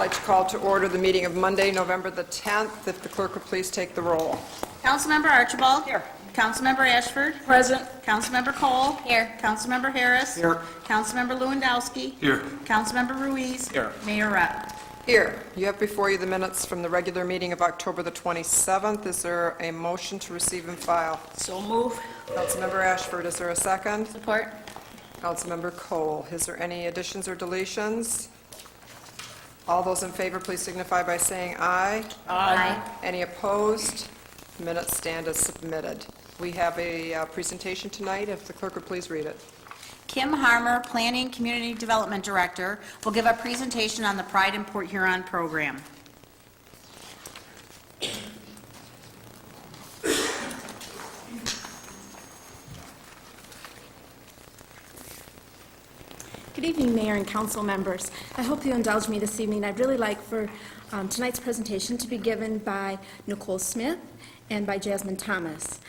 like to call to order the meeting of Monday, November the 10th. If the clerk would please take the roll. Councilmember Archibald. Here. Councilmember Ashford. Present. Councilmember Cole. Here. Councilmember Harris. Here. Councilmember Lewandowski. Here. Councilmember Ruiz. Here. Mayor Rep. Here. You have before you the minutes from the regular meeting of October the 27th. Is there a motion to receive and file? So move. Councilmember Ashford, is there a second? Support. Councilmember Cole, is there any additions or deletions? All those in favor, please signify by saying aye. Aye. Any opposed? Minutes stand as submitted. We have a presentation tonight. If the clerk would please read it. Kim Harmer, Planning Community Development Director, will give a presentation on the Pride in Port Huron program. Good evening, Mayor and Council members. I hope you indulge me this evening. I'd really like for tonight's presentation to be given by Nicole Smith and by Jasmine Thomas.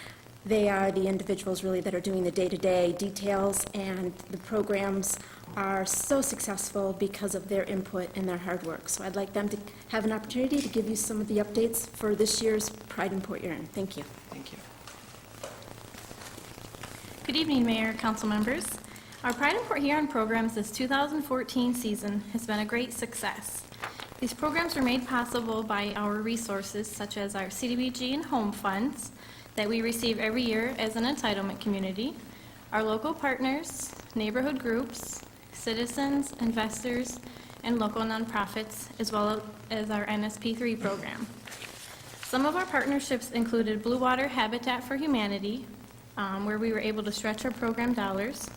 They are the individuals really that are doing the day-to-day details, and the programs are so successful because of their input and their hard work. So I'd like them to have an opportunity to give you some of the updates for this year's Pride in Port Huron. Thank you. Thank you. Good evening, Mayor, Council members. Our Pride in Port Huron programs this 2014 season has been a great success. These programs were made possible by our resources such as our CDBG and home funds that we receive every year as an entitlement community, our local partners, neighborhood groups, citizens, investors, and local nonprofits, as well as our NSP3 program. Some of our partnerships included Blue Water Habitat for Humanity, where we were able to stretch our program dollars,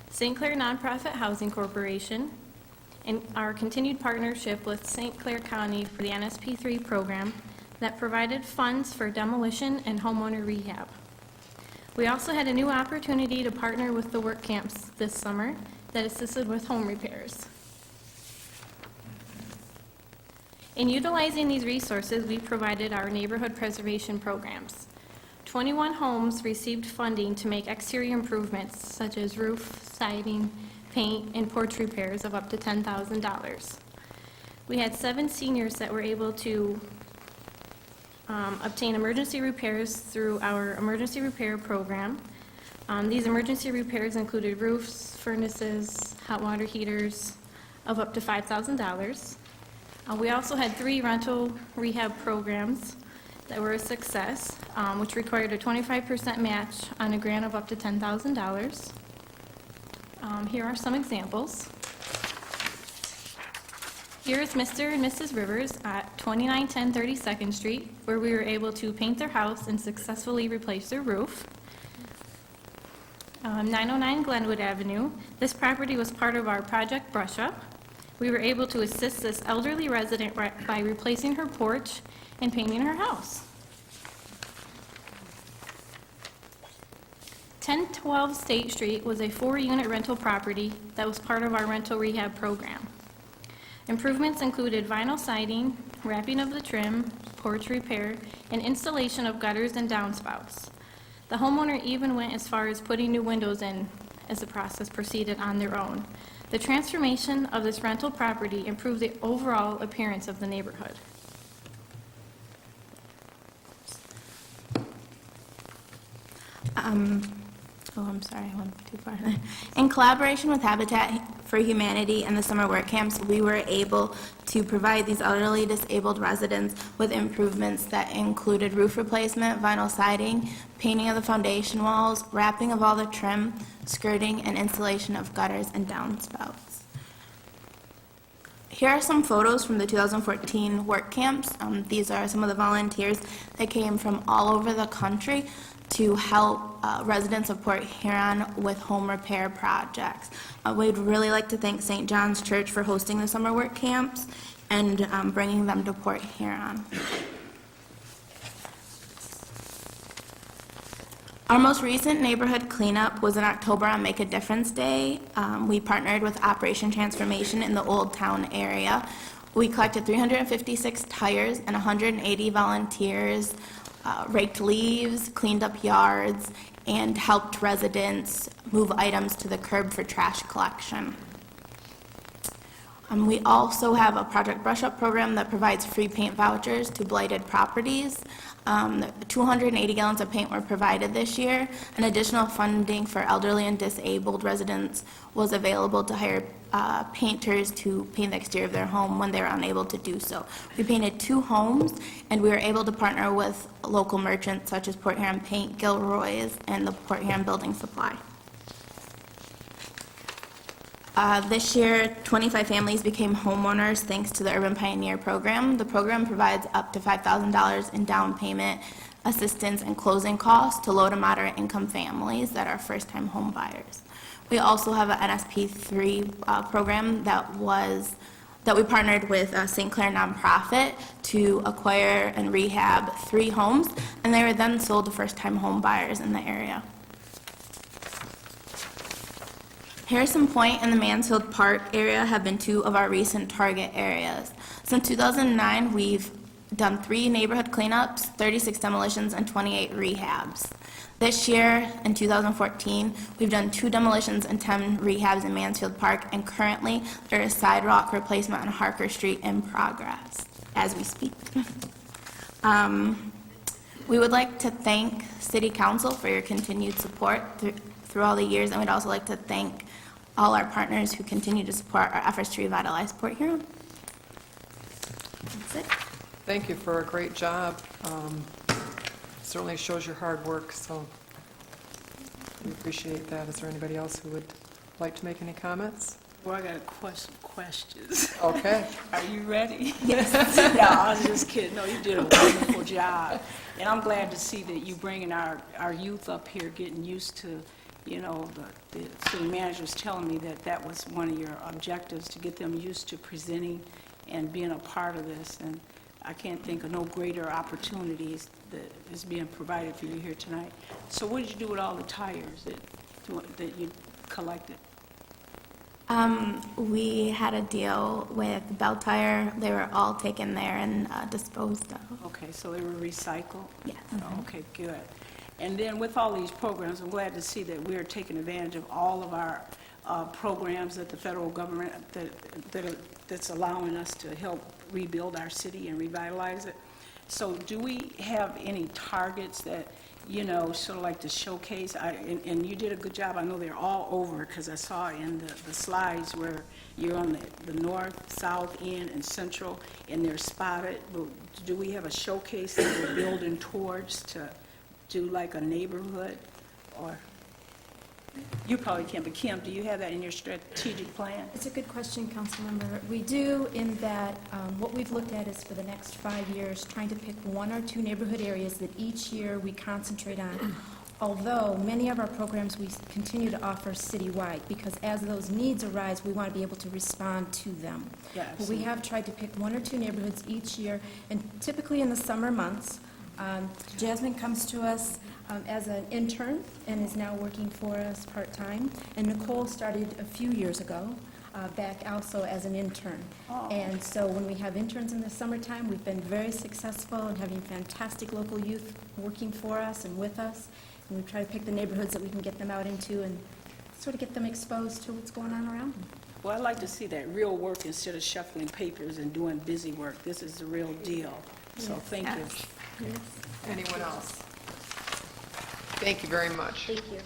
St. Clair Nonprofit Housing Corporation, and our continued partnership with St. Clair County for the NSP3 program that provided funds for demolition and homeowner rehab. We also had a new opportunity to partner with the work camps this summer that assisted with home repairs. In utilizing these resources, we provided our neighborhood preservation programs. 21 homes received funding to make exterior improvements such as roof, siding, paint, and porch repairs of up to $10,000. We had 7 seniors that were able to obtain emergency repairs through our emergency repair program. These emergency repairs included roofs, furnaces, hot water heaters of up to $5,000. We also had 3 rental rehab programs that were a success, which required a 25% match on a grant of up to $10,000. Here are some examples. Here is Mr. and Mrs. Rivers at 2910 32nd Street, where we were able to paint their house and successfully replace their roof. 909 Glenwood Avenue. This property was part of our Project Brush Up. We were able to assist this elderly resident by replacing her porch and painting her house. 1012 State Street was a 4-unit rental property that was part of our rental rehab program. Improvements included vinyl siding, wrapping of the trim, porch repair, and installation of gutters and downspouts. The homeowner even went as far as putting new windows in as the process proceeded on their own. The transformation of this rental property improved the overall appearance of the neighborhood. I'm sorry, I went too far. In collaboration with Habitat for Humanity and the summer work camps, we were able to provide these elderly disabled residents with improvements that included roof replacement, vinyl siding, painting of the foundation walls, wrapping of all the trim, skirting, and installation of gutters and downspouts. Here are some photos from the 2014 work camps. These are some of the volunteers that came from all over the country to help residents of Port Huron with home repair projects. We'd really like to thank St. John's Church for hosting the summer work camps and bringing them to Port Huron. Our most recent neighborhood cleanup was in October on Make a Difference Day. We partnered with Operation Transformation in the Old Town area. We collected 356 tires and 180 volunteers, raked leaves, cleaned up yards, and helped residents move items to the curb for trash collection. We also have a Project Brush Up program that provides free paint vouchers to blighted properties. 280 gallons of paint were provided this year. An additional funding for elderly and disabled residents was available to hire painters to paint the exterior of their home when they were unable to do so. We painted 2 homes, and we were able to partner with local merchants such as Port Huron Paint, Gilroy's, and the Port Huron Building Supply. This year, 25 families became homeowners thanks to the Urban Pioneer Program. The program provides up to $5,000 in down payment assistance and closing costs to low to moderate income families that are first-time home buyers. We also have an NSP3 program that we partnered with a St. Clair nonprofit to acquire and rehab 3 homes, and they were then sold to first-time home buyers in the area. Harrison Point and the Mansfield Park area have been 2 of our recent target areas. Since 2009, we've done 3 neighborhood cleanups, 36 demolitions, and 28 rehabs. This year, in 2014, we've done 2 demolitions and 10 rehabs in Mansfield Park, and currently there is sidewalk replacement on Harker Street in progress as we speak. We would like to thank City Council for your continued support through all the years, and we'd also like to thank all our partners who continue to support our efforts to revitalize Port Huron. That's it. Thank you for a great job. Certainly shows your hard work, so we appreciate that. Is there anybody else who would like to make any comments? Well, I got a questions. Okay. Are you ready? Yes. No, I was just kidding. No, you did a wonderful job. And I'm glad to see that you bringing our youth up here, getting used to, you know, the city manager's telling me that was one of your objectives, to get them used to presenting and being a part of this. And I can't think of no greater opportunities that is being provided for you here tonight. So what did you do with all the tires that you collected? We had a deal with Bell Tire. They were all taken there and disposed of. Okay, so they were recycled? Yes. Oh, okay, good. And then with all these programs, I'm glad to see that we're taking advantage of all of our programs that the federal government, that's allowing us to help rebuild our city and revitalize it. So do we have any targets that, you know, sort of like to showcase? And you did a good job. I know they're all over, because I saw in the slides where you're on the north, south end, and central, and they're spotted. But do we have a showcase that we're building towards to do like a neighborhood? Or you probably can't, but Kim, do you have that in your strategic plan? It's a good question, Councilmember. We do, in that what we've looked at is for the next 5 years, trying to pick 1 or 2 neighborhood areas that each year we concentrate on. Although many of our programs we continue to offer citywide, because as those needs arise, we want to be able to respond to them. Yeah, But we have tried to pick 1 or 2 neighborhoods each year, and typically in the summer months. Jasmine comes to us as an intern and is now working for us part-time. And Nicole started a few years ago, back also as an intern. Oh. And so when we have interns in the summertime, we've been very successful in having fantastic local youth working for us and with us. And we try to pick the neighborhoods that we can get them out into and sort of get them exposed to what's going on around them. Well, I'd like to see that real work instead of shuffling papers and doing busy work. This is the real deal. So thank you. Anyone else? Thank you very much. Thank you.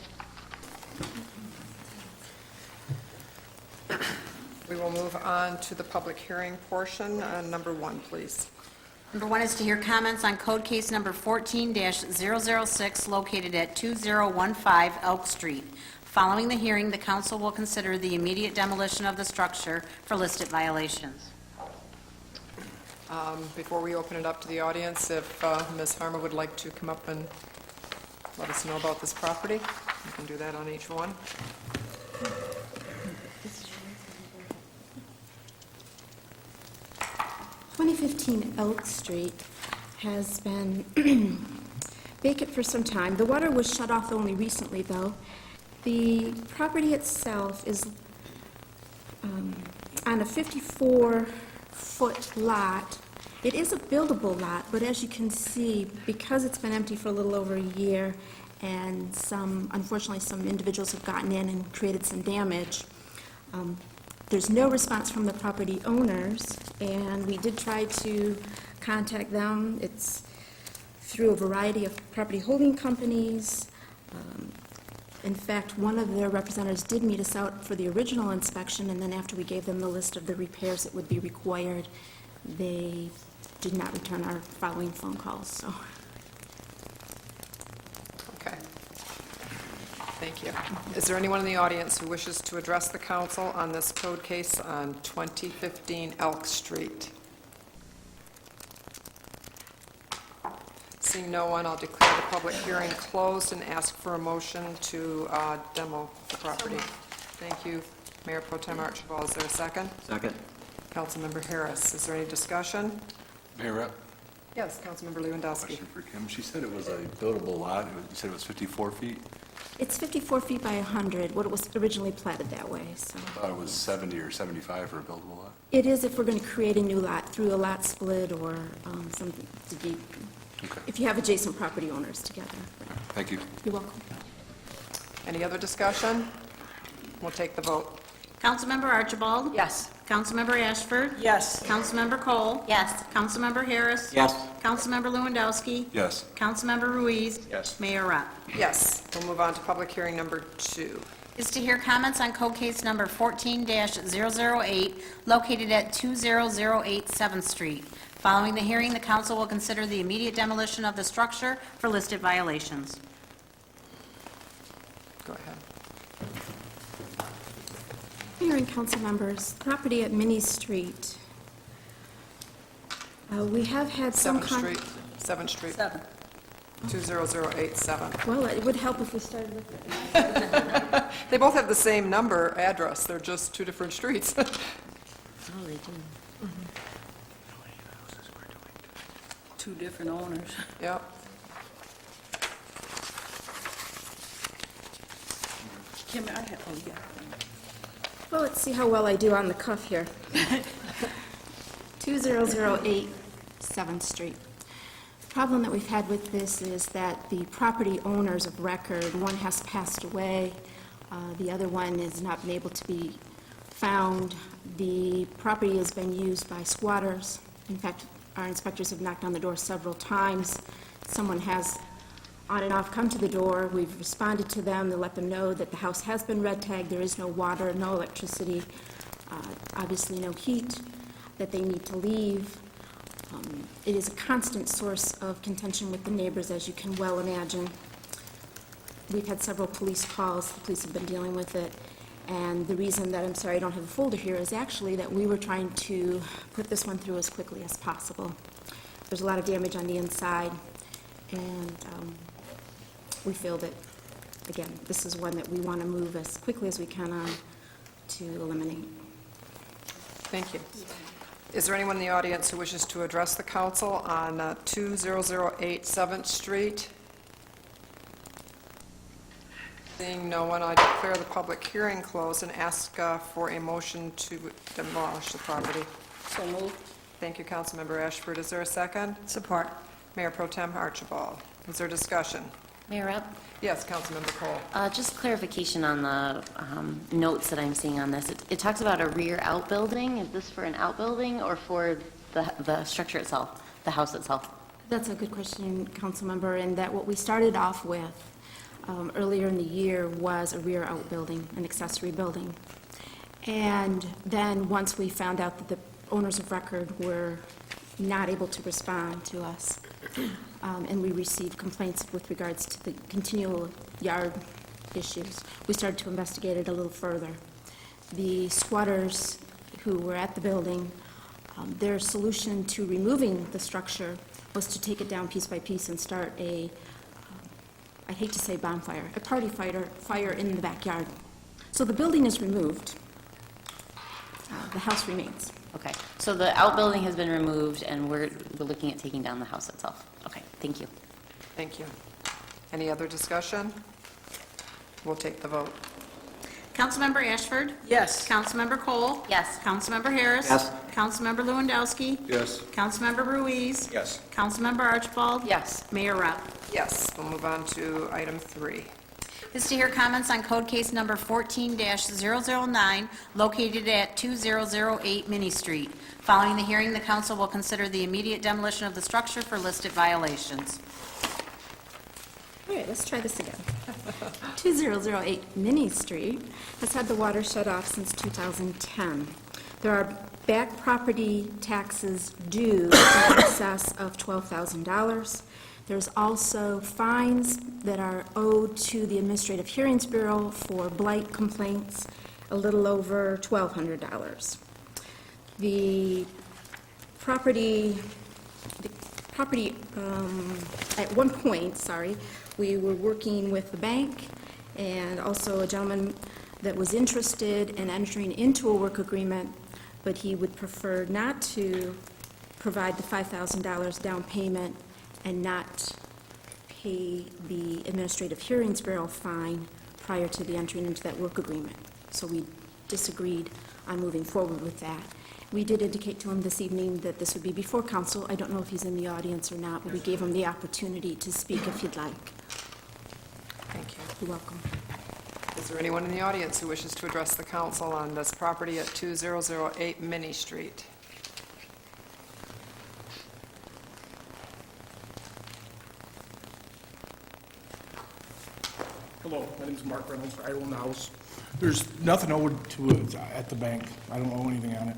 We will move on to the public hearing portion. Number 1, please. Number 1 is to hear comments on code case number 14-006 located at 2015 Elk Street. Following the hearing, the council will consider the immediate demolition of the structure for listed violations. Before we open it up to the audience, if Ms. Harmer would like to come up and let us know about this property, you can do that on each one. 2015 Elk Street has been vacant for some time. The water was shut off only recently, though. The property itself is on a 54-foot lot. It is a buildable lot, but as you can see, because it's been empty for a little over a year, and unfortunately, some individuals have gotten in and created some damage, There's no response from the property owners, and we did try to contact them. It's through a variety of property holding companies. In fact, one of their representatives did meet us out for the original inspection, and then after we gave them the list of the repairs that would be required, they did not return our following phone calls, so. Okay. Thank you. Is there anyone in the audience who wishes to address the council on this code case on 2015 Elk Street? Seeing no one, I'll declare the public hearing closed and ask for a motion to demo the property. Thank you, Mayor Pro Tem Archibald. Is there a second? Second. Councilmember Harris, is there any discussion? Mayor Rep, Yes, Councilmember Lewandowski. question for Kim. She said it was a buildable lot. You said it was 54 feet? It's 54 feet by 100, what it was originally platted that way, so. I thought it was 70 or 75 for a buildable lot. It is if we're going to create a new lot through a lot split or something to be, Okay. if you have adjacent property owners together. Thank you. You're welcome. Any other discussion? We'll take the vote. Councilmember Archibald? Yes. Councilmember Ashford? Yes. Councilmember Cole? Yes. Councilmember Harris? Yes. Councilmember Lewandowski? Yes. Councilmember Ruiz? Yes. Mayor Rupp? Yes. We'll move on to public hearing number 2. Is to hear comments on code case number 14-008, located at 20087 7th Street. Following the hearing, the council will consider the immediate demolition of the structure for listed violations. Go ahead. Mayor and council members, property at Minnie Street. We have had some 7th Street, 7. 20087. Well, it would help if we started with it. They both have the same number address, they're just 2 different streets. Two different owners. Yep. Kim, I have, oh, yeah. Well, let's see how well I do on the cuff here. 2008 7th Street. The problem that we've had with this is that the property owners of record, one has passed away, the other one has not been able to be found. The property has been used by squatters. In fact, our inspectors have knocked on the door several times. Someone has on and off come to the door. We've responded to them to let them know that the house has been red tagged. There is no water, no electricity, obviously no heat, that they need to leave. It is a constant source of contention with the neighbors, as you can well imagine. We've had several police calls. The police have been dealing with it. And the reason that, I'm sorry I don't have a folder here, is actually that we were trying to put this one through as quickly as possible. There's a lot of damage on the inside, and we feel that, again, this is one that we want to move as quickly as we can on to eliminate. Thank you. Is there anyone in the audience who wishes to address the council on 20087 7th Street? Seeing no one, I declare the public hearing closed and ask for a motion to demolish the property. So moved. Thank you, Councilmember Ashford. Is there a second? Support. Mayor Pro Tem Archibald. Is there discussion? Mayor Rupp, Yes, Councilmember Cole. just clarification on the notes that I'm seeing on this. It talks about a rear outbuilding. Is this for an outbuilding or for the structure itself, the house itself? That's a good question, Councilmember, in that what we started off with earlier in the year was a rear outbuilding, an accessory building. And then, once we found out that the owners of record were not able to respond to us, and we received complaints with regards to the continual yard issues, we started to investigate it a little further. The squatters who were at the building, their solution to removing the structure was to take it down piece by piece and start a, I hate to say bonfire, a party fire in the backyard. So the building is removed. The house remains. Okay, so the outbuilding has been removed, and we're looking at taking down the house itself. Okay, thank you. Thank you. Any other discussion? We'll take the vote. Councilmember Ashford? Yes. Councilmember Cole? Yes. Councilmember Harris? Yes. Councilmember Lewandowski? Yes. Councilmember Ruiz? Yes. Councilmember Archibald? Yes. Mayor Rupp? Yes, we'll move on to item 3. is to hear comments on code case number 14-009, located at 2008 Minnie Street. Following the hearing, the council will consider the immediate demolition of the structure for listed violations. All right, let's try this again. 2008 Minnie Street has had the water shut off since 2010. There are back property taxes due in excess of $12,000. There's also fines that are owed to the Administrative Hearings Bureau for blight complaints, a little over $1,200. The property, at one point, we were working with the bank and also a gentleman that was interested in entering into a work agreement, but he would prefer not to provide the $5,000 down payment and not pay the Administrative Hearings Bureau fine prior to the entering into that work agreement. So we disagreed on moving forward with that. We did indicate to him this evening that this would be before council. I don't know if he's in the audience or not, but we gave him the opportunity to speak if he'd like. Thank you. You're welcome. Is there anyone in the audience who wishes to address the council on this property at 2008 Minnie Street? Hello, my name is Mark Reynolds for Iron House. There's nothing owed to it at the bank. I don't owe anything on it.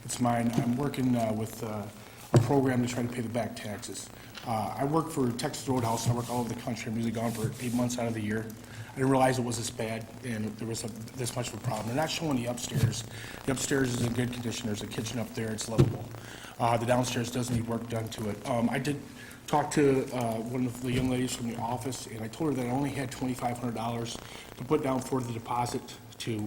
It's mine. I'm working with a program to try to pay the back taxes. I work for Texas Roadhouse. I work all over the country. I'm usually gone for 8 months out of the year. I didn't realize it was this bad and there was this much of a problem. They're not showing the upstairs. The upstairs is in good condition. There's a kitchen up there. It's livable. The downstairs does need work done to it. I did talk to one of the young ladies from the office, and I told her that I only had $2,500 to put down for the deposit to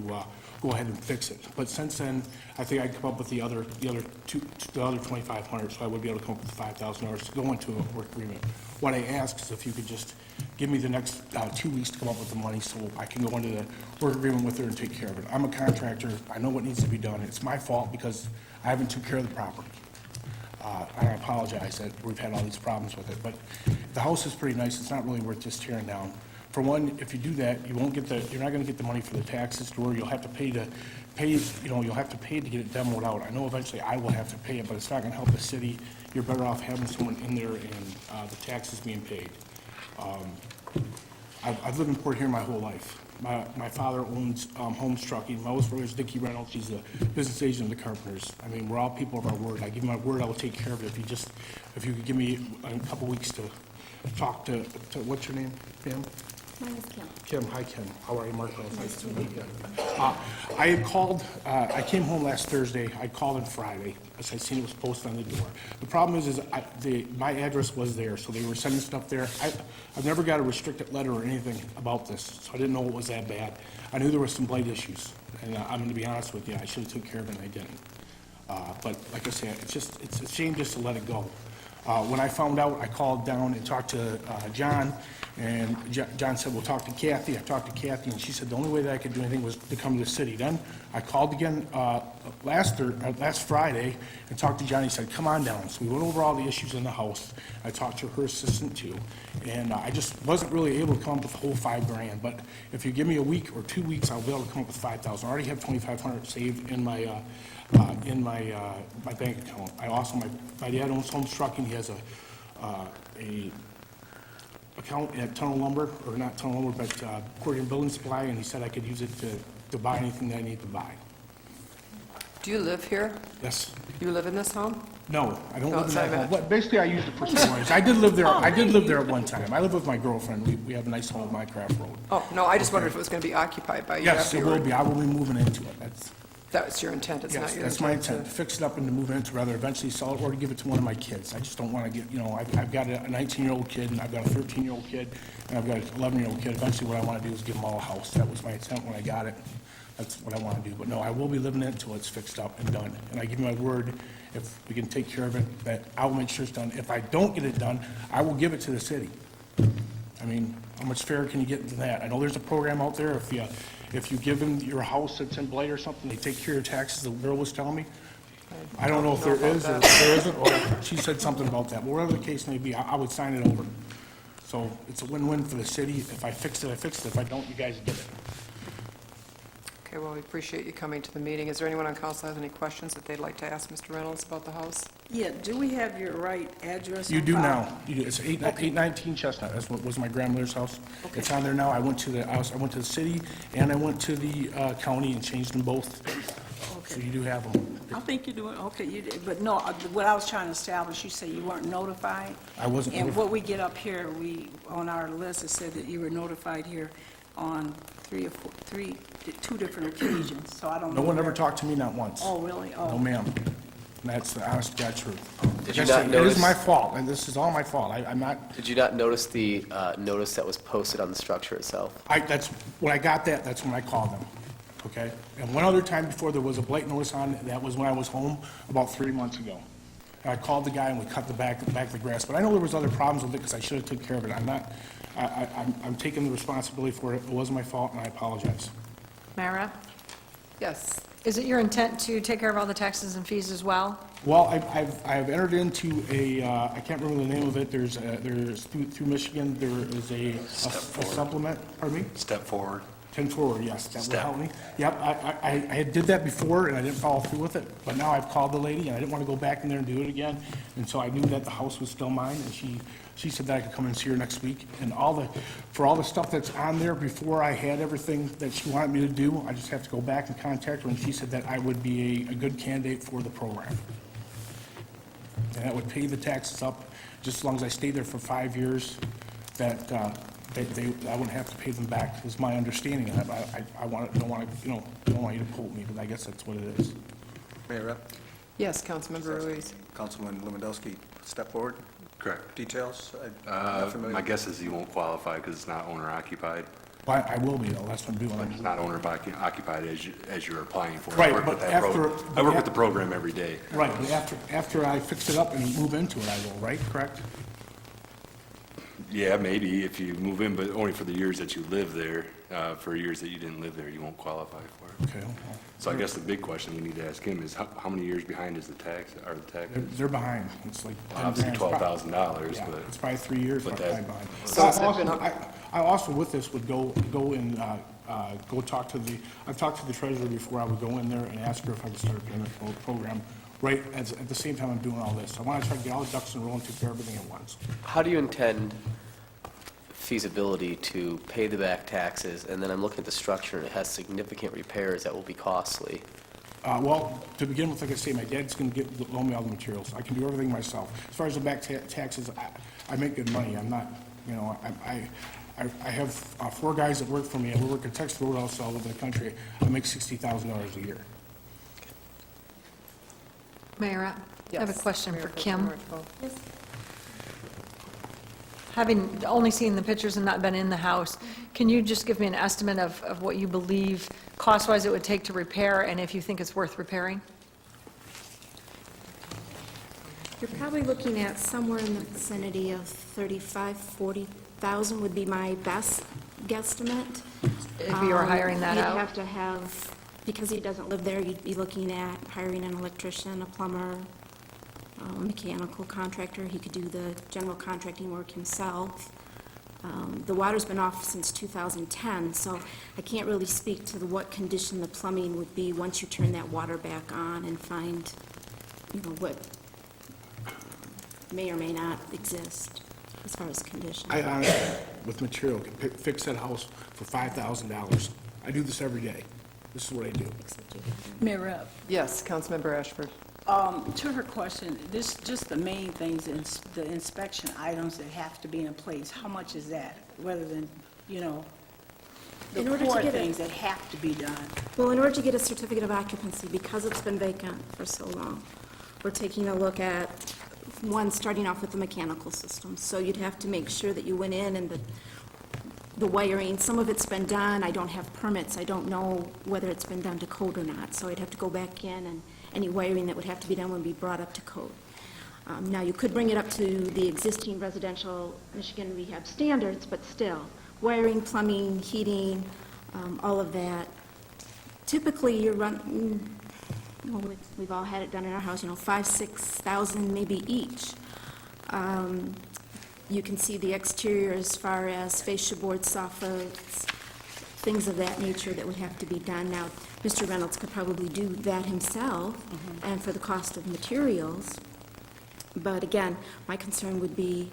go ahead and fix it. But since then, I think I'd come up with the other $2,500, so I would be able to come up with $5,000 to go into a work agreement. What I ask is if you could just give me the next 2 weeks to come up with the money so I can go into the work agreement with her and take care of it. I'm a contractor. I know what needs to be done. It's my fault because I haven't took care of the property. And I apologize that we've had all these problems with it, but the house is pretty nice. It's not really worth just tearing down. For one, if you do that, you're not going to get the money for the taxes, or you'll have to pay to get it demoed out. I know eventually I will have to pay it, but it's not going to help the city. You're better off having someone in there and the taxes being paid. I've lived in Port Huron my whole life. My father owns Holmes Trucking. My oldest brother is Dickie Reynolds. He's the business agent of the Carpenters. I mean, we're all people of our word. I give you my word, I will take care of it. If you could give me a couple weeks to talk to what's your name, Pam? My name is Kim. Kim, hi Kim. How are you, Mark? Nice to meet you. I had called, I came home last Thursday. I called on Friday, as I seen it was posted on the door. The problem is my address was there, so they were sending stuff there. I've never got a restricted letter or anything about this, so I didn't know it was that bad. I knew there were some blight issues, and I'm going to be honest with you, I should have took care of it, and I didn't. But like I said, it's a shame just to let it go. When I found out, I called down and talked to John, and John said, we'll talk to Kathy. I talked to Kathy, and she said the only way that I could do anything was to come to the city. Then I called again last Friday and talked to John. He said, come on down. So we went over all the issues in the house. I talked to her assistant, too, and I just wasn't really able to come up with the whole $5,000. But if you give me a week or 2 weeks, I'll be able to come up with $5,000. I already have $2,500 saved in my my bank account. I also, my dad owns Holmes Trucking. He has a account at Tunnel Lumber, or not Tunnel Lumber, but Corrigan Building Supply, and he said I could use it to buy anything that I need to buy. Do you live here? Yes. You live in this home? No, I don't No, live in that sorry, home. But basically, I used it for storage. I did live there. I did live there at one time. I live with my girlfriend. We have a nice home on Minecraft Road. Oh, no, I just wondered if it was going to be occupied by you. Yes, after it you will were- be. I will be moving into it. That's your intent, it's not Yes, your that's my intent intent, to fix it up and to move into, rather eventually sell it or to give it to one of my kids. I just don't want to get, I've got a 19-year-old kid, and I've got a 13-year-old kid, and I've got an 11-year-old kid. Eventually, what I want to do is give them all a house. That was my intent when I got it. That's what I want to do. But no, I will be living in it until it's fixed up and done. And I give you my word, if we can take care of it, that I will make sure it's done. If I don't get it done, I will give it to the city. I mean, how much fairer can you get than that? I know there's a program out there, if you give them your house that's in blight or something, they take care of your taxes, the girl was telling me. I don't know if there is or if there isn't, or she said something about that. But whatever the case may be, I would sign it over. So it's a win-win for the city. If I fix it, I fix it. If I don't, you guys get it. Okay, well, we appreciate you coming to the meeting. Is there anyone on council that has any questions that they'd like to ask Mr. Reynolds about the house? Yeah, do we have your right address? You on do file? now. You do. It's 819 Chestnut. That's what was my grandmother's house. It's on there now. I went to the house, I went to the city, and I went to the county and changed them both. So you do have them. I think you're doing, okay, you did, but no, what I was trying to establish, you say you weren't notified? I wasn't And notified. what we get up here, on our list, it said that you were notified here on two different occasions, so I don't know. No one ever where- talked to me, not once. Oh, really? No, Oh, ma'am. And that's the honest God truth. Did you Like I not said, It is notice- my fault, and this is all my fault. I'm not, Did you not notice the notice that was posted on the structure itself? that's, when I got that, that's when I called them, okay? And one other time before, there was a blight notice on, that was when I was home about 3 months ago. And I called the guy and we cut the back of the grass, but I know there was other problems with it because I should have took care of it. I'm not, I'm taking the responsibility for it. It wasn't my fault, and I apologize. Mara, Yes. is it your intent to take care of all the taxes and fees as well? Well, I've entered into a, I can't remember the name of it, there's through Michigan, there is a supplement, pardon me? Step forward. 10 forward, yes, that would Step. help me. Yep, I did that before, and I didn't follow through with it, but now I've called the lady, and I didn't want to go back in there and do it again, and so I knew that the house was still mine, and she said that I could come and see her next week, and for all the stuff that's on there before I had everything that she wanted me to do, I just have to go back and contact her, and she said that I would be a good candidate for the program. And that would pay the taxes up, just as long as I stayed there for 5 years, that I wouldn't have to pay them back, is my understanding of it. I don't want you to quote me, but I guess that's what it is. Mayor Rep, Yes, Councilmember Ruiz. Councilman Lewandowski, step forward. Correct. Details? I'm not familiar. My guess is you won't qualify because it's not owner occupied. But I will be, though, that's what I'm It's doing. not owner occupied as you're applying for it. Right, I work but with that after- program. I work with the program every day. Right, but after I fix it up and move into it, I will, right, correct? Yeah, maybe if you move in, but only for the years that you live there. For years that you didn't live there, you won't qualify for it. Okay, well, So I guess the big question we need to ask him is how many years behind is the tax, are the taxes? they're behind, it's like 10 Obviously grand. $12,000, Yeah, but. it's probably 3 years, But but that- I'm behind. So has it been- I also, with this, would go and, go talk to I've talked to the treasurer before, I would go in there and ask her if I could start a payment program, right, at the same time I'm doing all this. I want to try to get all the ducks in a row and take care of everything at once. How do you intend feasibility to pay the back taxes, and then I'm looking at the structure, and it has significant repairs that will be costly? Well, to begin with, like I say, my dad's going to loan me all the materials. I can do everything myself. As far as the back taxes, I make good money. I'm not, I have 4 guys that work for me. We work at Texas Roadhouse all over the country. I make $60,000 a year. Mayor, I have a Yes. question Mayor for Pro Kim. Tem Redfield. Having only seen the pictures and not been in the house, can you just give me an estimate of what you believe cost-wise it would take to repair, and if you think it's worth repairing? You're probably looking at somewhere in the vicinity of 40,000 would be my best guesstimate. If you were hiring that out? You'd have to have, because he doesn't live there, you'd be looking at hiring an electrician, a plumber, a mechanical contractor. He could do the general contracting work himself. The water's been off since 2010, so I can't really speak to what condition the plumbing would be once you turn that water back on and find, what may or may not exist as far as condition. I honestly, with material, can fix that house for $5,000. I do this every day. This is what I do. Mayor Rep, Yes, Councilmember Ashford. to her question, just the main things, the inspection items that have to be in place, how much is that? Rather than, In the order to core get it- things that have to be done. Well, in order to get a certificate of occupancy, because it's been vacant for so long, we're taking a look at, one, starting off with the mechanical system. So you'd have to make sure that you went in and the wiring, some of it's been done, I don't have permits, I don't know whether it's been done to code or not. So I'd have to go back in, and any wiring that would have to be done would be brought up to code. Now, you could bring it up to the existing residential Michigan rehab standards, but still, wiring, plumbing, heating, all of that. Typically, you're running, well, we've all had it done in our house, 5,000, 6,000 maybe each. you can see the exterior as far as fascia board soffits, things of that nature that would have to be done. Now, Mr. Reynolds could probably do that himself, and for the cost of materials. But again, my concern would be,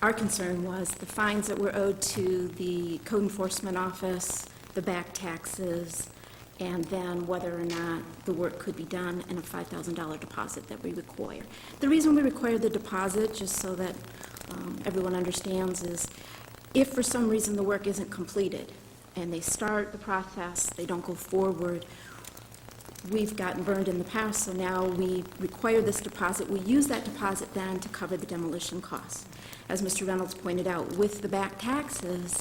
our concern was the fines that were owed to the code enforcement office, the back taxes, and then whether or not the work could be done, and a $5,000 deposit that we require. The reason we require the deposit, just so that everyone understands, is if for some reason the work isn't completed, and they start the process, they don't go forward, we've gotten burned in the past, so now we require this deposit. We use that deposit then to cover the demolition costs. As Mr. Reynolds pointed out, with the back taxes,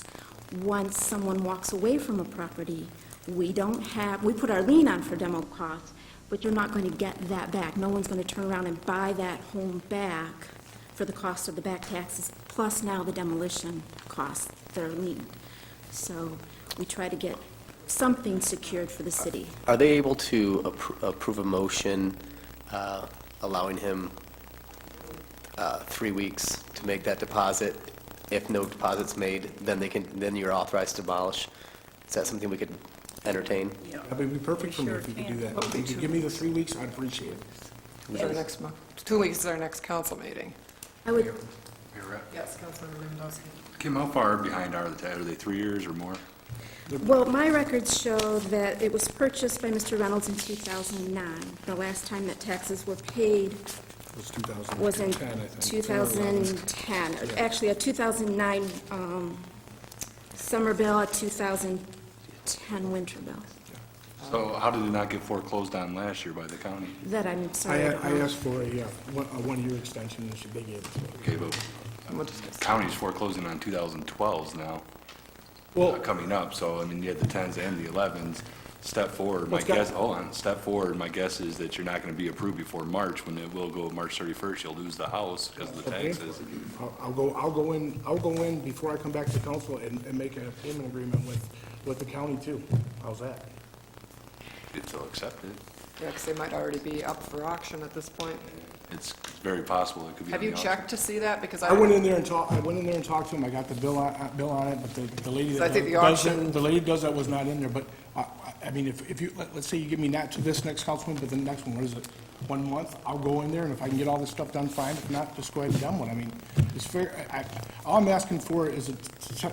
once someone walks away from a property, we put our lien on for demo costs, but you're not going to get that back. No one's going to turn around and buy that home back for the cost of the back taxes, plus now the demolition costs that are liened. So we try to get something secured for the city. Are they able to approve a motion allowing him 3 weeks to make that deposit? If no deposit's made, then you're authorized to demolish? Is that something we could entertain? That would be perfect for me if you could do that. If you could give me the 3 weeks, I'd appreciate it. Is our next 2 weeks is our next council meeting. I would, Mayor Rep. Yes, Councilmember Lewandowski. Kim, how far behind are they 3 years or more? well, my records show that it was purchased by Mr. Reynolds in 2009. The last time that taxes were paid It was 2010, was in I think. 2010. Actually, a 2009 summer bill, a 2010 winter bill. So how did it not get foreclosed on last year by the county? That I'm I sorry. I don't know. asked for a one-year extension, and they gave it to me. Okay, but We'll discuss. county's foreclosing on 2012s now, Well, coming up, so, I mean, you had the 10s and the 11s. Step forward, my What's got- guess, hold on, step forward, my guess is that you're not gonna be approved before March, when it will go March 31st, you'll lose the house because of the okay. taxes. I'll go in before I come back to council and make a payment agreement with the county too. How's that? If they'll accept it, Yeah, because they might already be up for auction at this point. it's very possible it could be. Have on you the auction. checked to see that? Because I went in there and talked to him, I got the bill on it, but the lady So I that think the does auction- it, the lady does that was not in there, but, I mean, if you, let's say you give me not to this next councilman, but the next one, what is it, 1 month, I'll go in there, and if I can get all this stuff done, fine, if not, just go ahead and done one. I mean, it's fair, all I'm asking for is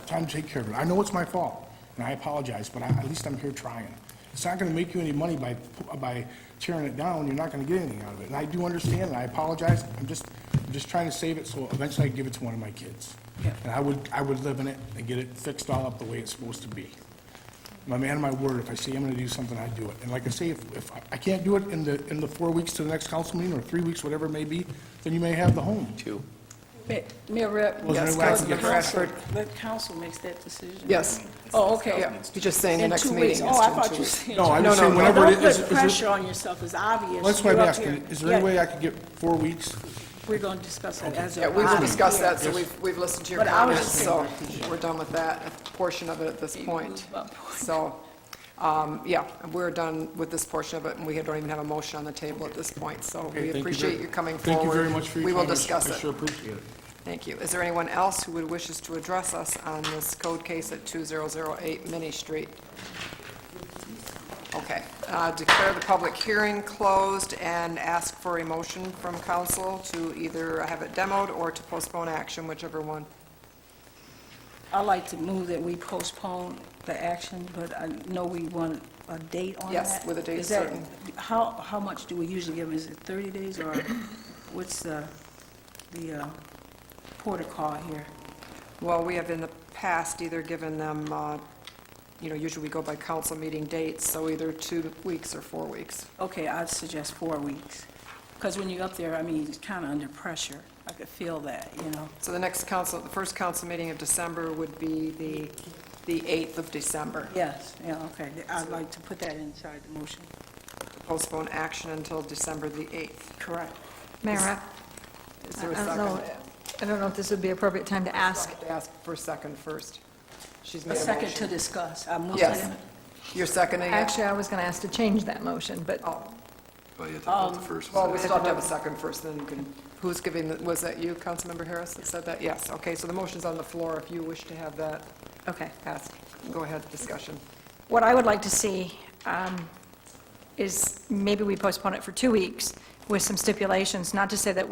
time to take care of it. I know it's my fault, and I apologize, but at least I'm here trying. It's not gonna make you any money by tearing it down, you're not gonna get anything out of it. And I do understand, and I apologize, I'm just trying to save it, so eventually I can give it to one of my kids. Yeah. And I would live in it and get it fixed all up the way it's supposed to be. I'm a man of my word, if I say I'm gonna do something, I do it. And like I say, if I can't do it in the 4 weeks to the next council meeting, or 3 weeks, whatever it may be, then you may have the home. 2. Mayor Rep, Was there Yes, any way I can Councilman get- Bradford. the council makes that decision. Yes. Oh, okay. Yeah, you're just saying the In next 2 meeting weeks. is Oh, I in thought 2 you weeks. said. No, I'm No, just no, saying, no. whenever it Don't is. put pressure on yourself, it's obvious. That's why I'm You're up asking, here. is there any Yeah, way I could get 4 weeks? We're going to discuss that as a Yeah, we've body. discussed that, so Yeah. we've listened to your But I was comments, just so we're done with that portion of it at this point. So, yeah, we're done with this portion of it, and we don't even have a motion on the table at this point, so Okay, we thank you appreciate very- you coming Thank forward. you very much for your time. We will discuss I it. sure appreciate it. Thank you. Is there anyone else who would wishes to address us on this code case at 2008 Minnie Street? Okay. Declare the public hearing closed and ask for a motion from council to either have it demoed or to postpone action, whichever one. I'd like to move that we postpone the action, but I know we want a date on that. Yes, with a date Is that- certain. How much do we usually give? Is it 30 days, or what's the protocol here? Well, we have in the past either given them, usually we go by council meeting dates, so either 2 weeks or 4 weeks. Okay, I'd suggest 4 weeks, because when you're up there, I mean, it's kind of under pressure. I could feel that, you know. So the first council meeting of December would be the 8th of December. Yes, yeah, okay. I'd like to put that inside the motion. Postpone action until December the 8th. Correct. Mayor Rep, Is I there a don't second? know, I don't know if this would be appropriate time to ask. I have to ask for a second first. She's A made a second to motion. discuss. I moved Yes. it. You're seconding it? Actually, I was going to ask to change that motion, but Oh, Well, you have to vote the first Well, one. we still have to have a second first, then you can, who's giving, was that you, Councilmember Harris, that said that? Yes, okay, so the motion's on the floor. If you wish to have that Okay. passed, go ahead, discussion. What I would like to see is maybe we postpone it for 2 weeks with some stipulations, not to say that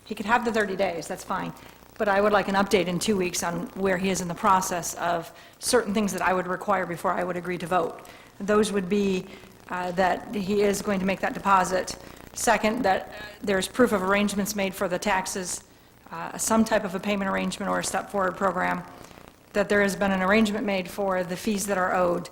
he could have the 30 days, that's fine, but I would like an update in 2 weeks on where he is in the process of certain things that I would require before I would agree to vote. Those would be that he is going to make that deposit. Second, that there's proof of arrangements made for the taxes, some type of a payment arrangement or a step-forward program, that there has been an arrangement made for the fees that are owed,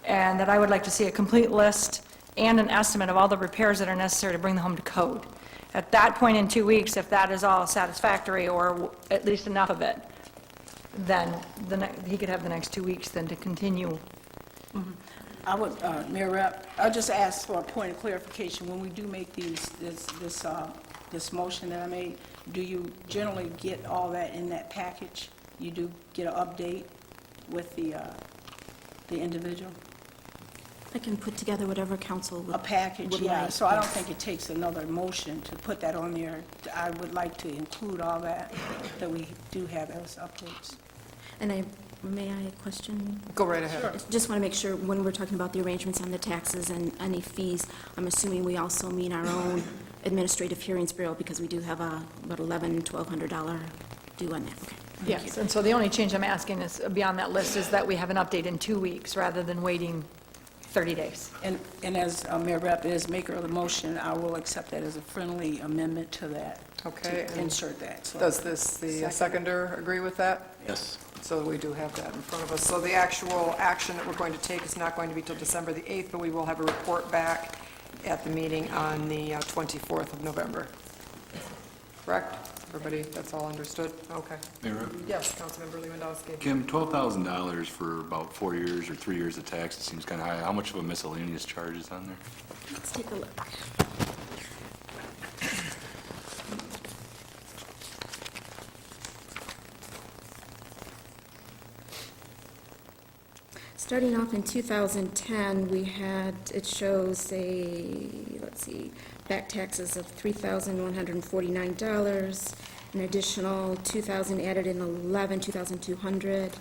and that I would like to see a complete list and an estimate of all the repairs that are necessary to bring the home to code. At that point in 2 weeks, if that is all satisfactory, or at least enough of it, then he could have the next 2 weeks then to continue. I would, Mayor Rep, I'll just ask for a point of clarification. When we do make this motion that I made, do you generally get all that in that package? You do get an update with the individual? I can put together whatever council would. A package, would yeah. like, So I don't yes. think it takes another motion to put that on there. I would like to include all that we do have as updates. And may I question? Go right ahead. Just want to make sure, when we're talking about the arrangements on the taxes and any fees, I'm assuming we also mean our own administrative hearings bureau, because we do have about $1,100, $1,200 due on that. Okay. Thank you. Yes, and so the only change I'm asking is, beyond that list, is that we have an update in 2 weeks rather than waiting 30 days. And as Mayor Rep is maker of the motion, I will accept that as a friendly amendment to that. Okay, To and insert that. So- Does the seconder agree with that? Yes. So we do have that in front of us. So the actual action that we're going to take is not going to be till December the 8th, but we will have a report back at the meeting on the 24th of November. Correct? Everybody, that's all understood? Okay. Mayor, Yes, Councilmember Lewandowski. Kim, $12,000 for about 4 years or 3 years of tax, it seems kind of high. How much of a miscellaneous charge is on there? Let's take a look. Starting off in 2010, we had, it shows let's see, back taxes of $3,149, an additional $2,000 added in 11, $2,200,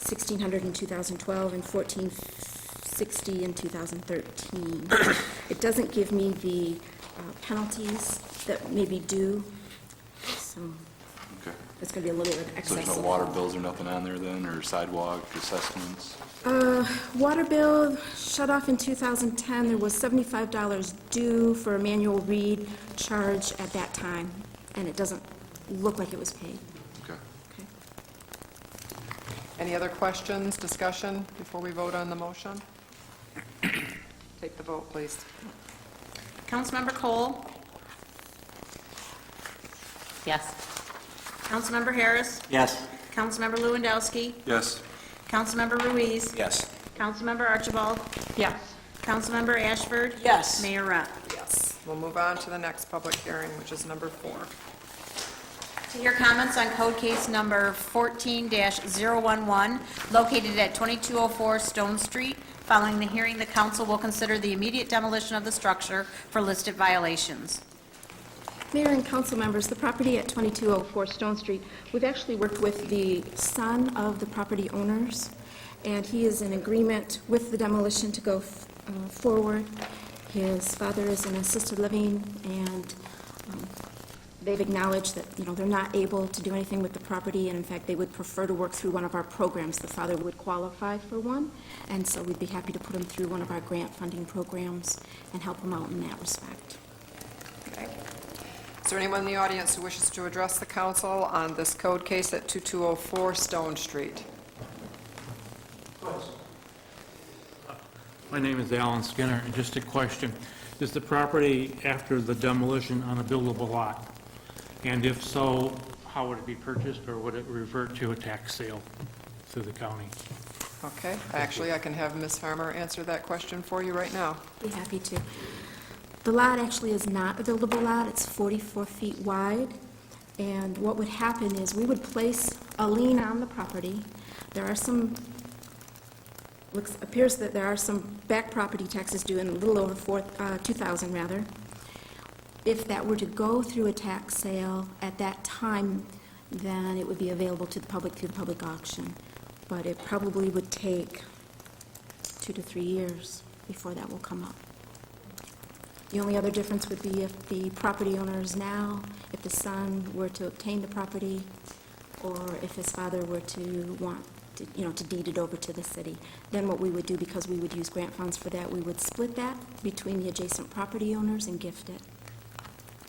$1,600 in 2012, and $1,460 in 2013. It doesn't give me the penalties that may be due, so Okay. it's going to be a little bit So excess. there's no water bills or nothing on there then, or sidewalk assessments? Water bill shut off in 2010. There was $75 due for a manual read charge at that time, and it doesn't look like it was paid. Okay. Okay. Any other questions, discussion before we vote on the motion? Take the vote, please. Councilmember Cole? Yes. Councilmember Harris? Yes. Councilmember Lewandowski? Yes. Councilmember Ruiz? Yes. Councilmember Archibald? Yes. Councilmember Ashford? Yes. Mayor Rupp? Yes. We'll move on to the next public hearing, which is number 4. To hear comments on code case number 14-011, located at 2204 Stone Street. Following the hearing, the council will consider the immediate demolition of the structure for listed violations. Mayor and council members, the property at 2204 Stone Street, we've actually worked with the son of the property owners, and he is in agreement with the demolition to go forward. His father is in assisted living, and they've acknowledged that, they're not able to do anything with the property, and in fact, they would prefer to work through one of our programs. The father would qualify for one, and so we'd be happy to put him through one of our grant funding programs and help him out in that respect. Okay. Is there anyone in the audience who wishes to address the council on this code case at 2204 Stone Street? My name is Alan Skinner, and just a question. Is the property after the demolition on a buildable lot? And if so, how would it be purchased, or would it revert to a tax sale through the county? Okay, actually, I can have Ms. Farmer answer that question for you right now. Be happy to. The lot actually is not a buildable lot. It's 44 feet wide, and what would happen is we would place a lien on the property. There are some appears that there are some back property taxes due in a little over $2,000 rather. If that were to go through a tax sale at that time, then it would be available to the public through the public auction. But it probably would take 2 to 3 years before that will come up. The only other difference would be if the property owners now, if the son were to obtain the property, or if his father were to want to, to deed it over to the city. Then what we would do, because we would use grant funds for that, we would split that between the adjacent property owners and gift it,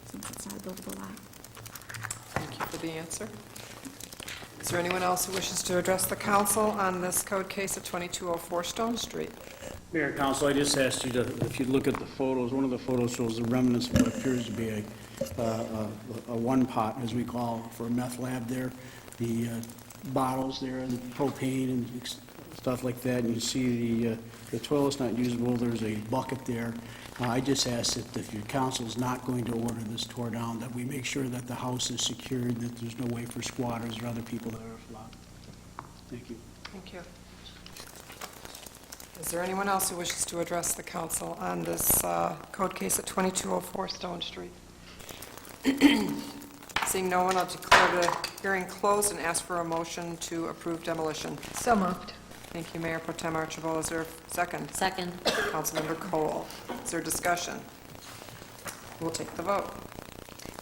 since it's not a buildable lot. Thank you for the answer. Is there anyone else who wishes to address the council on this code case at 2204 Stone Street? Mayor and Council, I just asked you to, if you look at the photos, one of the photos shows the remnants of what appears to be a one pot, as we call, for a meth lab there. The bottles there, and propane and stuff like that, and you see the toilet's not usable, there's a bucket there. I just asked that if your council's not going to order this tore down, that we make sure that the house is secured, that there's no way for squatters or other people that are flooded. Thank you. Thank you. Is there anyone else who wishes to address the council on this code case at 2204 Stone Street? Seeing no one, I'll declare the hearing closed and ask for a motion to approve demolition. So moved. Thank you, Mayor Pro Tem Archibald. Is there a second? Second. Councilmember Cole. Is there discussion? We'll take the vote.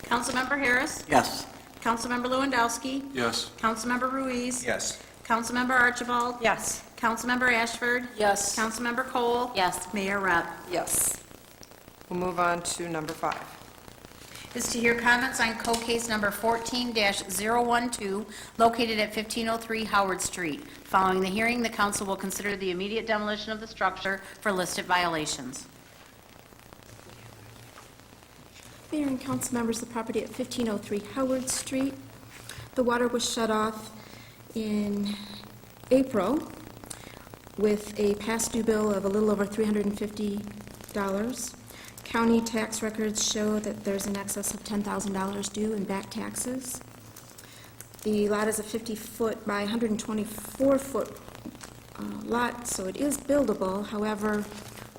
Councilmember Harris? Yes. Councilmember Lewandowski? Yes. Councilmember Ruiz? Yes. Councilmember Archibald? Yes. Councilmember Ashford? Yes. Councilmember Cole? Yes. Mayor Rep. Yes. We'll move on to number 5. Is to hear comments on code case number 14-012, located at 1503 Howard Street. Following the hearing, the council will consider the immediate demolition of the structure for listed violations. Mayor and council members, the property at 1503 Howard Street. The water was shut off in April with a past due bill of a little over $350. County tax records show that there's in excess of $10,000 due in back taxes. The lot is a 50-foot by 124-foot lot, so it is buildable. However,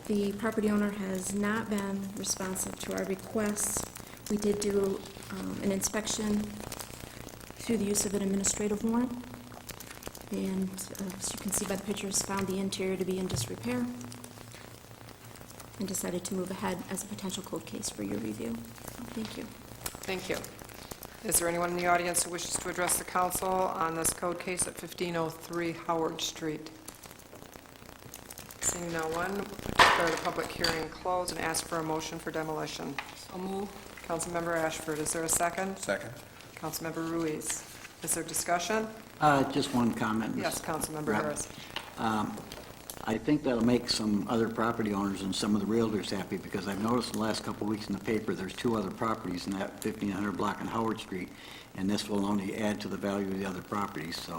the property owner has not been responsive to our requests. We did do an inspection through the use of an administrative warrant, and as you can see by the pictures, found the interior to be in disrepair, and decided to move ahead as a potential cold case for your review. Thank you. Thank you. Is there anyone in the audience who wishes to address the council on this code case at 1503 Howard Street? Seeing no one, declare the public hearing closed and ask for a motion for demolition. So move. Councilmember Ashford, is there a second? Second. Councilmember Ruiz. Is there discussion? Just one comment. Yes, Councilmember Harris. I think that'll make some other property owners and some of the realtors happy, because I've noticed in the last couple of weeks in the paper, there's 2 other properties in that 1500 block on Howard Street, and this will only add to the value of the other properties, so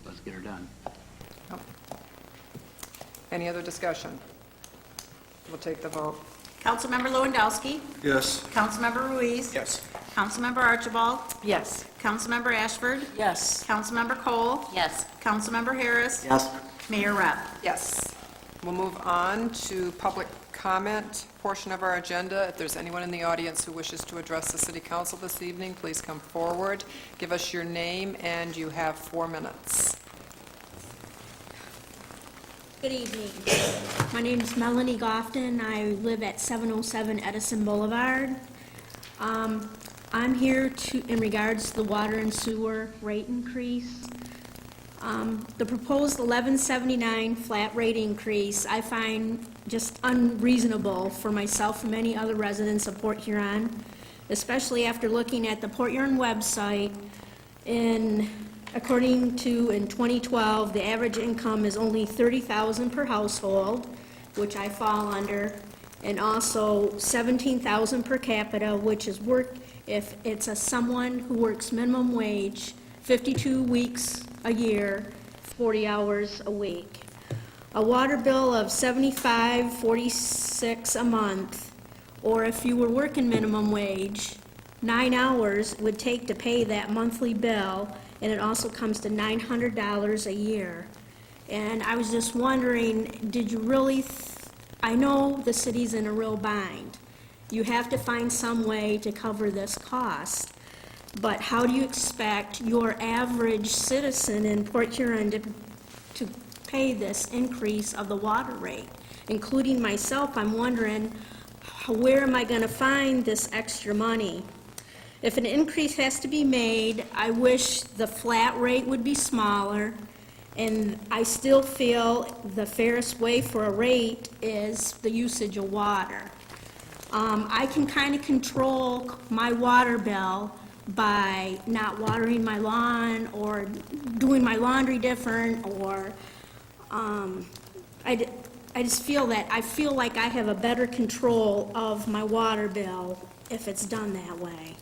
let's get her done. Any other discussion? We'll take the vote. Councilmember Lewandowski? Yes. Councilmember Ruiz? Yes. Councilmember Archibald? Yes. Councilmember Ashford? Yes. Councilmember Cole? Yes. Councilmember Harris? Yes. Mayor Rep. Yes. We'll move on to public comment portion of our agenda. If there's anyone in the audience who wishes to address the city council this evening, please come forward. Give us your name, and you have 4 minutes. Good evening. My name is Melanie Gofton. I live at 707 Edison Boulevard. I'm here in regards to the water and sewer rate increase. The proposed $11.79 flat rate increase I find just unreasonable for myself and many other residents of Port Huron, especially after looking at the Port Huron website. According to, in 2012, the average income is only $30,000 per household, which I fall under, and also $17,000 per capita, which is if it's someone who works minimum wage, 52 weeks a year, 40 hours a week. A water bill of $75.46 a month, or if you were working minimum wage, 9 hours would take to pay that monthly bill, and it also comes to $900 a year. And I was just wondering, did you really, I know the city's in a real bind. You have to find some way to cover this cost. But how do you expect your average citizen in Port Huron to pay this increase of the water rate? Including myself, I'm wondering, where am I going to find this extra money? If an increase has to be made, I wish the flat rate would be smaller, and I still feel the fairest way for a rate is the usage of water. I can kind of control my water bill by not watering my lawn or doing my laundry different, or I just feel that, I feel like I have a better control of my water bill if it's done that way.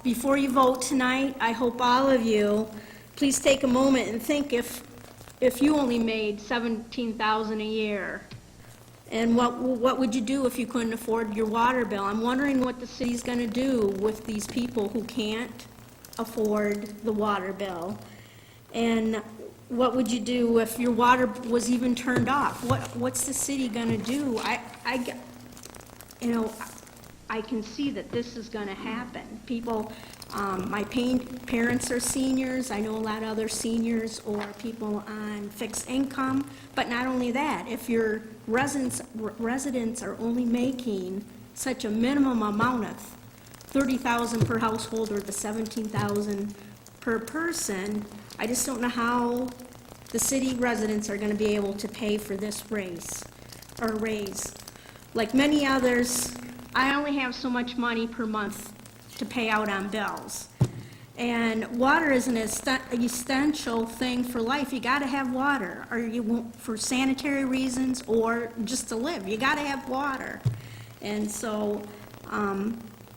Before you vote tonight, I hope all of you, please take a moment and think if you only made $17,000 a year, and what would you do if you couldn't afford your water bill? I'm wondering what the city's going to do with these people who can't afford the water bill. And what would you do if your water was even turned off? What's the city going to do? I can see that this is going to happen. People, my parents are seniors. I know a lot of other seniors or people on fixed income. But not only that, if your residents are only making such a minimum amount of $30,000 per household or the $17,000 per person, I just don't know how the city residents are going to be able to pay for this raise. Like many others, I only have so much money per month to pay out on bills. And water is an essential thing for life. You got to have water, or you won't, for sanitary reasons or just to live. You got to have water. And so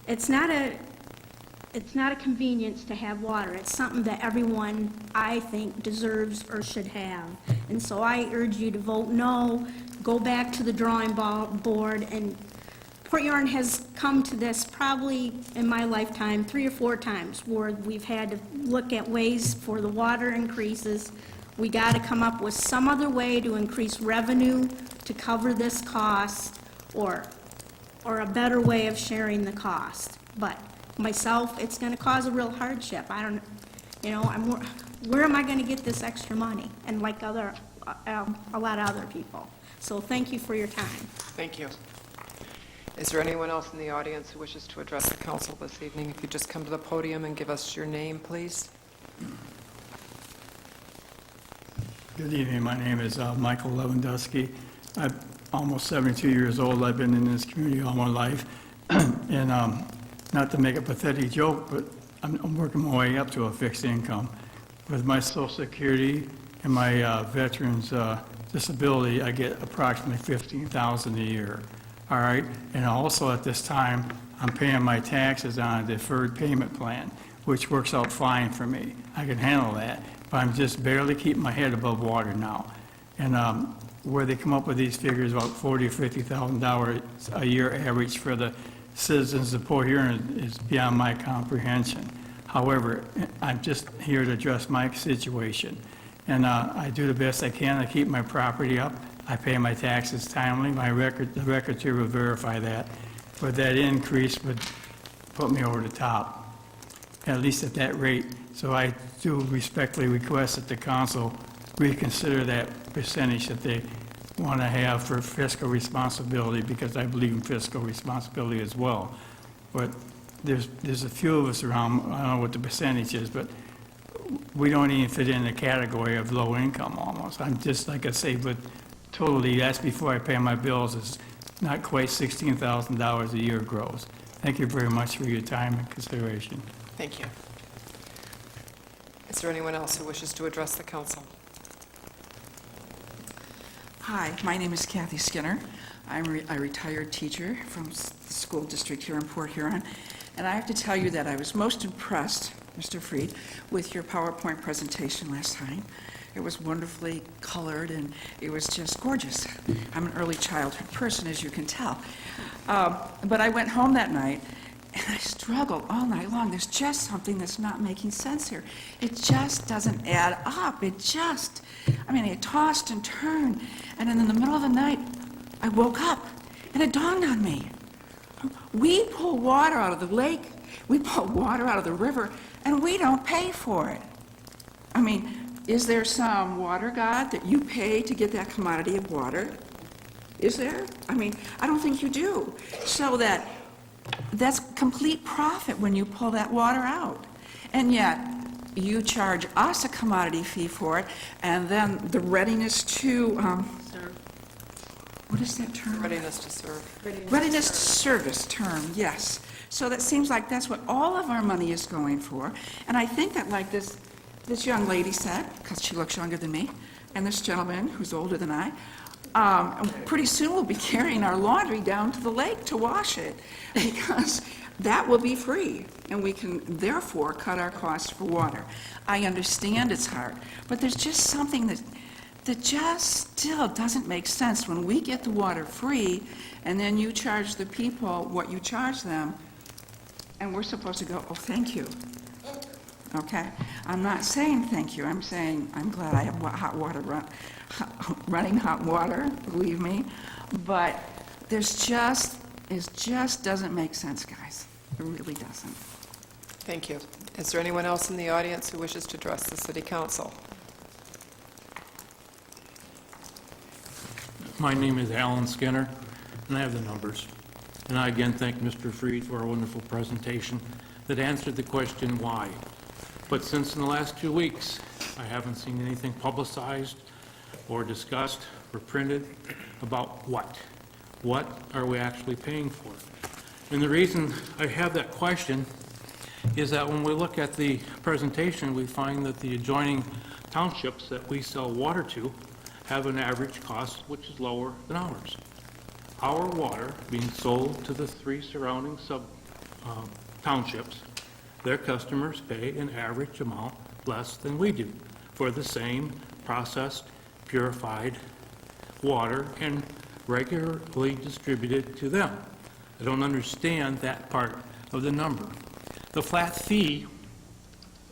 it's not a convenience to have water. It's something that everyone, I think, deserves or should have. And so I urge you to vote no, go back to the drawing board, and Port Huron has come to this probably in my lifetime 3 or 4 times where we've had to look at ways for the water increases. We got to come up with some other way to increase revenue to cover this cost, or a better way of sharing the cost. But myself, it's going to cause a real hardship. I don't, where am I going to get this extra money? And like a lot of other people. So thank you for your time. Thank you. Is there anyone else in the audience who wishes to address the council this evening? If you just come to the podium and give us your name, please. Good evening. My name is Michael Lewandowski. I'm almost 72 years old. I've been in this community all my life. And not to make a pathetic joke, but I'm working my way up to a fixed income. With my Social Security and my veterans disability, I get approximately $15,000 a year. All right, and also at this time, I'm paying my taxes on a deferred payment plan, which works out fine for me. I can handle that, but I'm just barely keeping my head above water now. And where they come up with these figures, about $40,000 or $50,000 a year average for the citizens of Port Huron, is beyond my comprehension. However, I'm just here to address my situation, and I do the best I can to keep my property up. I pay my taxes timely. The records here will verify that. But that increase would put me over the top, at least at that rate. So I do respectfully request that the council reconsider that percentage that they want to have for fiscal responsibility, because I believe in fiscal responsibility as well. But there's a few of us around, I don't know what the percentage is, but we don't even fit in the category of low income almost. I'm just, like I say, but totally, that's before I pay my bills, it's not quite $16,000 a year gross. Thank you very much for your time and consideration. Thank you. Is there anyone else who wishes to address the council? Hi, my name is Kathy Skinner. I'm a retired teacher from the school district here in Port Huron, and I have to tell you that I was most impressed, Mr. Freed, with your PowerPoint presentation last time. It was wonderfully colored, and it was just gorgeous. I'm an early childhood person, as you can tell. But I went home that night, And I struggled all night long. There's just something that's not making sense here. It just doesn't add up. I tossed and turned, and then in the middle of the night, I woke up, and it dawned on me. We pull water out of the lake, we pull water out of the river, and we don't pay for it. Is there some water god that you pay to get that commodity of water? Is there? I don't think you do. So that's complete profit when you pull that water out. And yet, you charge us a commodity fee for it, and then the readiness to, what is that term? Readiness to serve. Readiness to service term, yes. So that seems like that's what all of our money is going for. And I think that, like this young lady said, because she looks younger than me, and this gentleman who's older than I, pretty soon we'll be carrying our laundry down to the lake to wash it, because that will be free, and we can therefore cut our costs for water. I understand it's hard, but there's just something that just still doesn't make sense when we get the water free, and then you charge the people what you charge them, and we're supposed to go, oh, thank you. Okay? I'm not saying thank you. I'm saying I'm glad I have hot water, running hot water, believe me. But it just doesn't make sense, guys. It really doesn't. Thank you. Is there anyone else in the audience who wishes to address the city council? My name is Alan Skinner, and I have the numbers. And I again thank Mr. Freed for a wonderful presentation that answered the question why. But since in the last 2 weeks, I haven't seen anything publicized or discussed or printed about what. What are we actually paying for? And the reason I have that question is that when we look at the presentation, we find that the adjoining townships that we sell water to have an average cost which is lower than ours. Our water being sold to the 3 surrounding townships, their customers pay an average amount less than we do for the same processed, purified water and regularly distributed to them. I don't understand that part of the number. The flat fee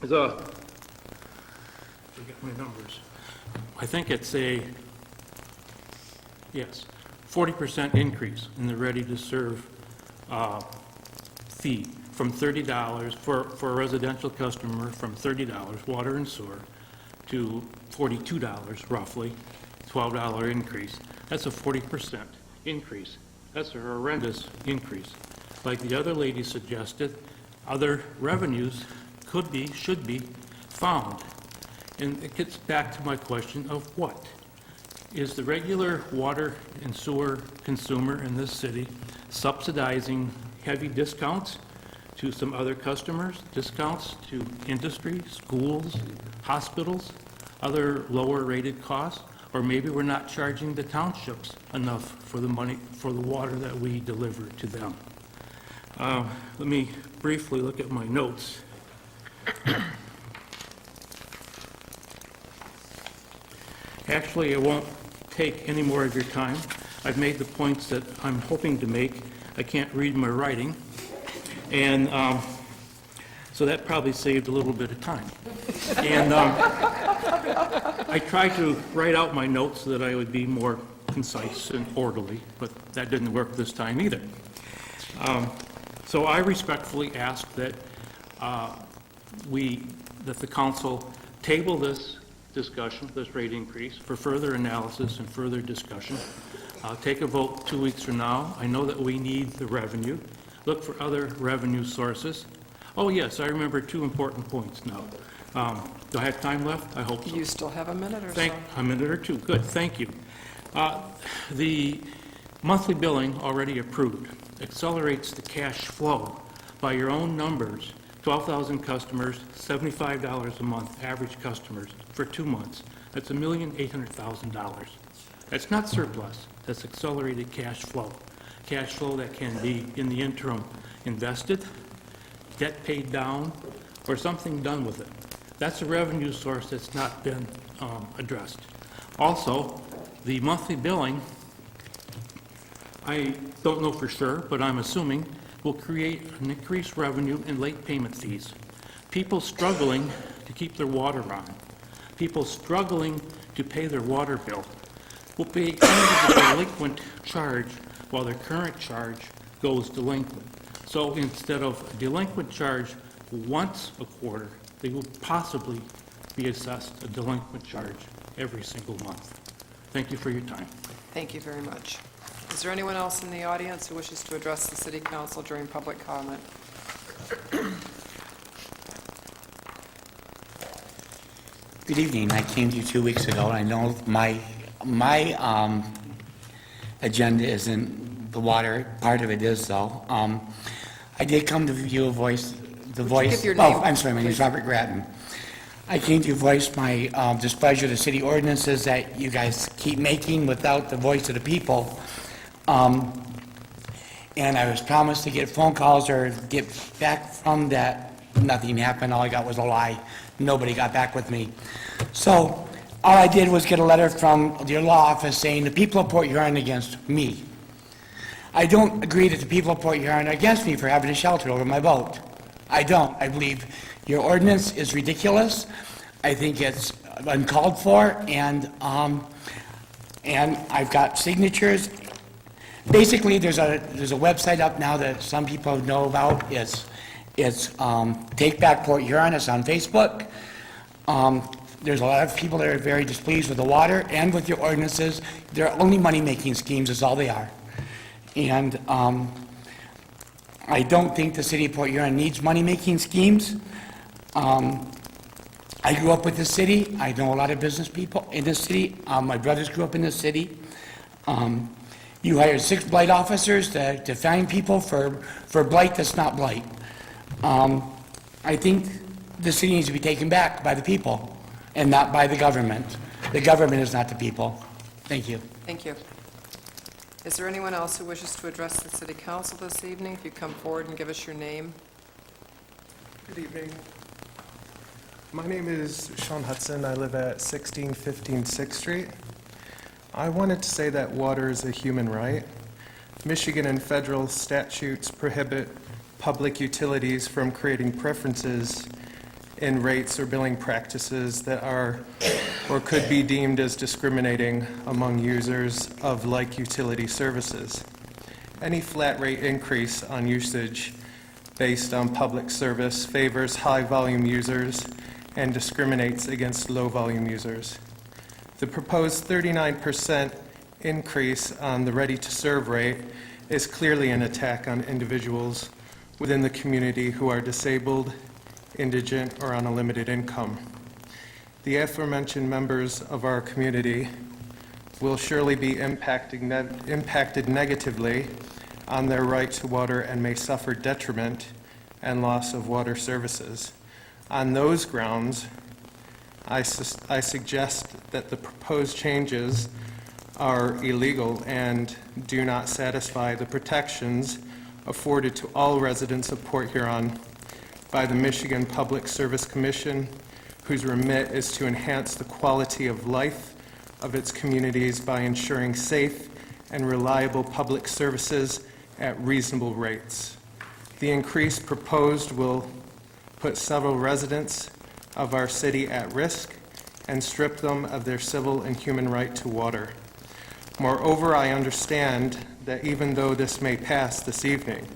is I forget my numbers. I think it's 40% increase in the ready-to-serve fee from $30 for a residential customer, from $30 water and sewer to $42 roughly, $12 increase. That's a 40% increase. That's a horrendous increase. Like the other lady suggested, other revenues should be found. And it gets back to my question of what? Is the regular water and sewer consumer in this city subsidizing heavy discounts to some other customers, discounts to industry, schools, hospitals, other lower rated costs? Or maybe we're not charging the townships enough for the money, for the water that we deliver to them. Let me briefly look at my notes. Actually, I won't take any more of your time. I've made the points that I'm hoping to make. I can't read my writing, and so that probably saved a little bit of time. And I tried to write out my notes so that I would be more concise and orderly, but that didn't work this time either. So I respectfully ask that that the council table this discussion, this rate increase, for further analysis and further discussion. Take a vote 2 weeks from now. I know that we need the revenue. Look for other revenue sources. Oh, yes, I remember 2 important points now. Do I have time left? I hope so. You still have a minute or so? A minute or 2. Good, thank you. The monthly billing already approved accelerates the cash flow by your own numbers. 12,000 customers, $75 a month, average customers for 2 months. That's $1,800,000. That's not surplus. That's accelerated cash flow. Cash flow that can be, in the interim, invested, debt paid down, or something done with it. That's a revenue source that's not been addressed. Also, the monthly billing, I don't know for sure, but I'm assuming will create an increased revenue and late payment fees. People struggling to keep their water on, people struggling to pay their water bill, will pay under the delinquent charge while their current charge goes delinquent. So instead of a delinquent charge once a quarter, they will possibly be assessed a delinquent charge every single month. Thank you for your time. Thank you very much. Is there anyone else in the audience who wishes to address the city council during public comment? Good evening. I came to you 2 weeks ago, and I know my agenda isn't the water. Part of it is, though. I did come to you voice the voice. give your name, Oh, I'm sorry. My name is Robert Grattan. I came to voice my displeasure of the city ordinances that you guys keep making without the voice of the people. And I was promised to get phone calls or get back from that. Nothing happened. All I got was a lie. Nobody got back with me. So all I did was get a letter from your law office saying the people of Port Huron against me. I don't agree that the people of Port Huron are against me for having a shelter over my boat. I don't. I believe your ordinance is ridiculous. I think it's uncalled for, and I've got signatures. Basically, there's a website up now that some people know about. It's Take Back Port Huron. It's on Facebook. There's a lot of people that are very displeased with the water and with your ordinances. They're only money-making schemes is all they are. And I don't think the city of Port Huron needs money-making schemes. I grew up with the city. I know a lot of business people in the city. My brothers grew up in the city. You hired 6 blight officers to find people for blight that's not blight. I think the city needs to be taken back by the people and not by the government. The government is not the people. Thank you. Thank you. Is there anyone else who wishes to address the city council this evening? If you come forward and give us your name. Good evening. My name is Sean Hudson. I live at 1615 6th Street. I wanted to say that water is a human right. Michigan and federal statutes prohibit public utilities from creating preferences in rates or billing practices that are or could be deemed as discriminating among users of like utility services. Any flat rate increase on usage based on public service favors high-volume users and discriminates against low-volume users. The proposed 39% increase on the ready-to-serve rate is clearly an attack on individuals within the community who are disabled, indigent, or on a limited income. The aforementioned members of our community will surely be impacted negatively on their right to water and may suffer detriment and loss of water services. On those grounds, I suggest that the proposed changes are illegal and do not satisfy the protections afforded to all residents of Port Huron by the Michigan Public Service Commission, whose remit is to enhance the quality of life of its communities by ensuring safe and reliable public services at reasonable rates. The increase proposed will put several residents of our city at risk and strip them of their civil and human right to water. Moreover, I understand that even though this may pass this evening,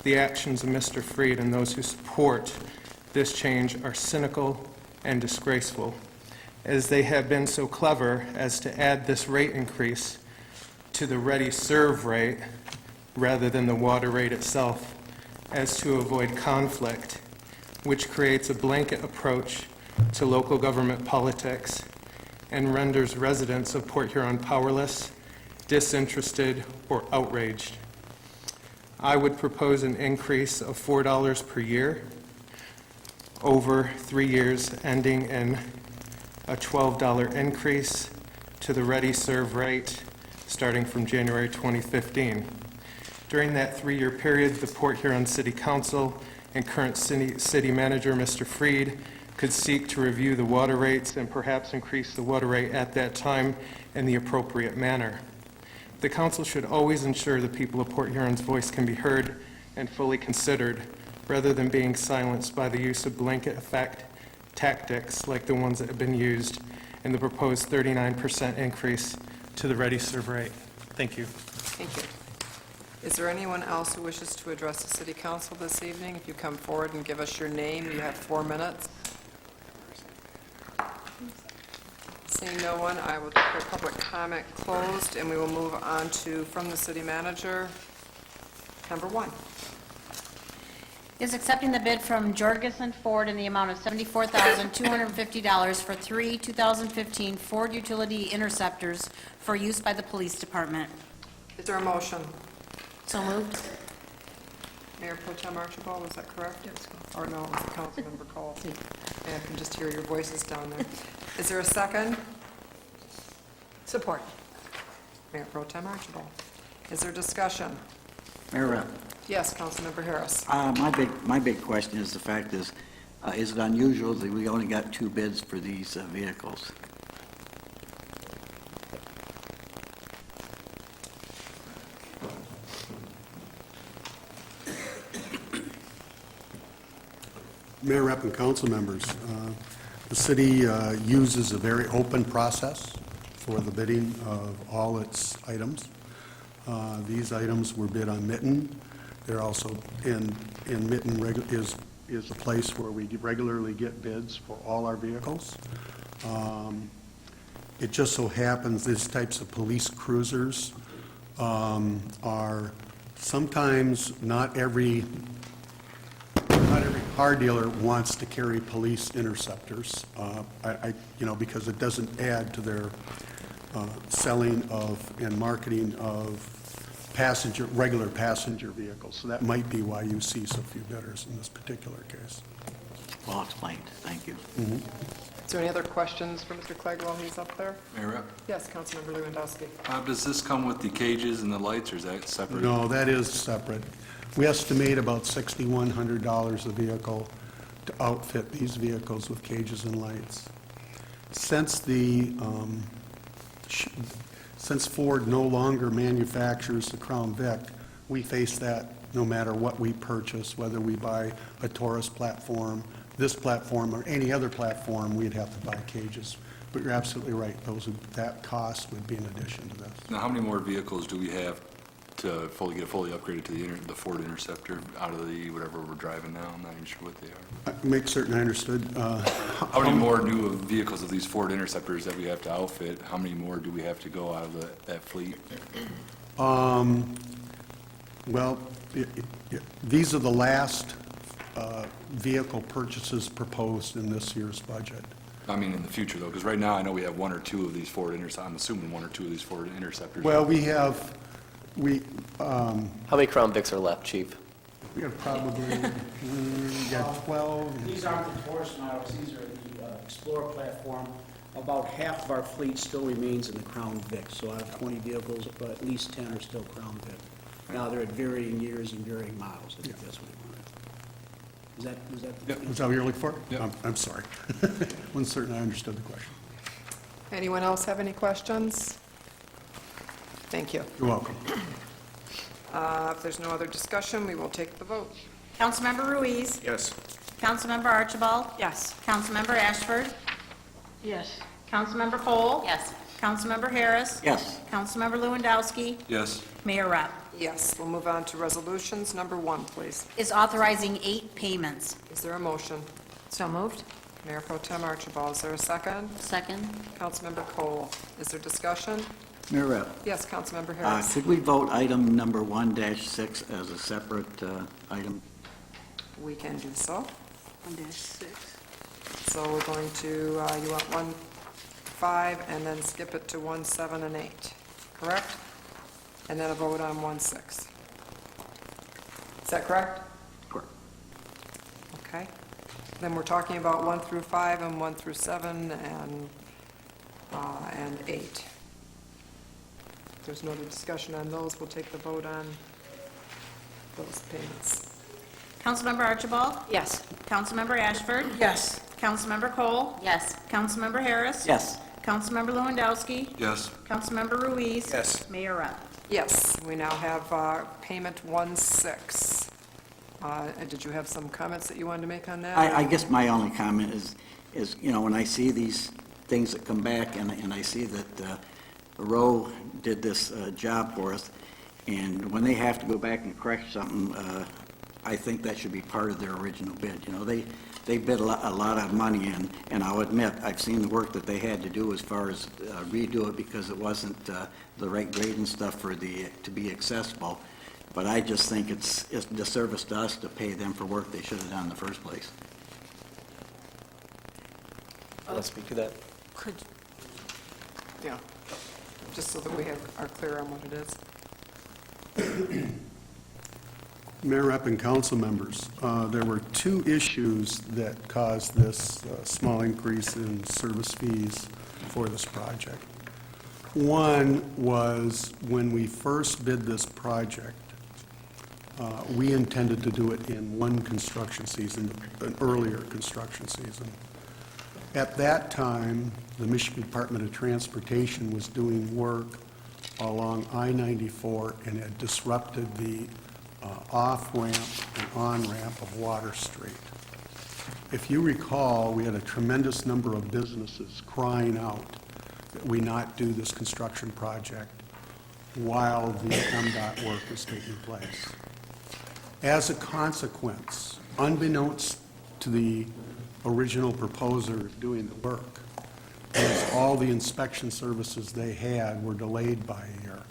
the actions of Mr. Freed and those who support this change are cynical and disgraceful, as they have been so clever as to add this rate increase to the ready-serve rate rather than the water rate itself, as to avoid conflict, which creates a blanket approach to local government politics and renders residents of Port Huron powerless, disinterested, or outraged. I would propose an increase of $4 per year over 3 years, ending in a $12 increase to the ready-serve rate starting from January 2015. During that 3-year period, the Port Huron City Council and current city manager, Mr. Freed, could seek to review the water rates and perhaps increase the water rate at that time in the appropriate manner. The council should always ensure the people of Port Huron's voice can be heard and fully considered, rather than being silenced by the use of blanket effect tactics like the ones that have been used in the proposed 39% increase to the ready-serve rate. Thank you. Thank you. Is there anyone else who wishes to address the city council this evening? If you come forward and give us your name, you have 4 minutes. Seeing no one, I will declare public comment closed, and we will move on to, from the city manager, number 1. Is accepting the bid from Jorgensen Ford in the amount of $74,250 for 3 2015 Ford Utility Interceptors for use by the police department. Is there a motion? So moved. Mayor Pro Tem Archibald, was that correct? Yes. Or no, it was the council member call. I can just hear your voices down there. Is there a second? Support. Mayor Pro Tem Archibald. Is there discussion? Mayor Rep. Yes, Councilmember Harris. My big question is the fact is it unusual that we only got 2 bids for these vehicles? Mayor Rep and council members, the city uses a very open process for the bidding of all its items. These items were bid on Mitten. They're also in Mitten is a place where we regularly get bids for all our vehicles. It just so happens these types of police cruisers are sometimes not every car dealer wants to carry police interceptors, because it doesn't add to their selling of and marketing of regular passenger vehicles. So that might be why you see so few bidders in this particular case. Well explained. Thank you. Is there any other questions for Mr. Clegg while he's up there? Mayor Rep, Yes, Councilmember Lewandowski. does this come with the cages and the lights, or is that separate? No, that is separate. We estimate about $6,100 a vehicle to outfit these vehicles with cages and lights. Since Ford no longer manufactures the Crown Vic, we face that no matter what we purchase, whether we buy a Taurus platform, this platform, or any other platform, we'd have to buy cages. But you're absolutely right, that cost would be in addition to this. Now, how many more vehicles do we have to get fully upgraded to the Ford Interceptor out of the whatever we're driving now? I'm not even sure what they are. Make certain I understood. How many more new vehicles of these Ford Interceptors that we have to outfit? How many more do we have to go out of that fleet? Well, these are the last vehicle purchases proposed in this year's budget. I mean, in the future, though, because right now I know we have 1 or 2 of these Ford Interceptors. I'm assuming 1 or 2 of these Ford Interceptors. Well, we How many Crown Vics are left, Chief? We have probably, got 12. These aren't the Taurus models, these are the Explorer platform. About half of our fleet still remains in the Crown Vic, so out of 20 vehicles, but at least 10 are still Crown Vic. Now, they're at varying years and varying models, I think that's what you wanted. Was that Was that what you're looking for? Yep. I'm sorry. Wasn't certain I understood the question. Anyone else have any questions? Thank you. You're welcome. If there's no other discussion, we will take the vote. Councilmember Ruiz. Yes. Councilmember Archibald. Yes. Councilmember Ashford. Yes. Councilmember Cole. Yes. Councilmember Harris. Yes. Councilmember Lewandowski. Yes. Mayor Rep. Yes, we'll move on to resolutions. Number 1, please. Is authorizing 8 payments. Is there a motion? So moved. Mayor Pro Tem Archibald, is there a second? Second? Councilmember Cole, is there discussion? Mayor Rep. Yes, Councilmember Harris. Could we vote item number 1-6 as a separate item? We can do so. 1-6. So we're going to, you want 1, 5, and then skip it to 1, 7, and 8, correct? And then a vote on 1, 6. Is that correct? Correct. Okay. Then we're talking about 1 through 5 and 1 through 7 and 8. If there's no other discussion on those, we'll take the vote on those payments. Councilmember Archibald. Yes. Councilmember Ashford. Yes. Councilmember Cole. Yes. Councilmember Harris. Yes. Councilmember Lewandowski. Yes. Councilmember Ruiz. Yes. Mayor Rep. Yes, we now have payment 1, 6. Did you have some comments that you wanted to make on that? I guess my only comment is, you know, when I see these things that come back, and I see that Rowe did this job for us, and when they have to go back and correct something, I think that should be part of their original bid. You know, they bid a lot of money in, and I'll admit, I've seen the work that they had to do as far as redo it because it wasn't the right grade and stuff for to be accessible. But I just think it's a disservice to us to pay them for work they should have done in the first place. Let's speak to that. Could, yeah, just so that we are clear on what it is. Mayor Rep and council members, there were two issues that caused this small increase in service fees for this project. One was when we first bid this project, we intended to do it in one construction season, an earlier construction season. At that time, the Michigan Department of Transportation was doing work along I-94 and had disrupted the off-ramp and on-ramp of Water Street. If you recall, we had a tremendous number of businesses crying out that we not do this construction project while the MDOT work was taking place. As a consequence, unbeknownst to the original proposer doing the work, is all the inspection services they had were delayed by a year,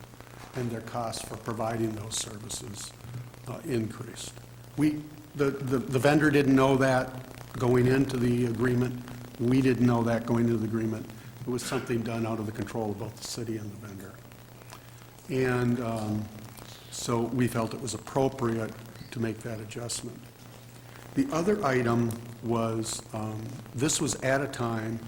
and their costs for providing those services increased. The vendor didn't know that going into the agreement. We didn't know that going into the agreement. It was something done out of the control of both the city and the vendor. And so we felt it was appropriate to make that adjustment. The other item was, this was at a time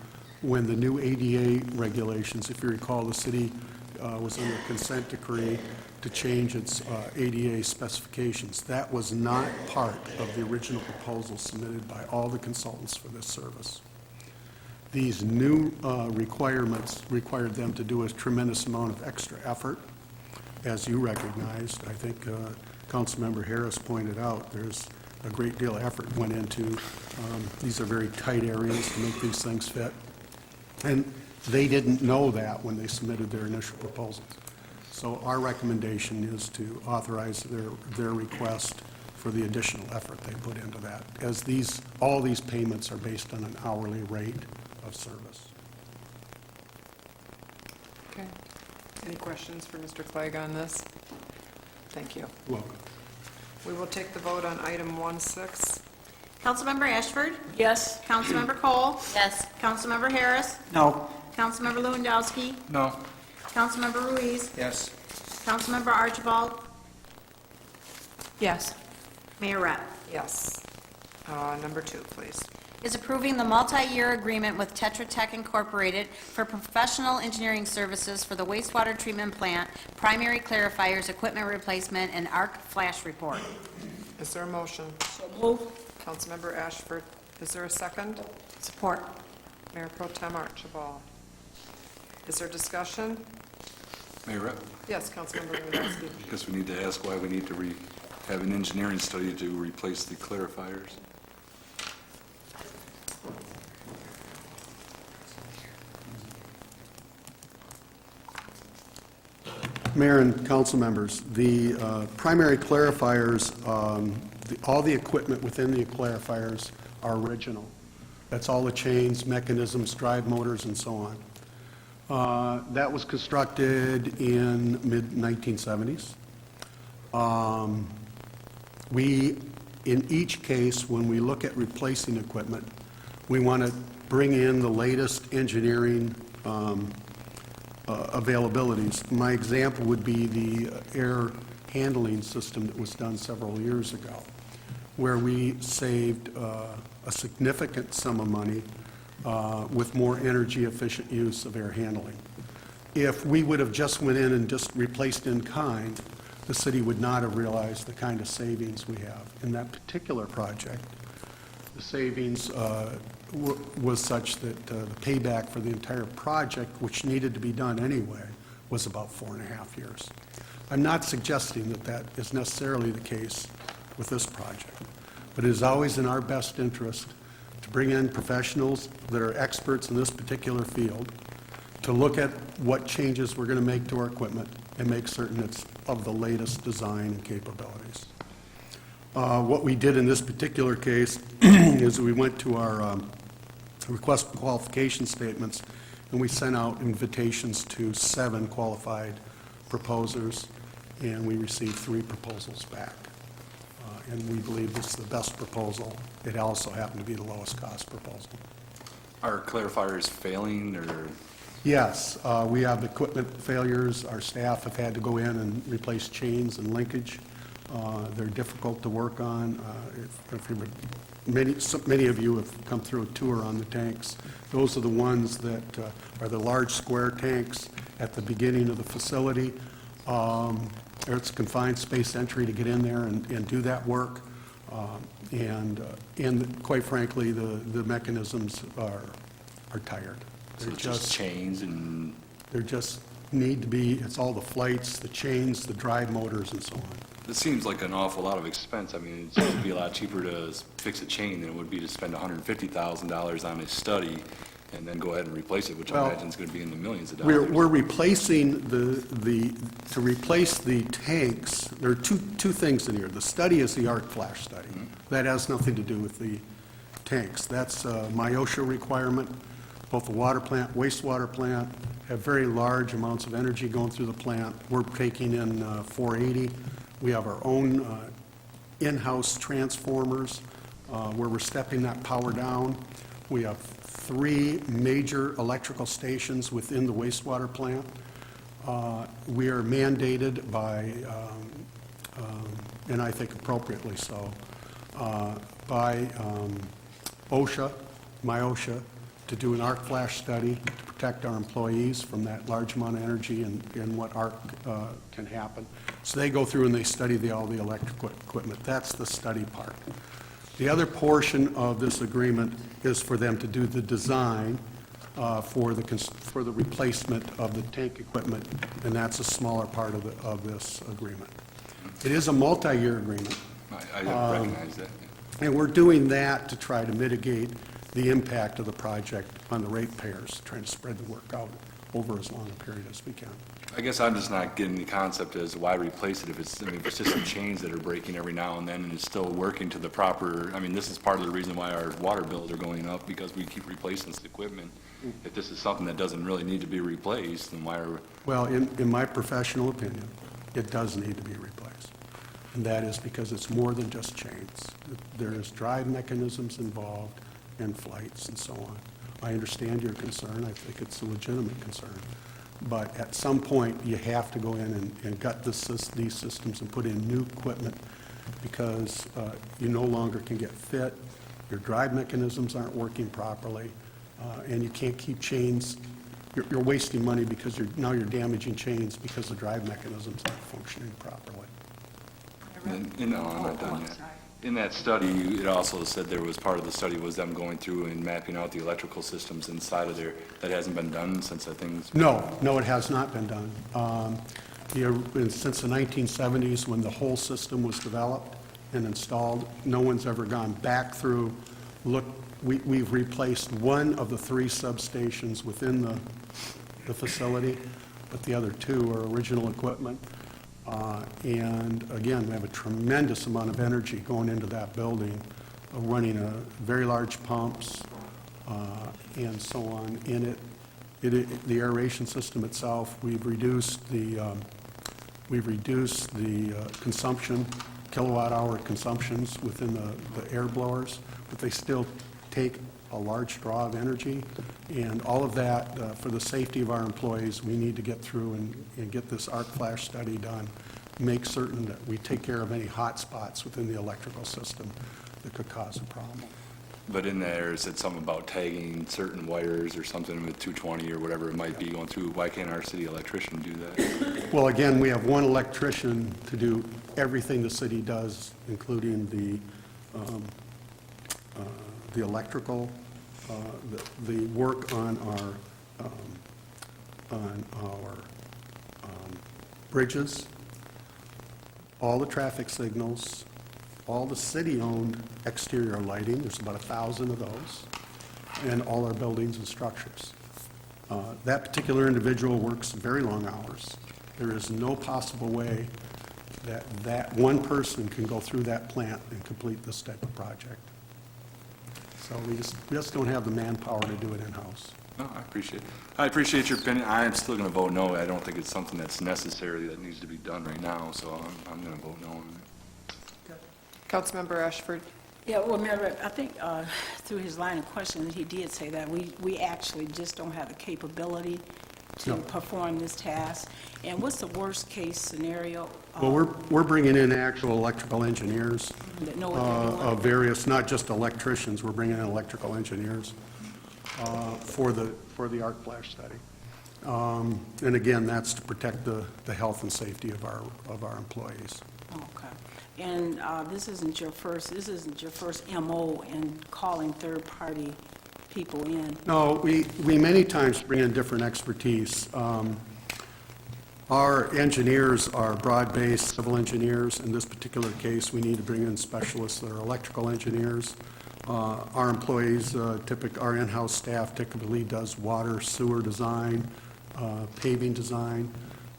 when the new ADA regulations, if you recall, the city was under consent decree to change its ADA specifications. That was not part of the original proposal submitted by all the consultants for this service. These new requirements required them to do a tremendous amount of extra effort. As you recognized, I think Councilmember Harris pointed out, there's a great deal of effort went into, these are very tight areas to make these things fit. And they didn't know that when they submitted their initial proposals. So our recommendation is to authorize their request for the additional effort they put into that, as all these payments are based on an hourly rate of service. Okay. Any questions for Mr. Clegg on this? Thank you. Welcome. We will take the vote on item 1-6. Councilmember Ashford? Yes. Councilmember Cole? Yes. Councilmember Harris? No. Councilmember Lewandowski? No. Councilmember Ruiz? Yes. Councilmember Archibald? Yes. Mayor Rep? Yes. Number 2, please. Is approving the multi-year agreement with Tetra Tech Incorporated for professional engineering services for the wastewater treatment plant, primary clarifiers, equipment replacement, and arc flash report. Is there a motion? So moved. Councilmember Ashford. Is there a second? Support. Mayor Pro Tem Archibald. Is there discussion? Mayor Rep, Yes, Councilmember Lewandowski. I guess we need to ask why we need to have an engineering study to replace the clarifiers. Mayor and council members, the primary clarifiers, all the equipment within the clarifiers are original. That's all the chains, mechanisms, drive motors, and so on. That was constructed in mid-1970s. In each case, when we look at replacing equipment, we want to bring in the latest engineering availabilities. My example would be the air handling system that was done several years ago, where we saved a significant sum of money with more energy-efficient use of air handling. If we would have just went in and just replaced in kind, the city would not have realized the kind of savings we have. In that particular project, the savings was such that the payback for the entire project, which needed to be done anyway, was about 4.5 years. I'm not suggesting that that is necessarily the case with this project. But it is always in our best interest to bring in professionals that are experts in this particular field, to look at what changes we're going to make to our equipment and make certain it's of the latest design and capabilities. What we did in this particular case is we went to our request for qualification statements, and we sent out invitations to 7 qualified proposers, and we received 3 proposals back. And we believe this is the best proposal. It also happened to be the lowest cost proposal. Are clarifiers failing, or? Yes, we have equipment failures. Our staff have had to go in and replace chains and linkage. They're difficult to work on. Many of you have come through a tour on the tanks. Those are the ones that are the large square tanks at the beginning of the facility. It's confined space entry to get in there and do that work. And quite frankly, the mechanisms are tired. So it's just chains and? They just need to be, it's all the flights, the chains, the drive motors, and so on. This seems like an awful lot of expense. I mean, it would be a lot cheaper to fix a chain than it would be to spend $150,000 on a study and then go ahead and replace it, which I imagine is going to be in the millions of dollars. We're replacing to replace the tanks, there are two things in here. The study is the arc flash study. That has nothing to do with the tanks. That's a MIOSHA requirement. Both the water plant, wastewater plant have very large amounts of energy going through the plant. We're taking in 480. We have our own in-house transformers where we're stepping that power down. We have 3 major electrical stations within the wastewater plant. We are mandated by, and I think appropriately so, by OSHA, MIOSHA, to do an arc flash study to protect our employees from that large amount of energy and what arc can happen. So they go through and they study all the electrical equipment. That's the study part. The other portion of this agreement is for them to do the design for the replacement of the tank equipment, and that's a smaller part of this agreement. It is a multi-year agreement. I recognize that. And we're doing that to try to mitigate the impact of the project on the ratepayers, trying to spread the work out over as long a period as we can. I guess I'm just not getting the concept as why replace it if it's just some chains that are breaking every now and then and it's still working to the proper, this is part of the reason why our water bills are going up, because we keep replacing this equipment. If this is something that doesn't really need to be replaced, then why are? Well, in my professional opinion, it does need to be replaced. And that is because it's more than just chains. There's drive mechanisms involved and flights and so on. I understand your concern. I think it's a legitimate concern. But at some point, you have to go in and gut these systems and put in new equipment because you no longer can get fit. Your drive mechanisms aren't working properly, and you can't keep chains. You're wasting money because now you're damaging chains because the drive mechanisms aren't functioning properly. I'm not done yet. In that study, it also said there was part of the study was them going through and mapping out the electrical systems inside of there. That hasn't been done since I think. No, it has not been done. Since the 1970s, when the whole system was developed and installed, no one's ever gone back through. Look, we've replaced one of the 3 substations within the facility, but the other 2 are original equipment. And again, we have a tremendous amount of energy going into that building, running very large pumps and so on. In the aeration system itself, we've reduced the consumption, kilowatt-hour consumptions within the air blowers, but they still take a large draw of energy. And all of that, for the safety of our employees, we need to get through and get this arc flash study done, make certain that we take care of any hot spots within the electrical system that could cause a problem. But in there, it said something about tagging certain wires or something with 220 or whatever it might be going through. Why can't our city electrician do that? Well, again, we have one electrician to do everything the city does, including the electrical, the work on our bridges, all the traffic signals, all the city-owned exterior lighting, there's about 1,000 of those, and all our buildings and structures. That particular individual works very long hours. There is no possible way that one person can go through that plant and complete this type of project. So we just don't have the manpower to do it in-house. No, I appreciate your opinion. I am still going to vote no. I don't think it's something that's necessary that needs to be done right now, so I'm going to vote no on it. Councilmember Ashford? Yeah, well, Mayor, I think through his line of questioning, he did say that we actually just don't have the capability to perform this task. And what's the worst-case scenario? Well, we're bringing in actual electrical engineers That know what they're doing? of various, not just electricians, we're bringing in electrical engineers for the arc flash study. And again, that's to protect the health and safety of our employees. Okay. And this isn't your first MO in calling third-party people in? No, we many times bring in different expertise. Our engineers are broad-based civil engineers. In this particular case, we need to bring in specialists that are electrical engineers. Our employees, our in-house staff typically does water, sewer design, paving design,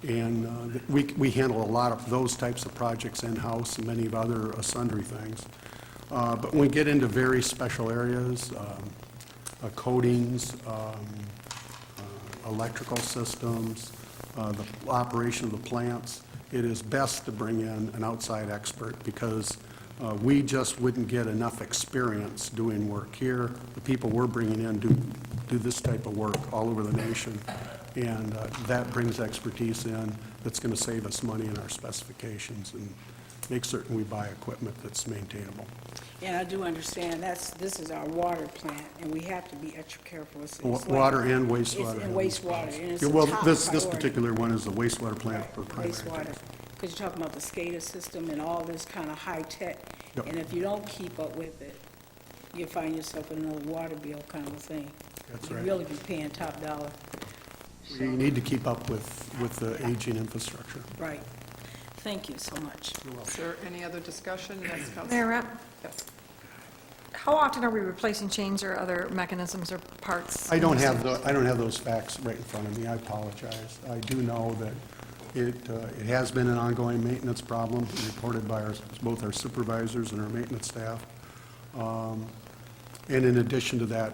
and we handle a lot of those types of projects in-house and many of other sundry things. But when we get into very special areas, coatings, electrical systems, the operation of the plants, it is best to bring in an outside expert because we just wouldn't get enough experience doing work here. The people we're bringing in do this type of work all over the nation, and that brings expertise in that's going to save us money in our specifications and make certain we buy equipment that's maintainable. And I do understand this is our water plant, and we have to be extra careful. It's like- Water and wastewater. And wastewater, and it's a Well, top this priority. particular one is the wastewater plant for primary. Wastewater, because you're talking about the SCADA system and all this kind of high-tech. Yep. And if you don't keep up with it, you find yourself in another water bill kind of a thing. That's You right. really be paying top dollar. We need to keep up with the aging infrastructure. Right. Thank you so much. Is there any other discussion? Yes, Council. Mayor Rapp, Yes. how often are we replacing chains or other mechanisms or parts? I don't have those facts right in front of me. I apologize. I do know that it has been an ongoing maintenance problem reported by both our supervisors and our maintenance staff. And in addition to that,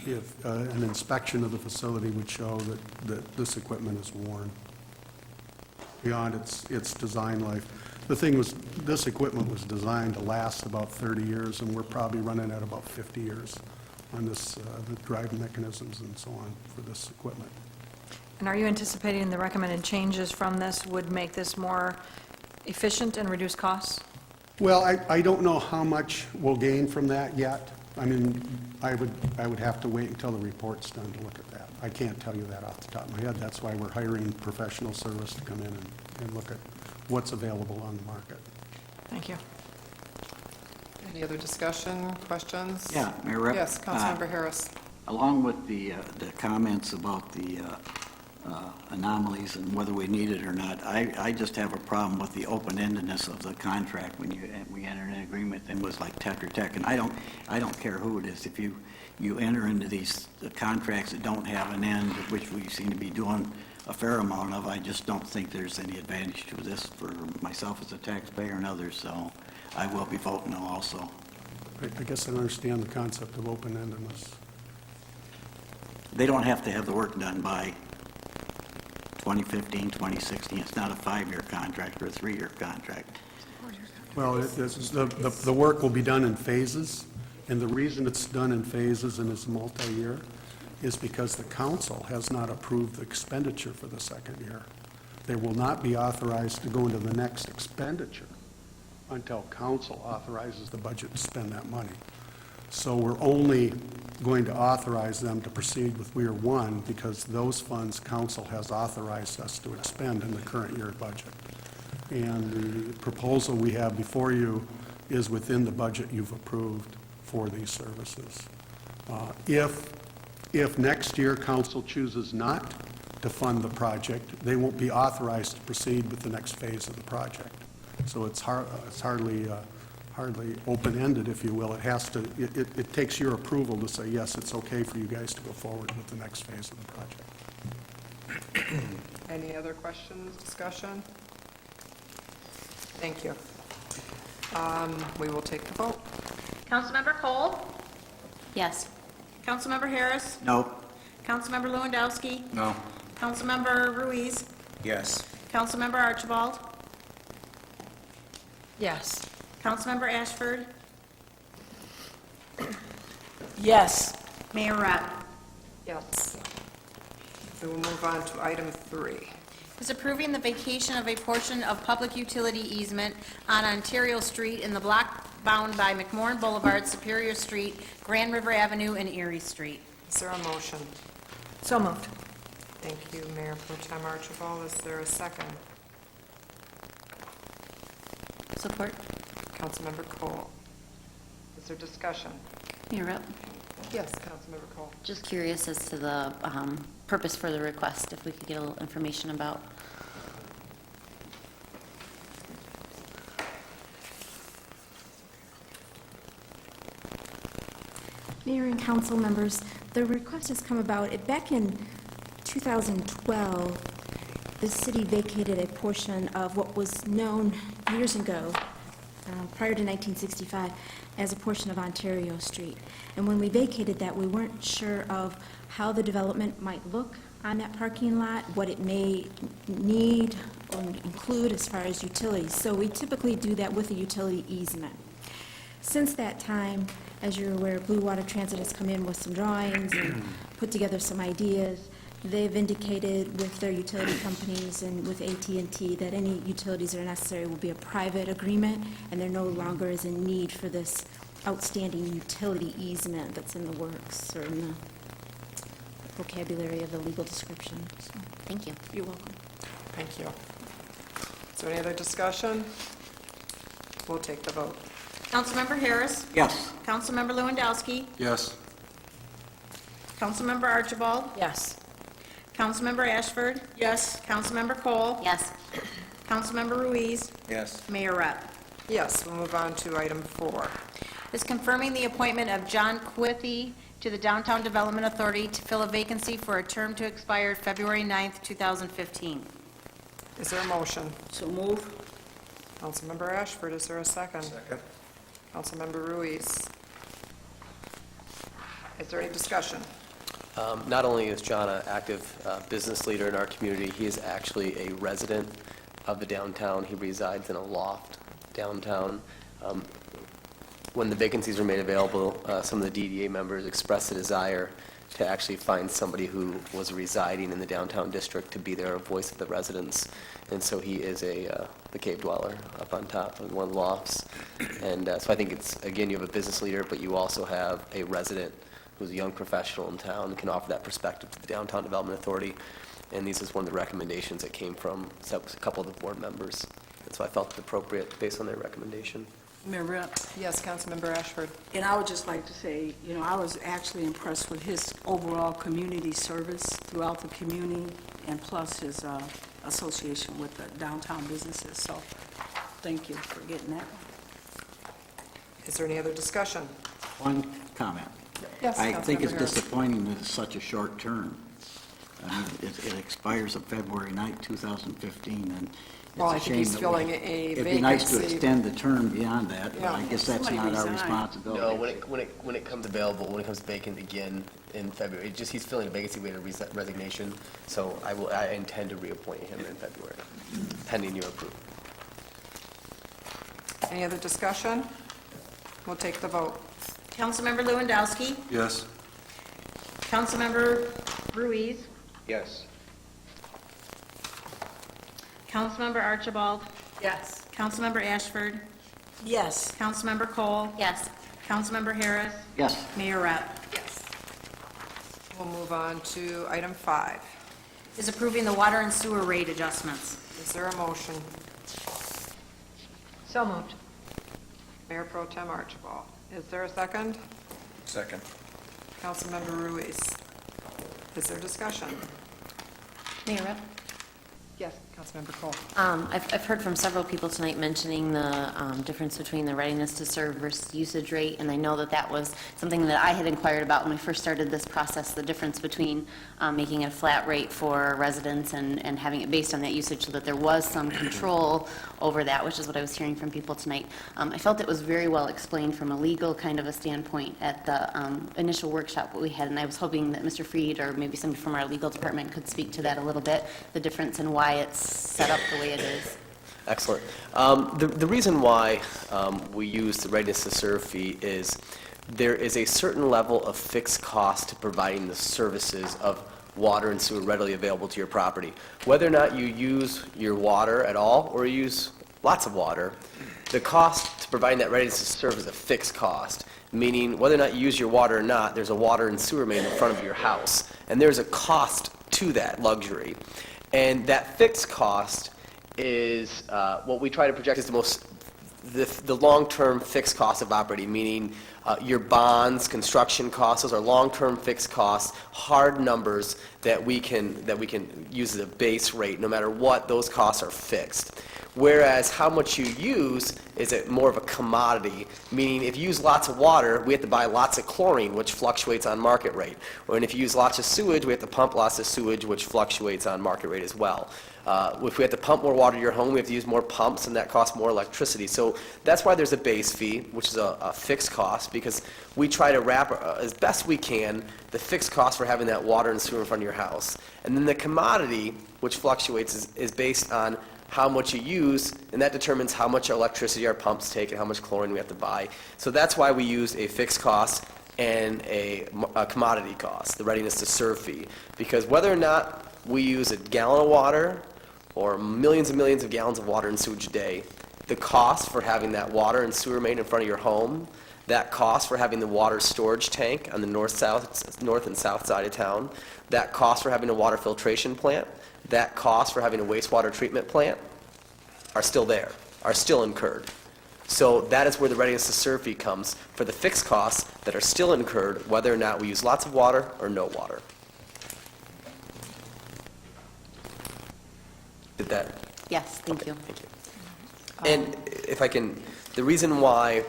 if an inspection of the facility would show that this equipment is worn beyond its design life. The thing was, this equipment was designed to last about 30 years, and we're probably running at about 50 years on this, the drive mechanisms and so on for this equipment. And are you anticipating the recommended changes from this would make this more efficient and reduce costs? Well, I don't know how much we'll gain from that yet. I mean, I would have to wait until the report's done to look at that. I can't tell you that off the top of my head. That's why we're hiring professional service to come in and look at what's available on the market. Thank you. Any other discussion, questions? Yeah, Mayor Rep. Yes, Councilmember Harris. Along with the comments about the anomalies and whether we need it or not, I just have a problem with the open-endedness of the contract when we enter an agreement and was like Tetra Tech. And I don't care who it is. If you enter into these contracts that don't have an end, which we seem to be doing a fair amount of, I just don't think there's any advantage to this for myself as a taxpayer and others. So I will be voting no also. I guess I don't understand the concept of open-endedness. They don't have to have the work done by 2015, 2016. It's not a 5-year contract or a 3-year contract. Well, the work will be done in phases, and the reason it's done in phases and is multi-year is because the council has not approved the expenditure for the second year. They will not be authorized to go into the next expenditure until council authorizes the budget to spend that money. So we're only going to authorize them to proceed with Weir 1 because those funds council has authorized us to expend in the current year budget. And the proposal we have before you is within the budget you've approved for these services. If next year council chooses not to fund the project, they won't be authorized to proceed with the next phase of the project. So it's hardly open-ended, if you will. It has to, it takes your approval to say, yes, it's okay for you guys to go forward with the next phase of the project. Any other questions, discussion? Thank you. We will take the vote. Councilmember Cole? Yes. Councilmember Harris? No. Councilmember Lewandowski? No. Councilmember Ruiz? Yes. Councilmember Archibald? Yes. Councilmember Ashford? Yes. Mayor Rep? Yes. We will move on to item 3. Is approving the vacation of a portion of public utility easement on Ontario Street in the block bound by McMorran Boulevard, Superior Street, Grand River Avenue, and Erie Street. Is there a motion? So moved. Thank you, Mayor Pro Tem Archibald. Is there a second? Support. Councilmember Cole. Is there discussion? Mayor Rep. Yes, Councilmember Cole. Just curious as to the purpose for the request, if we could get a little information about. Mayor and council members, the request has come about, back in 2012, the city vacated a portion of what was known years ago, prior to 1965, as a portion of Ontario Street. And when we vacated that, we weren't sure of how the development might look on that parking lot, what it may need or include as far as utilities. So we typically do that with a utility easement. Since that time, as you're aware, Blue Water Transit has come in with some drawings and put together some ideas. They've indicated with their utility companies and with AT&T that any utilities that are necessary will be a private agreement, and there no longer is a need for this outstanding utility easement that's in the works or in the vocabulary of the legal description. So, Thank you. you're welcome. Thank you. Is there any other discussion? We'll take the vote. Councilmember Harris? Yes. Councilmember Lewandowski? Yes. Councilmember Archibald? Yes. Councilmember Ashford? Yes. Councilmember Cole? Yes. Councilmember Ruiz? Yes. Mayor Rep? Yes, we'll move on to item 4. Is confirming the appointment of John Quithie to the Downtown Development Authority to fill a vacancy for a term to expire February 9th, 2015. Is there a motion? So move. Councilmember Ashford, is there a second? Second. Councilmember Ruiz. Is there any discussion? Not only is John an active business leader in our community, he is actually a resident of the downtown. He resides in a loft downtown. When the vacancies were made available, some of the DDA members expressed a desire to actually find somebody who was residing in the downtown district to be their voice of the residents. And so he is the cave dweller up on top of one of the lofts. And so I think it's, again, you have a business leader, but you also have a resident who's a young professional in town and can offer that perspective to the Downtown Development Authority. And this is one of the recommendations that came from a couple of the board members. And so I felt it appropriate based on their recommendation. Mayor Rep. Yes, Councilmember Ashford. And I would just like to say, you know, I was actually impressed with his overall community service throughout the community, and plus his association with the downtown businesses. So thank you for getting that. Is there any other discussion? One comment. Yes, I think it's Councilmember Harris. disappointing that it's such a short term. I mean, it expires on February 9th, 2015, and Well, I it's a think shame he's that filling we... a It'd be nice to vacancy. extend the term beyond that, but Yeah. I guess that's Somebody not our resign. responsibility. No, when it comes available, when it comes vacant again in February, it just, he's filling a vacancy, we had a resignation, so I intend to reappoint him in February, pending your approval. Any other discussion? We'll take the vote. Councilmember Lewandowski? Yes. Councilmember Ruiz? Yes. Councilmember Archibald? Yes. Councilmember Ashford? Yes. Councilmember Cole? Yes. Councilmember Harris? Yes. Mayor Rep? Yes. We'll move on to item 5. Is approving the water and sewer rate adjustments. Is there a motion? So moved. Mayor Pro Tem Archibald. Is there a second? Second. Councilmember Ruiz. Is there discussion? Mayor Rep. Yes. Councilmember Cole. I've heard from several people tonight mentioning the difference between the readiness to serve versus usage rate, and I know that that was something that I had inquired about when we first started this process, the difference between making it a flat rate for residents and having it based on that usage so that there was some control over that, which is what I was hearing from people tonight. I felt it was very well explained from a legal kind of a standpoint at the initial workshop that we had, and I was hoping that Mr. Freed or maybe somebody from our legal department could speak to that a little bit, the difference in why it's set up the way it is. Excellent. The reason why we use the readiness to serve fee is there is a certain level of fixed cost to providing the services of water and sewer readily available to your property. Whether or not you use your water at all or you use lots of water, the cost to providing that readiness to serve is a fixed cost, meaning whether or not you use your water or not, there's a water and sewer main in front of your house, and there's a cost to that luxury. And that fixed cost is what we try to project as the long-term fixed cost of operating, meaning your bonds, construction costs, those are long-term fixed costs, hard numbers that we can use as a base rate. No matter what, those costs are fixed. Whereas how much you use is more of a commodity, meaning if you use lots of water, we have to buy lots of chlorine, which fluctuates on market rate. Or if you use lots of sewage, we have to pump lots of sewage, which fluctuates on market rate as well. If we have to pump more water to your home, we have to use more pumps, and that costs more electricity. So that's why there's a base fee, which is a fixed cost, because we try to wrap, as best we can, the fixed cost for having that water and sewer in front of your house. And then the commodity, which fluctuates, is based on how much you use, and that determines how much electricity our pumps take and how much chlorine we have to buy. So that's why we use a fixed cost and a commodity cost, the readiness to serve fee. Because whether or not we use a gallon of water or millions and millions of gallons of water and sewage a day, the cost for having that water and sewer main in front of your home, that cost for having the water storage tank on the north and south side of town, that cost for having a water filtration plant, that cost for having a wastewater treatment plant are still there, are still incurred. So that is where the readiness to serve fee comes for the fixed costs that are still incurred, whether or not we use lots of water or no water. Did that? Yes, thank you. Thank you. And if I can, the reason why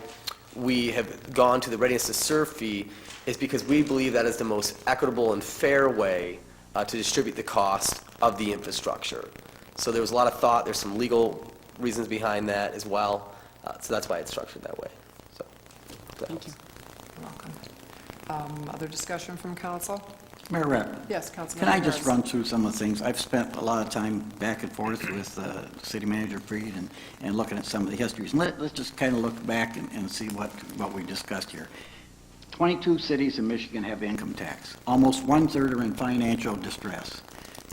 we have gone to the readiness to serve fee is because we believe that is the most equitable and fair way to distribute the cost of the infrastructure. So there was a lot of thought, there's some legal reasons behind that as well, so that's why it's structured that way. So, Thank you. You're welcome. Other discussion from council? Mayor Rep. Yes, Councilmember Can I just Harris. run through some of the things? I've spent a lot of time back and forth with City Manager Freed and looking at some of the histories. And let's just kind of look back and see what we discussed here. 22 cities in Michigan have income tax. Almost one-third are in financial distress,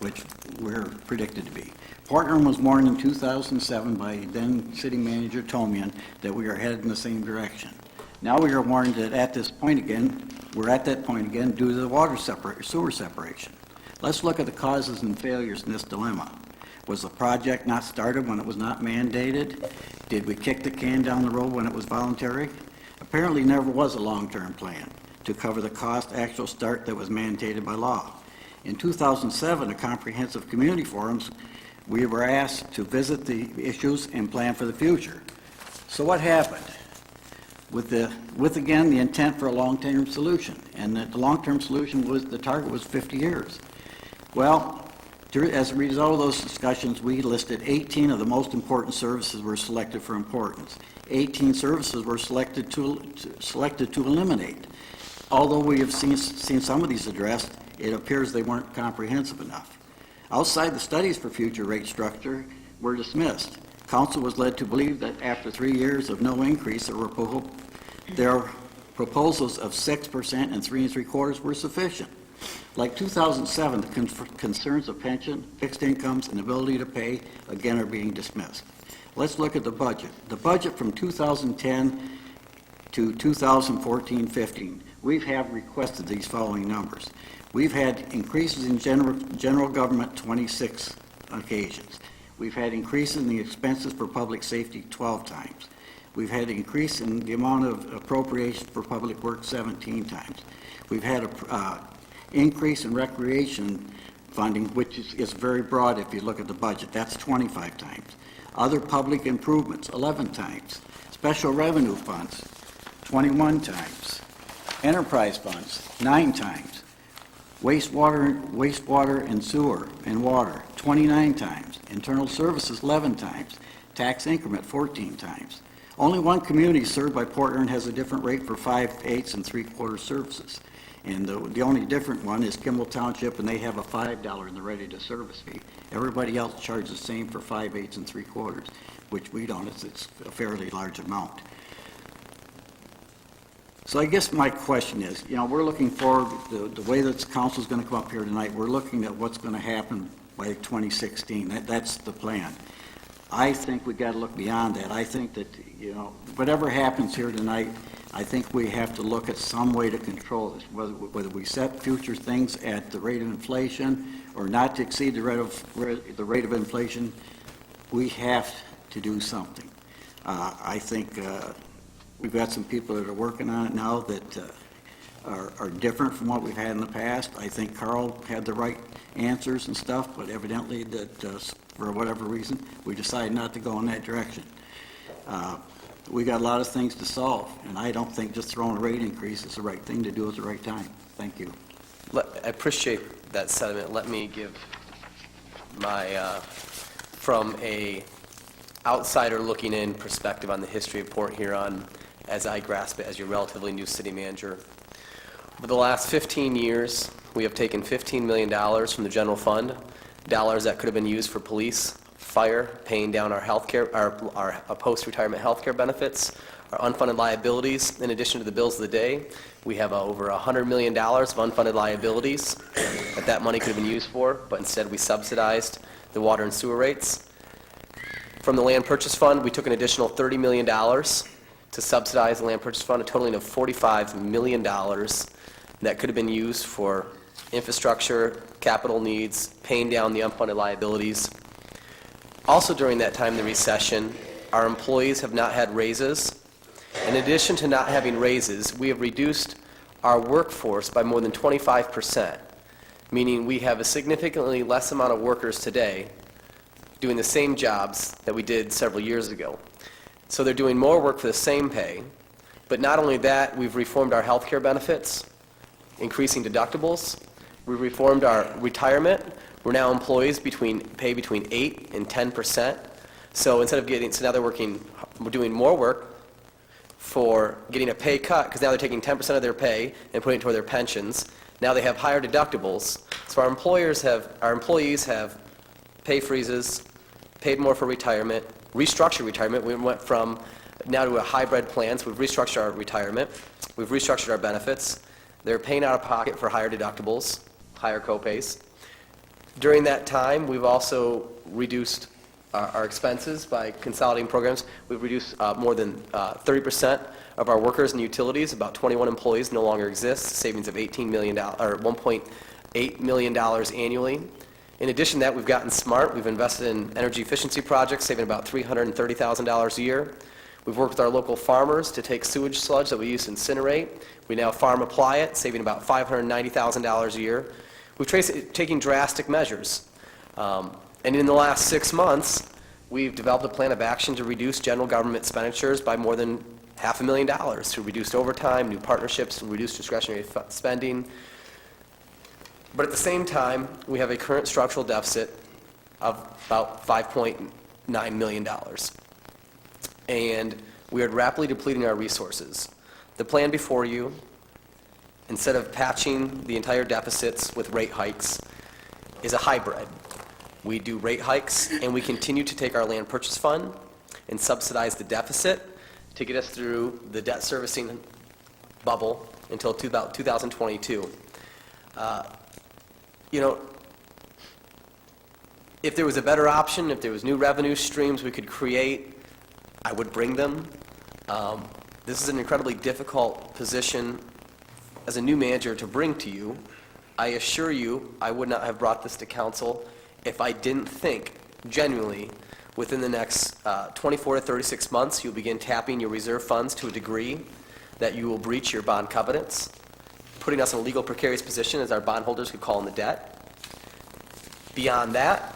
which we're predicted to be. Portland was warned in 2007 by then City Manager Tomian that we are headed in the same direction. Now we are warned that at this point again, we're at that point again due to the sewer separation. Let's look at the causes and failures in this dilemma. Was the project not started when it was not mandated? Did we kick the can down the road when it was voluntary? Apparently never was a long-term plan to cover the cost actual start that was mandated by law. In 2007, a comprehensive community forums, we were asked to visit the issues and plan for the future. So what happened? With again, the intent for a long-term solution, and the long-term solution was, the target was 50 years. Well, as a result of those discussions, we listed 18 of the most important services were selected for importance. 18 services were selected to eliminate. Although we have seen some of these addressed, it appears they weren't comprehensive enough. Outside the studies for future rate structure were dismissed. Council was led to believe that after 3 years of no increase, their proposals of 6% and 3 3/4 were sufficient. Like 2007, the concerns of pension, fixed incomes, and ability to pay, again, are being dismissed. Let's look at the budget. The budget from 2010 to 2014-15, we have requested these following numbers. We've had increases in general government 26 occasions. We've had increases in the expenses for public safety 12 times. We've had an increase in the amount of appropriations for public works 17 times. We've had an increase in recreation funding, which is very broad if you look at the budget. That's 25 times. Other public improvements, 11 times. Special revenue funds, 21 times. Enterprise funds, 9 times. Wastewater and sewer and water, 29 times. Internal services, 11 times. Tax increment, 14 times. Only one community served by Port Huron has a different rate for 5/8 and 3/4 services. And the only different one is Kimball Township, and they have a $5 in the ready-to-service fee. Everybody else charges the same for 5/8 and 3/4, which we don't. It's a fairly large amount. So I guess my question is, we're looking forward, the way that the council's going to come up here tonight, we're looking at what's going to happen by 2016. That's the plan. I think we got to look beyond that. I think that, whatever happens here tonight, I think we have to look at some way to control this, whether we set future things at the rate of inflation or not to exceed the rate of inflation. We have to do something. I think we've got some people that are working on it now that are different from what we've had in the past. I think Carl had the right answers and stuff, but evidently that for whatever reason, we decided not to go in that direction. We got a lot of things to solve, and I don't think just throwing a rate increase is the right thing to do at the right time. Thank you. I appreciate that sentiment. Let me give my, from a outsider looking in perspective on the history of Port Huron, as I grasp it as your relatively new city manager. Over the last 15 years, we have taken $15 million from the general fund, dollars that could have been used for police, fire, paying down our healthcare, our post-retirement healthcare benefits, our unfunded liabilities. In addition to the bills of the day, we have over $100 million of unfunded liabilities that money could have been used for, but instead we subsidized the water and sewer rates. From the land purchase fund, we took an additional $30 million to subsidize the land purchase fund, a totaling of $45 million that could have been used for infrastructure, capital needs, paying down the unfunded liabilities. Also during that time, the recession, our employees have not had raises. In addition to not having raises, we have reduced our workforce by more than 25%, meaning we have a significantly less amount of workers today doing the same jobs that we did several years ago. So they're doing more work for the same pay, but not only that, we've reformed our health care benefits, increasing deductibles. We've reformed our retirement. We're now employees pay between 8 and 10%. So instead of now they're we're doing more work for getting a pay cut, because now they're taking 10% of their pay and putting it toward their pensions. Now they have higher deductibles. So our employees have pay freezes, paid more for retirement, restructured retirement. We went from now to a hybrid plan, so we've restructured our retirement. We've restructured our benefits. They're paying out of pocket for higher deductibles, higher co-pays. During that time, we've also reduced our expenses by consolidating programs. We've reduced more than 30% of our workers and utilities. About 21 employees no longer exist, savings of $18 million, or $1.8 million annually. In addition to that, we've gotten smart. We've invested in energy efficiency projects, saving about $330,000 a year. We've worked with our local farmers to take sewage sludge that we used to incinerate. We now farm apply it, saving about $590,000 a year. We've taken drastic measures. And in the last 6 months, we've developed a plan of action to reduce general government expenditures by more than $500,000 through reduced overtime, new partnerships, and reduced discretionary spending. But at the same time, we have a current structural deficit of about $5.9 million. And we are rapidly depleting our resources. The plan before you, instead of patching the entire deficits with rate hikes, is a hybrid. We do rate hikes, and we continue to take our land purchase fund and subsidize the deficit to get us through the debt servicing bubble until 2022. If there was a better option, if there was new revenue streams we could create, I would bring them. This is an incredibly difficult position as a new manager to bring to you. I assure you, I would not have brought this to council if I didn't think, genuinely, within the next 24 to 36 months, you'll begin tapping your reserve funds to a degree that you will breach your bond covenants, putting us in a legal precarious position as our bondholders could call in the debt. Beyond that,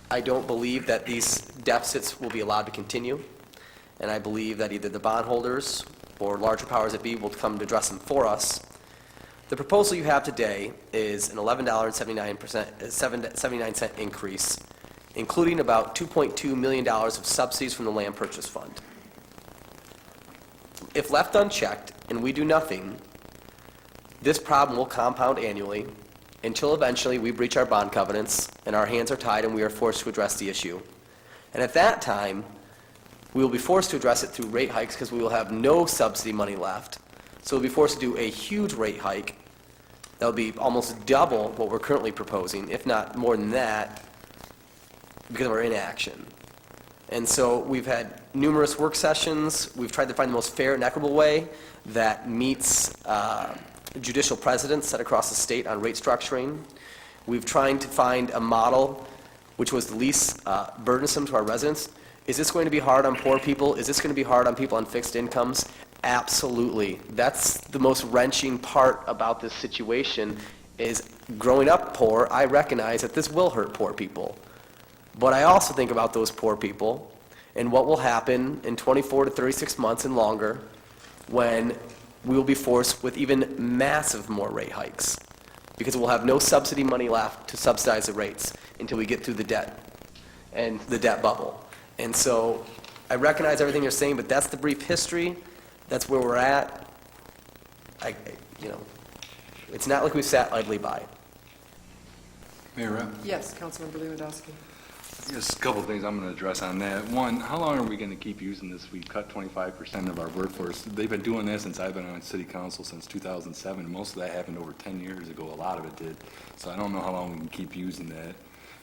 I don't believe that these deficits will be allowed to continue, and I believe that either the bondholders or larger powers that be will come to address them for us. The proposal you have today is an $11.79 increase, including about $2.2 million of subsidies from the Land Purchase Fund. If left unchecked and we do nothing, this problem will compound annually until eventually we breach our bond covenants and our hands are tied and we are forced to address the issue. And at that time, we will be forced to address it through rate hikes because we will have no subsidy money left. So we'll be forced to do a huge rate hike that will be almost double what we're currently proposing, if not more than that, because of our inaction. And so we've had numerous work sessions. We've tried to find the most fair and equitable way that meets judicial precedents set across the state on rate structuring. We've tried to find a model which was the least burdensome to our residents. Is this going to be hard on poor people? Is this going to be hard on people on fixed incomes? Absolutely. That's the most wrenching part about this situation is growing up poor, I recognize that this will hurt poor people. But I also think about those poor people and what will happen in 24 to 36 months and longer when we will be forced with even massive more rate hikes because we'll have no subsidy money left to subsidize the rates until we get through the debt and the debt bubble. And so I recognize everything you're saying, but that's the brief history. That's where we're at. It's not like we sat idly by. Mayor Rep? Yes, Councilmember Lewandowski. Just a couple of things I'm going to address on that. One, how long are we going to keep using this? We cut 25% of our workforce. They've been doing that since I've been on city council since 2007. Most of that happened over 10 years ago. A lot of it did. So I don't know how long we can keep using that.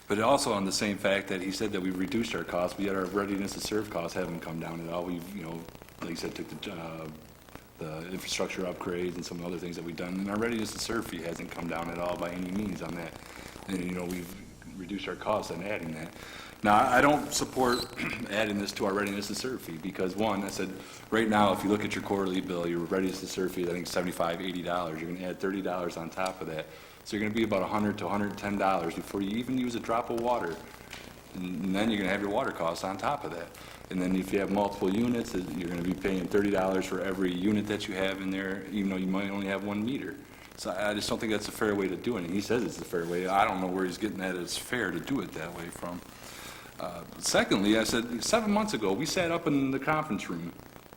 But also on the same fact that he said that we've reduced our costs, but yet our readiness to serve costs haven't come down at all. We've, like you said, took the infrastructure upgrades and some other things that we've done, and our readiness to serve fee hasn't come down at all by any means on that. And, we've reduced our costs on adding that. Now, I don't support adding this to our readiness to serve fee because, one, I said, right now, if you look at your quarterly bill, your readiness to serve fee is, I think, $75, $80. You're going to add $30 on top of that. So you're going to be about $100 to $110 before you even use a drop of water. And then you're going to have your water costs on top of that. And then if you have multiple units, you're going to be paying $30 for every unit that you have in there, even though you might only have 1 meter. So I just don't think that's a fair way to do it. And he says it's a fair way. I don't know where he's getting that it's fair to do it that way from. Secondly, I said 7 months ago, we sat up in the conference room.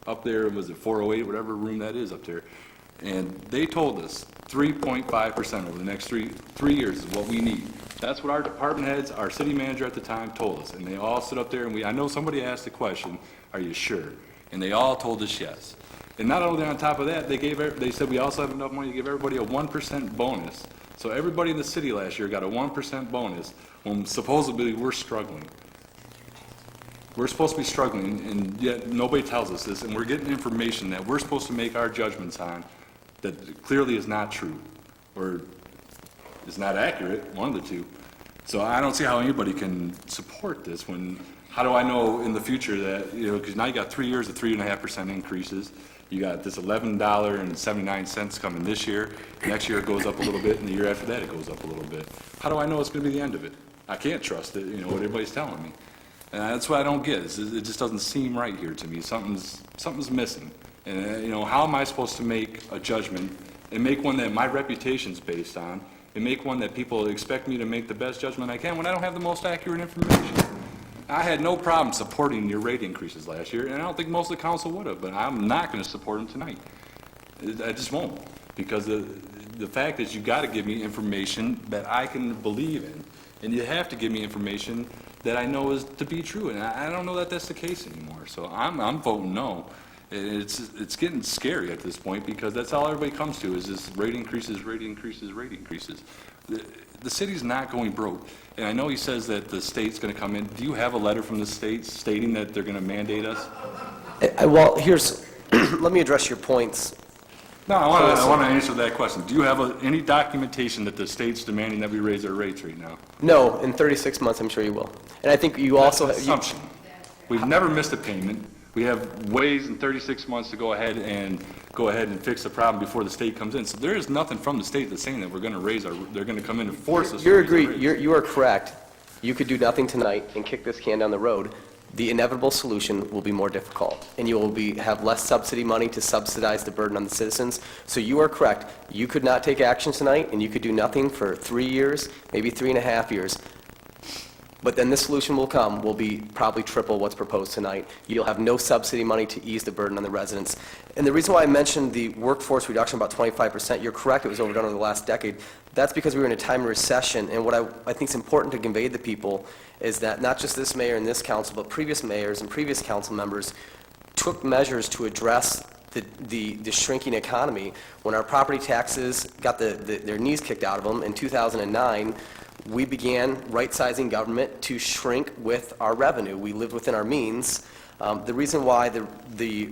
Up there, was it 408, whatever room that is up there. And they told us 3.5% over the next three years is what we need. That's what our department heads, our city manager at the time told us. And they all stood up there and I know somebody asked the question, are you sure? And they all told us yes. And not only on top of that, they said we also have enough money to give everybody a 1% bonus. So everybody in the city last year got a 1% bonus when supposedly we're struggling. We're supposed to be struggling, and yet nobody tells us this, and we're getting information that we're supposed to make our judgments on that clearly is not true, or is not accurate, one of the two. So I don't see how anybody can support this how do I know in the future that, because now you got 3 years of 3.5% increases. You got this $11.79 coming this year. Next year it goes up a little bit, and the year after that it goes up a little bit. How do I know it's going to be the end of it? I can't trust it, what everybody's telling me. And that's what I don't get. It just doesn't seem right here to me. Something's missing. And, how am I supposed to make a judgment and make one that my reputation's based on and make one that people expect me to make the best judgment I can when I don't have the most accurate information? I had no problem supporting your rate increases last year, and I don't think most of the council would have, but I'm not going to support them tonight. I just won't, because the fact is you've got to give me information that I can believe in, and you have to give me information that I know is to be true, and I don't know that that's the case anymore. So I'm voting no. It's getting scary at this point because that's all everybody comes to is this rate increases, rate increases, rate increases. The city's not going broke, and I know he says that the state's going to come in. Do you have a letter from the state stating that they're going to mandate us? Well, let me address your points. No, I want to answer that question. Do you have any documentation that the state's demanding that we raise our rates right now? No, in 36 months, I'm sure you will. And I think you also have... assumption. We've never missed a payment. We have ways in 36 months to go ahead and fix the problem before the state comes in. So there is nothing from the state that's saying that we're going to raise they're going to come in and force us. You are correct. You could do nothing tonight and kick this can down the road. The inevitable solution will be more difficult, and you will have less subsidy money to subsidize the burden on the citizens. So you are correct. You could not take action tonight, and you could do nothing for 3 years, maybe 3.5 years. But then the solution will be probably triple what's proposed tonight. You'll have no subsidy money to ease the burden on the residents. And the reason why I mentioned the workforce reduction about 25%, you're correct, it was overdone over the last decade. That's because we were in a time of recession, and what I think is important to convey to people is that not just this mayor and this council, but previous mayors and previous council members took measures to address the shrinking economy. When our property taxes got their knees kicked out of them in 2009, we began right-sizing government to shrink with our revenue. We lived within our means. The reason why we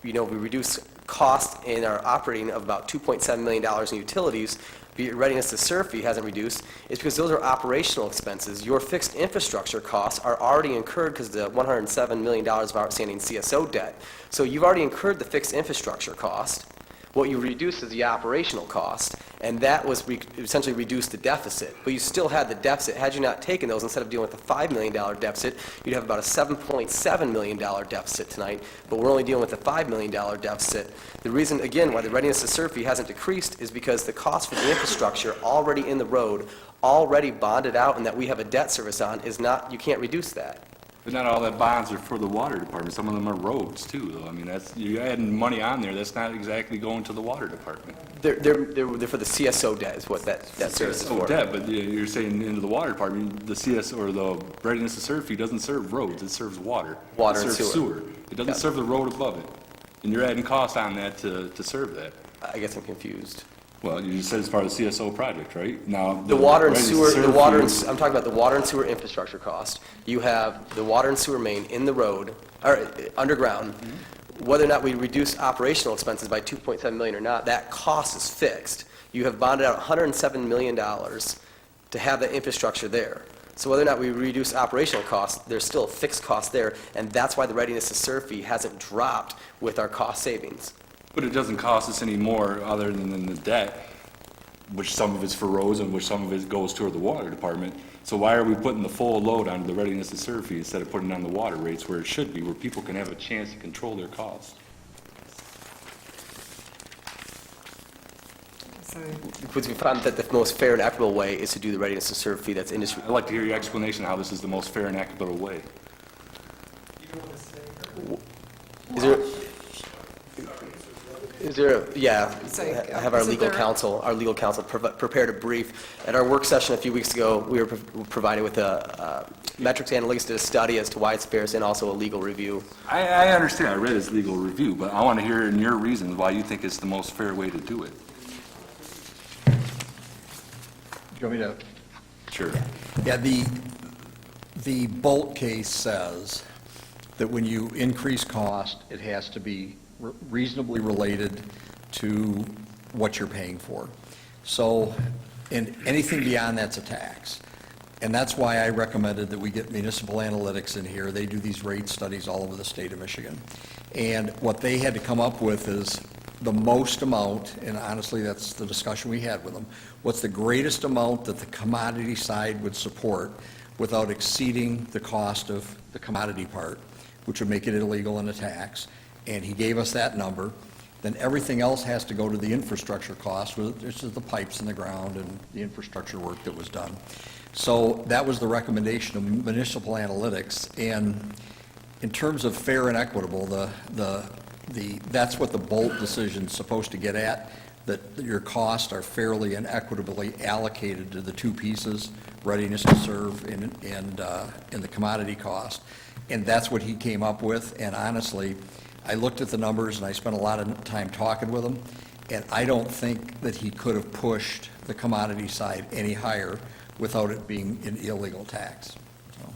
reduced cost in our operating of about $2.7 million in utilities, be it readiness to serve fee hasn't reduced, is because those are operational expenses. Your fixed infrastructure costs are already incurred because of the $107 million of outstanding CSO debt. So you've already incurred the fixed infrastructure cost. What you reduced is the operational cost, and that was essentially reduced the deficit. But you still had the deficit. Had you not taken those, instead of dealing with a $5 million deficit, you'd have about a $7.7 million deficit tonight, but we're only dealing with a $5 million deficit. The reason, again, why the readiness to serve fee hasn't decreased is because the cost for the infrastructure already in the road, already bonded out, and that we have a debt service on, is not, you can't reduce that. But not all that bonds are for the water department. Some of them are roads too, though. I mean, you're adding money on there. That's not exactly going to the water department. They're for the CSO debt is what that service is for. Debt, but you're saying into the water department, the CS or the readiness to serve fee doesn't serve roads. It serves water. Water it and serves sewer. It doesn't serve the road above it. And you're adding costs on that to serve that. I guess I'm confused. Well, you just said it's part of the CSO project, right? Now, The water and sewer, I'm talking about the water and sewer infrastructure cost. You have the water and sewer main in the road, or underground. Whether or not we reduce operational expenses by $2.7 million or not, that cost is fixed. You have bonded out $107 million to have that infrastructure there. So whether or not we reduce operational costs, there's still a fixed cost there, and that's why the readiness to serve fee hasn't dropped with our cost savings. But it doesn't cost us any more other than the debt, which some of it's for roads and which some of it goes toward the water department. So why are we putting the full load on the readiness to serve fee instead of putting it on the water rates where it should be, where people can have a chance to control their costs? Because we found that the most fair and equitable way is to do the readiness to serve fee that's industry. I'd like to hear your explanation of how this is the most fair and equitable way. I have our legal counsel prepared a brief. At our work session a few weeks ago, we were provided with a metrics analytics to study as to why it's fair and also a legal review. I understand, I read his legal review, but I want to hear in your reasons why you think it's the most fair way to do it. You want me to? Sure. Yeah, the Bolt case says that when you increase cost, it has to be reasonably related to what you're paying for. So, and anything beyond that's a tax. And that's why I recommended that we get municipal analytics in here. They do these rate studies all over the state of Michigan. And what they had to come up with is the most amount, and honestly, that's the discussion we had with them, what's the greatest amount that the commodity side would support without exceeding the cost of the commodity part, which would make it illegal and a tax. And he gave us that number. Then everything else has to go to the infrastructure cost, which is the pipes in the ground and the infrastructure work that was done. So that was the recommendation of municipal analytics. And in terms of fair and equitable, that's what the Bolt decision's supposed to get at, that your costs are fairly and equitably allocated to the two pieces, readiness to serve and the commodity cost. And that's what he came up with. And honestly, I looked at the numbers and I spent a lot of time talking with him, and I don't think that he could have pushed the commodity side any higher without it being an illegal tax. So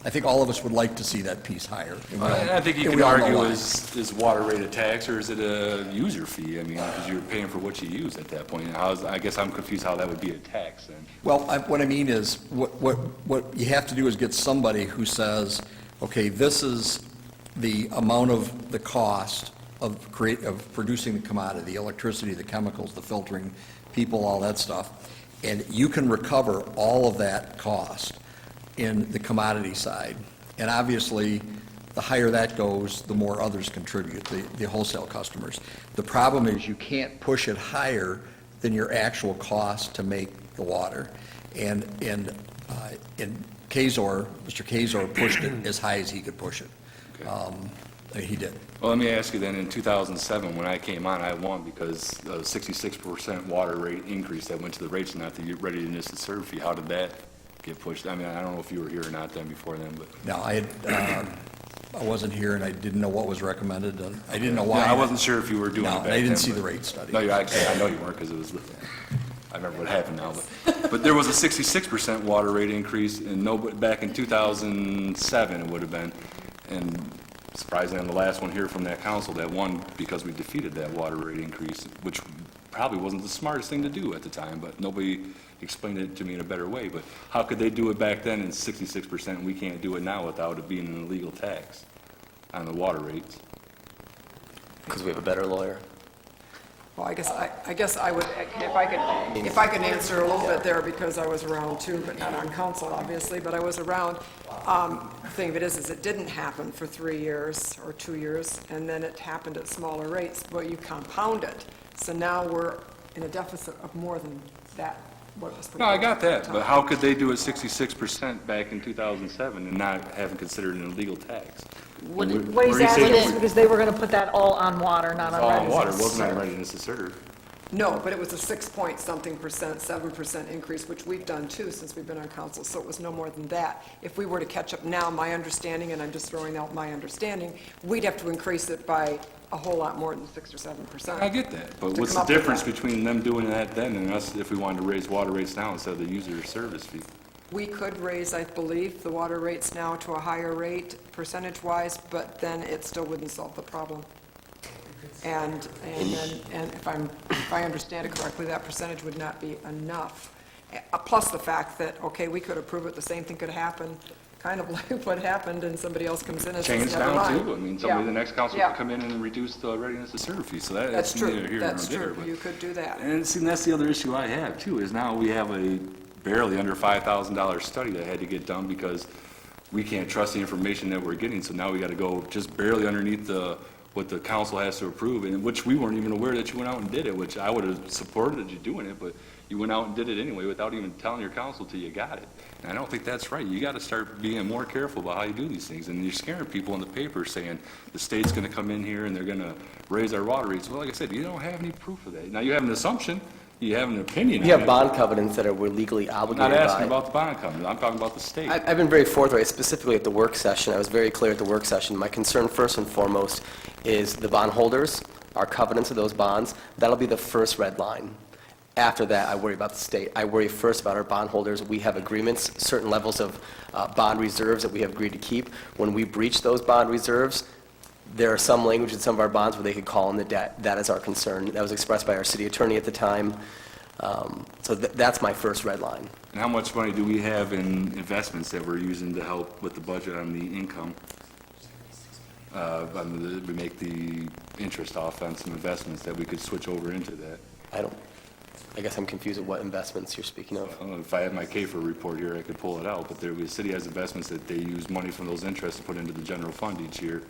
I think all of us would like to see that piece higher. I think you can argue is water rate a tax or is it a user fee? I mean, because you're paying for what you use at that point. I guess I'm confused how that would be a tax then. Well, what I mean is what you have to do is get somebody who says, okay, this is the amount of the cost of producing the commodity, the electricity, the chemicals, the filtering, people, all that stuff, and you can recover all of that cost in the commodity side. And obviously, the higher that goes, the more others contribute, the wholesale customers. The problem is you can't push it higher than your actual cost to make the water. And in Kazor, Mr. Kazor pushed it as high as he could push it. He did. Well, let me ask you then, in 2007, when I came on, I won because of 66% water rate increase that went to the rates, not the readiness to serve fee. How did that get pushed? I mean, I don't know if you were here or not then before then, but. No, I wasn't here, and I didn't know what was recommended, and I didn't know why. Yeah, I wasn't sure if you were doing it No, back then. I didn't see but- the rate study. No, I know you weren't, because it was, I remember what happened now, but there was a 66% water rate increase, and nobody, back in 2007 it would have been, and surprisingly, I'm the last one here from that council that won because we defeated that water rate increase, which probably wasn't the smartest thing to do at the time, but nobody explained it to me in a better way. But how could they do it back then in 66%, and we can't do it now without it being an illegal tax on the water rates? Because we have a better lawyer. Well, I guess I would, if I could answer a little bit there, because I was around too, but not on council, obviously, but I was around. The thing of it is it didn't happen for 3 years or 2 years, and then it happened at smaller rates, but you compound it. So now we're in a deficit of more than that, what was proposed. No, I got at the that, time. but how could they do it 66% back in 2007 and not having considered an illegal tax? Would it- What he's Where you asking say is because they were going to put that all on water, not It's on all on residents. water, it wasn't on readiness to serve. No, but it was a 6-point-something percent, 7% increase, which we've done too since we've been on council, so it was no more than that. If we were to catch up now, my understanding, and I'm just throwing out my understanding, we'd have to increase it by a whole lot more than 6 or 7%. I get that, but to what's come the up with difference that. between them doing that then and us if we wanted to raise water rates now instead of the user service fee? We could raise, I believe, the water rates now to a higher rate percentage-wise, but then it still wouldn't solve the problem. And if I understand it correctly, that percentage would not be enough. Plus the fact that, okay, we could approve it, the same thing could happen, kind of like what happened, and somebody else comes in and says, Change never down mind. too, I mean, Yeah. somebody, the next council Yeah. could come in and reduce the readiness to serve fee, so that's That's neither true, here nor that's there. true, but- you could do that. And see, that's the other issue I have too, is now we have a barely under $5,000 study that had to get done because we can't trust the information that we're getting, so now we gotta go just barely underneath what the council has to approve, and which we weren't even aware that you went out and did it, which I would have supported you doing it, but you went out and did it anyway without even telling your council till you got it. And I don't think that's right. You gotta start being more careful about how you do these things, and you're scaring people in the paper saying the state's gonna come in here and they're gonna raise our water rates. Well, like I said, you don't have any proof of that. Now, you have an assumption, you have an opinion. We on have it. bond covenants that we're legally I'm obligated not by. asking about the bond company, I'm talking about the state. I've been very forthright, specifically at the work session. I was very clear at the work session. My concern first and foremost is the bondholders, our covenants of those bonds. That'll be the first red line. After that, I worry about the state. I worry first about our bondholders. We have agreements, certain levels of bond reserves that we have agreed to keep. When we breach those bond reserves, there are some language in some of our bonds where they could call in the debt. That is our concern. That was expressed by our city attorney at the time. So that's my first red line. And how much money do we have in investments that we're using to help with the budget on the income? We make the interest off on some investments that we could switch over into that. I guess I'm confused at what investments you're speaking of. I don't know, if I had my KFIR report here, I could pull it out, but the city has investments that they use money from those interests to put into the general fund each year.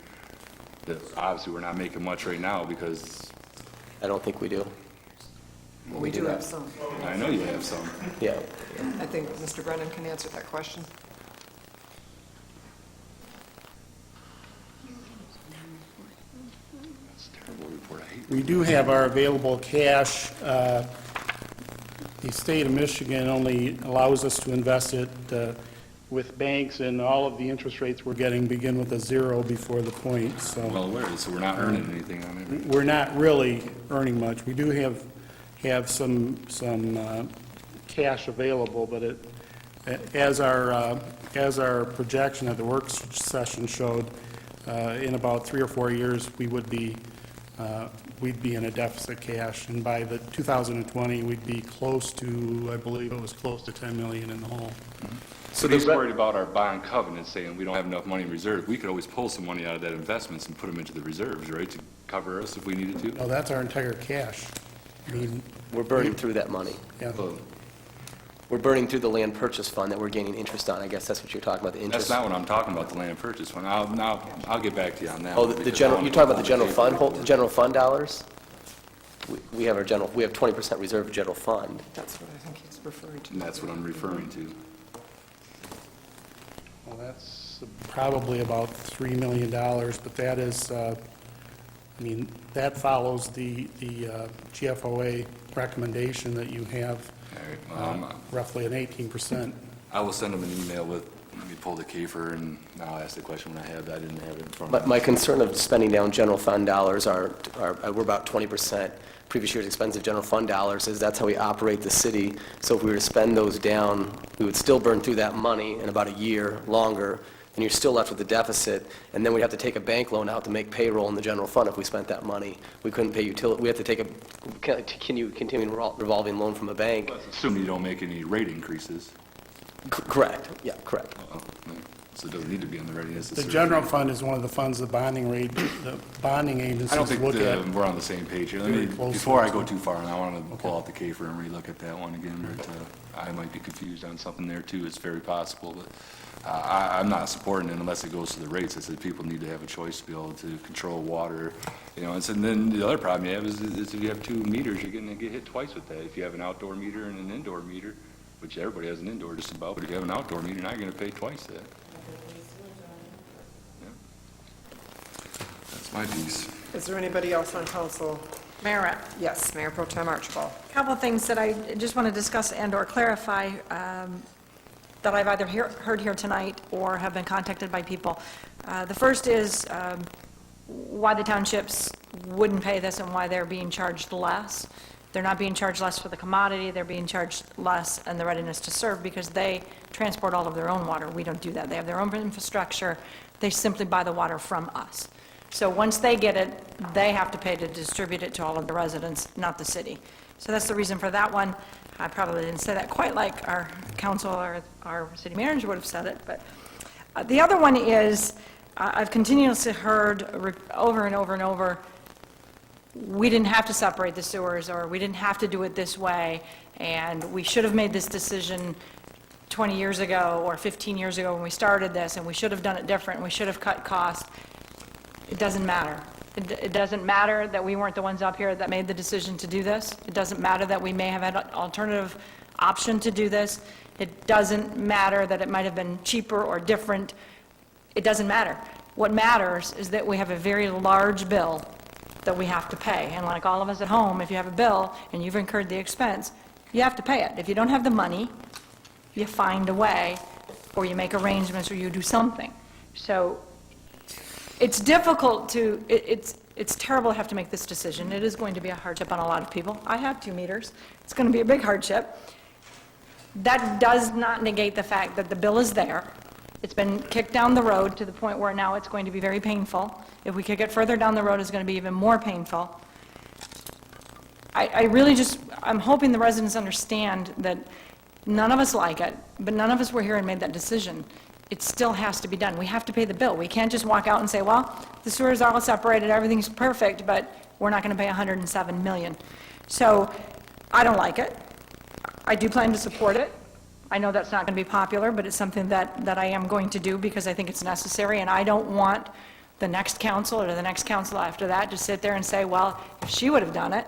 That obviously, we're not making much right now because. I don't think we do. Well, we do have some. I know you have some. Yeah. I think Mr. Brennan can answer that question. That's a terrible report, I hate. We do have our available cash. The state of Michigan only allows us to invest it with banks, and all of the interest rates we're getting begin with a zero before the point, so. Well aware, so we're not earning anything on it. We're not really earning much. We do have some cash available, but as our projection at the work session showed, in about 3 or 4 years, we'd be in a deficit cash, and by the 2020, we'd be close to, I believe it was close to 10 million in the hole. So If he's the re- worried about our bond covenant saying we don't have enough money in reserve, we could always pull some money out of that investments and put them into the reserves, right, to cover us if we needed to? No, that's our entire cash. I mean, We're burning through that money. yeah. Well, We're burning through the land purchase fund that we're gaining interest on. I guess that's what you're talking about, the interest. That's not what I'm talking about, the land purchase one. I'll get back to you on that. Oh, one, the because general, I you're wanna talking about go the general down fund, the the general fund dollars? We have our general, we have 20% reserve general fund. That's what I think he's referring to. And that's what I'm referring to. Well, that's probably about $3 million, but that is, I mean, that follows the GFOA recommendation that you have All right, roughly an 18%. I will send him an email with, let me pull the CAFR, and I'll ask the question when I have that. I didn't have it in front of me. My concern of spending down general fund dollars are we're about 20% previous year's expensive general fund dollars, is that's how we operate the city. So if we were to spend those down, we would still burn through that money in about a year longer, and you're still left with the deficit, and then we'd have to take a bank loan out to make payroll in the general fund if we spent that money. We couldn't pay utility, we have to take a continuing revolving loan from a bank. Assuming you don't make any rate increases. Correct, yeah, correct. Oh, right. So it doesn't need to be on the readiness to The serve. general fund is one of the funds the bonding agencies I don't think look at. we're on the same page here. Let me, very closely. before I go too far, and I want to pull out the CAFR and relook at that one again, but I might be confused on something there too. It's very possible, but I'm not supporting it unless it goes to the rates. I said people need to have a choice to be able to control water, you know. And so then the other problem you have is if you have two meters, you're going to get hit twice with that. If you have an outdoor meter and an indoor meter, which everybody has an indoor just about, but if you have an outdoor meter, now you're going to pay twice that. Yeah. That's my piece. Is there anybody else on council? Mayor Rapp. Yes, Mayor Pro Tem Archibald. Couple of things that I just want to discuss and/or clarify that I've either heard here tonight or have been contacted by people. The first is why the townships wouldn't pay this and why they're being charged less. They're not being charged less for the commodity, they're being charged less in the readiness to serve because they transport all of their own water. We don't do that. They have their own infrastructure. They simply buy the water from us. So once they get it, they have to pay to distribute it to all of the residents, not the city. So that's the reason for that one. I probably didn't say that quite like our council or our city manager would have said it, but the other one is, I've continuously heard over and over and over, we didn't have to separate the sewers, or we didn't have to do it this way, and we should have made this decision 20 years ago or 15 years ago when we started this, and we should have done it different, and we should have cut costs. It doesn't matter. It doesn't matter that we weren't the ones up here that made the decision to do this. It doesn't matter that we may have had an alternative option to do this. It doesn't matter that it might have been cheaper or different. It doesn't matter. What matters is that we have a very large bill that we have to pay. And like all of us at home, if you have a bill and you've incurred the expense, you have to pay it. If you don't have the money, you find a way, or you make arrangements, or you do something. So it's difficult to, it's terrible to have to make this decision. It is going to be a hardship on a lot of people. I have 2 meters. It's going to be a big hardship. That does not negate the fact that the bill is there. It's been kicked down the road to the point where now it's going to be very painful. If we kick it further down the road, it's going to be even more painful. I really just, I'm hoping the residents understand that none of us like it, but none of us were here and made that decision. It still has to be done. We have to pay the bill. We can't just walk out and say, well, the sewers are all separated, everything's perfect, but we're not going to pay $107 million. So I don't like it. I do plan to support it. I know that's not going to be popular, but it's something that I am going to do because I think it's necessary, and I don't want the next council or the next council after that to sit there and say, well, if she would have done it,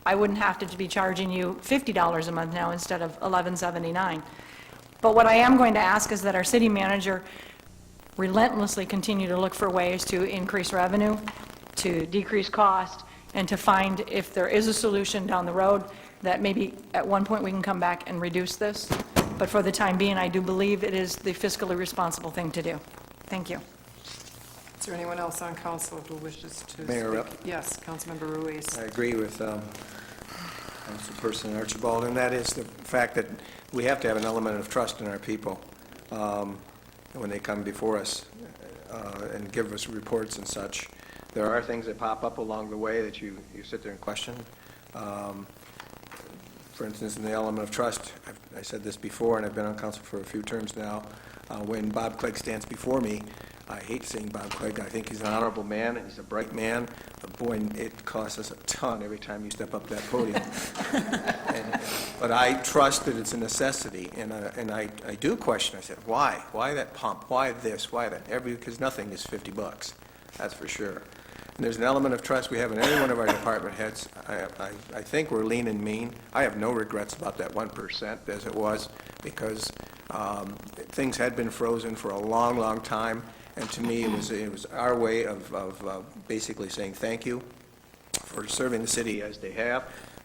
I wouldn't have to be charging you $50 a month now instead of $11.79. But what I am going to ask is that our city manager relentlessly continue to look for ways to increase revenue, to decrease cost, and to find if there is a solution down the road that maybe at one point we can come back and reduce this. But for the time being, I do believe it is the fiscally responsible thing to do. Thank you. Is there anyone else on council who wishes to speak? Mayor Rep. Yes, Councilmember Ruiz. I agree with Councilperson Archibald, and that is the fact that we have to have an element of trust in our people when they come before us and give us reports and such. There are things that pop up along the way that you sit there and question. For instance, in the element of trust, I said this before, and I've been on council for a few terms now, when Bob Clegg stands before me, I hate saying Bob Clegg, I think he's an honorable man, and he's a bright man, but boy, it costs us a ton every time you step up that podium. But I trust that it's a necessity, and I do question, I said, why? Why that pump? Why this? Why that? Because nothing is $50, that's for sure. And there's an element of trust we have in every one of our department heads. I think we're lean and mean. I have no regrets about that 1% as it was, because things had been frozen for a long, long time, and to me, it was our way of basically saying thank you for serving the city as they have,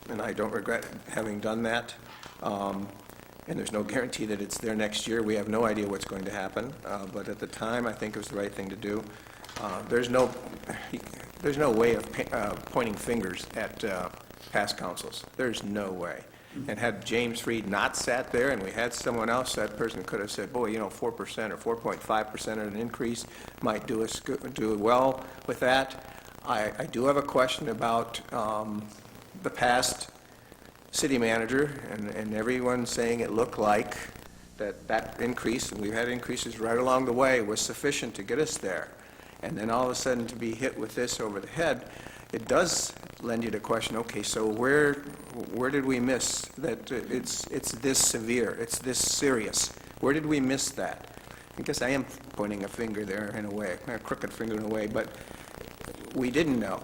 and I don't regret having done that. And there's no guarantee that it's there next year. We have no idea what's going to happen, but at the time, I think it was the right thing to do. There's no way of pointing fingers at past councils. There's no way. And had James Freed not sat there and we had someone else, that person could have said, boy, 4% or 4.5% of an increase might do well with that. I do have a question about the past city manager, and everyone saying it looked like that increase, and we've had increases right along the way, was sufficient to get us there. And then all of a sudden to be hit with this over the head, it does lend you to question, okay, so where did we miss that it's this severe, it's this serious? Where did we miss that? I guess I am pointing a finger there in a way, a crooked finger in a way, but we didn't know.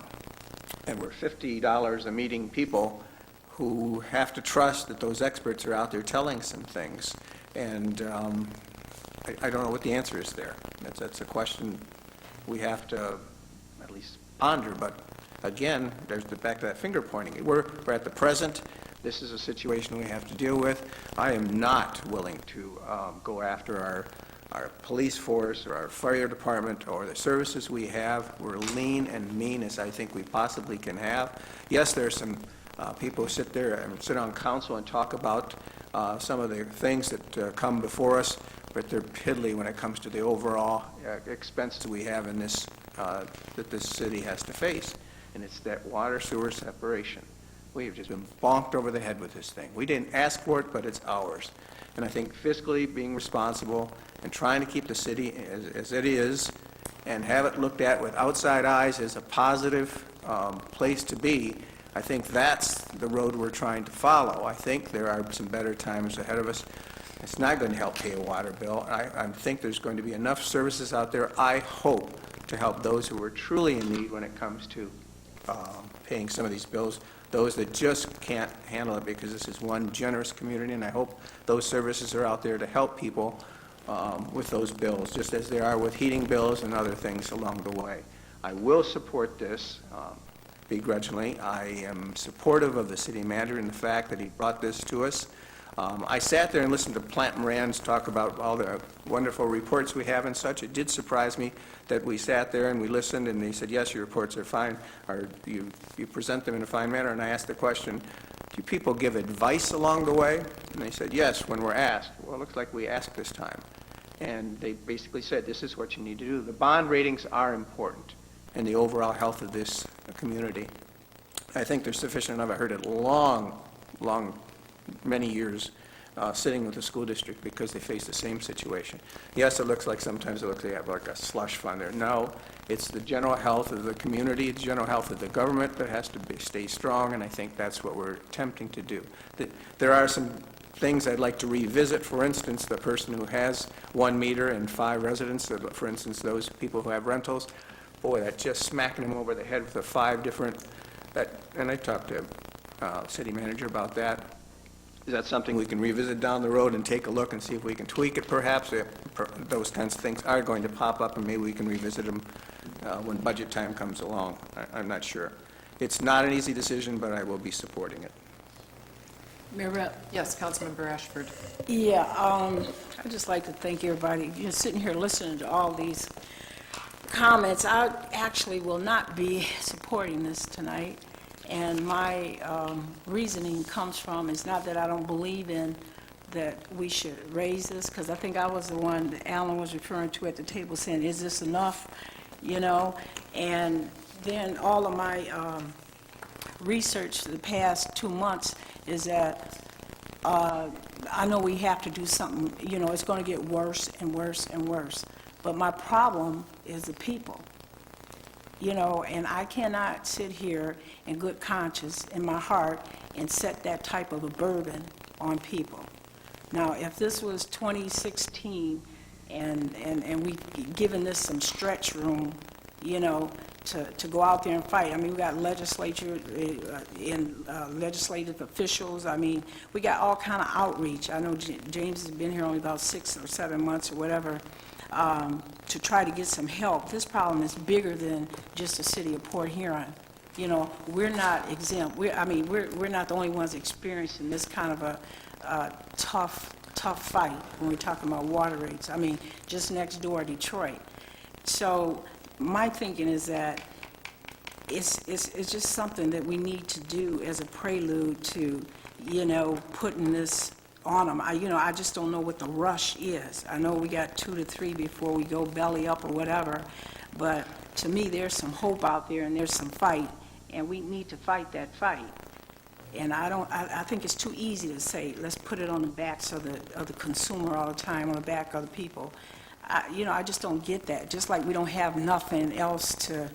And we're $50 a meeting people who have to trust that those experts are out there telling some things. And I don't know what the answer is there. That's a question we have to at least ponder, but again, there's back to that finger pointing. We're at the present. This is a situation we have to deal with. I am not willing to go after our police force or our fire department or the services we have. We're lean and mean as I think we possibly can have. Yes, there are some people who sit there and sit on council and talk about some of the things that come before us, but they're piddly when it comes to the overall expenses we have in this, that this city has to face. And it's that water sewer separation. We have just been bonked over the head with this thing. We didn't ask for it, but it's ours. And I think fiscally being responsible and trying to keep the city as it is and have it looked at with outside eyes as a positive place to be, I think that's the road we're trying to follow. I think there are some better times ahead of us. It's not going to help pay a water bill. I think there's going to be enough services out there, I hope, to help those who are truly in need when it comes to paying some of these bills, those that just can't handle it, because this is one generous community, and I hope those services are out there to help people with those bills, just as they are with heating bills and other things along the way. I will support this begrudgingly. I am supportive of the city manager and the fact that he brought this to us. I sat there and listened to Plant Moran's talk about all the wonderful reports we have and such. It did surprise me that we sat there and we listened, and they said, yes, your reports are fine, or you present them in a fine manner. And I asked the question, do people give advice along the way? And they said, yes, when we're asked. Well, it looks like we asked this time. And they basically said, this is what you need to do. The bond ratings are important in the overall health of this community. I think they're sufficient enough. I heard it many years sitting with the school district because they face the same situation. Yes, it looks like sometimes it looks like they have like a slush fund there. No, it's the general health of the community, the general health of the government that has to stay strong, and I think that's what we're attempting to do. There are some things I'd like to revisit. For instance, the person who has 1 meter and 5 residents, for instance, those people who have rentals, boy, that just smacking them over the head with the 5 different, and I talked to city manager about that. Is that something we can revisit down the road and take a look and see if we can tweak it perhaps? Those kinds of things are going to pop up, and maybe we can revisit them when budget time comes along. I'm not sure. It's not an easy decision, but I will be supporting it. Mayor Rep. Yes, Councilmember Ashford. Yeah, I'd just like to thank everybody. You're sitting here listening to all these comments. I actually will not be supporting this tonight. And my reasoning comes from, it's not that I don't believe in that we should raise this, because I think I was the one that Alan was referring to at the table saying, is this enough? And then all of my researched the past 2 months is that I know we have to do something, you know, it's going to get worse and worse and worse. But my problem is the people, you know, and I cannot sit here in good conscience in my heart and set that type of a burden on people. Now, if this was 2016 and we given this some stretch room, you know, to go out there and fight. I mean, we got legislature and legislative officials. I mean, we got all kind of outreach. I know James has been here only about 6 or 7 months or whatever to try to get some help. This problem is bigger than just the city of Port Huron. You know, we're not exempt. We're not the only ones experiencing this kind of a tough fight when we're talking about water rates. I mean, just next door, Detroit. So my thinking is that it's just something that we need to do as a prelude to, you know, putting this on them. I just don't know what the rush is. I know we got 2 to 3 before we go belly up or whatever, but to me, there's some hope out there and there's some fight, and we need to fight that fight. And I think it's too easy to say, let's put it on the backs of the consumer all the time, on the back of the people. I just don't get that. Just like we don't have nothing else to,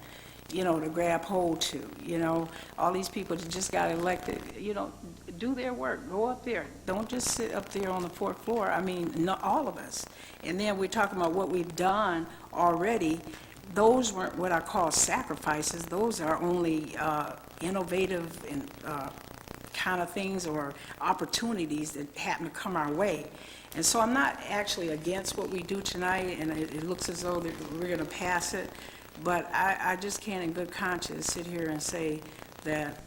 you know, to grab hold to, you know. All these people that just got elected, you know, do their work. Go up there. Don't just sit up there on the 4th floor. I mean, not all of us. And then we're talking about what we've done already. Those weren't what I call sacrifices. Those are only innovative and kind of things or opportunities that happen to come our way. And so I'm not actually against what we do tonight, and it looks as though that we're going to pass it, but I just can't in good conscience sit here and say that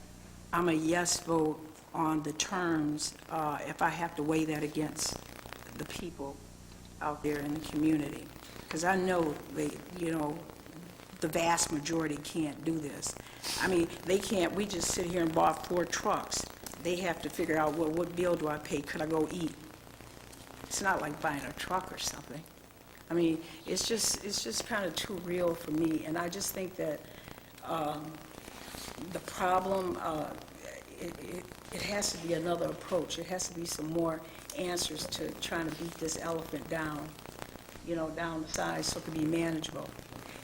I'm a yes vote on the terms if I have to weigh that against the people out there in the community. Because I know they, you know, the vast majority can't do this. I mean, they can't, we just sit here and bought 4 trucks. They have to figure out, well, what bill do I pay? Could I go eat? It's not like buying a truck or something. I mean, it's just kind of too real for me, and I just think that the problem, it has to be another approach. It has to be some more answers to trying to beat this elephant down, you know, down the side so it can be manageable.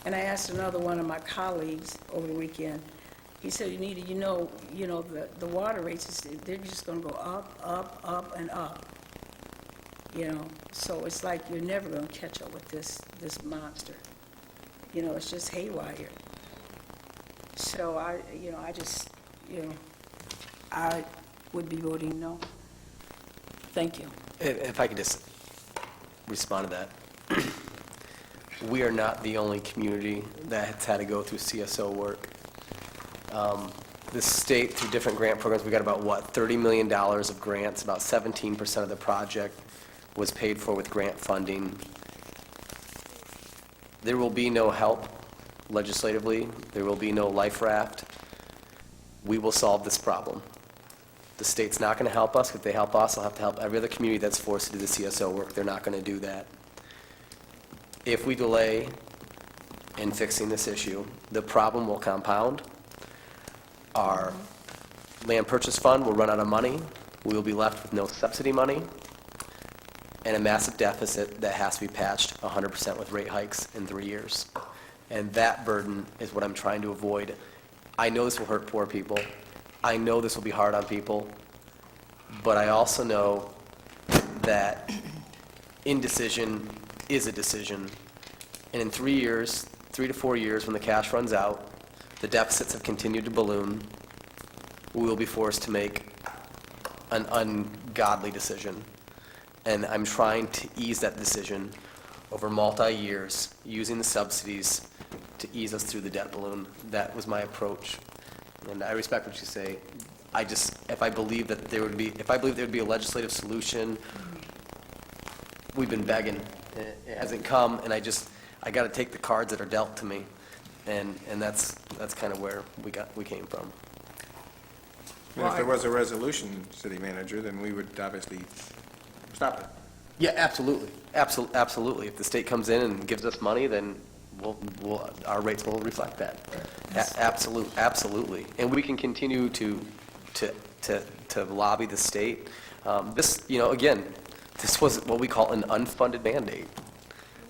And I asked another one of my colleagues over the weekend. He said, Anita, you know, the water rates, they're just going to go up, up, up, and up. You know, so it's like you're never going to catch up with this monster. You know, it's just haywire. So I would be voting no. Thank you. If I could just respond to that. We are not the only community that has had to go through CSO work. The state, through different grant programs, we got about, $30 million of grants. About 17% of the project was paid for with grant funding. There will be no help legislatively. There will be no life raft. We will solve this problem. The state's not going to help us. If they help us, they'll have to help every other community that's forced to do the CSO work. They're not going to do that. If we delay in fixing this issue, the problem will compound. Our land purchase fund will run out of money. We will be left with no subsidy money and a massive deficit that has to be patched 100% with rate hikes in 3 years. And that burden is what I'm trying to avoid. I know this will hurt poor people. I know this will be hard on people. But I also know that indecision is a decision. And in 3 years, 3 to 4 years, when the cash runs out, the deficits have continued to balloon, we will be forced to make an ungodly decision. And I'm trying to ease that decision over multi-years, using the subsidies to ease us through the debt balloon. That was my approach. And I respect what you say. If I believe there would be a legislative solution, we've been begging. It hasn't come, and I got to take the cards that are dealt to me. And that's kind of where we came from. And if there was a resolution, city manager, then we would obviously stop it. Yeah, absolutely. Absolutely. If the state comes in and gives us money, then our rates will reflect that. Absolutely. And we can continue to lobby the state. This, again, this was what we call an unfunded mandate.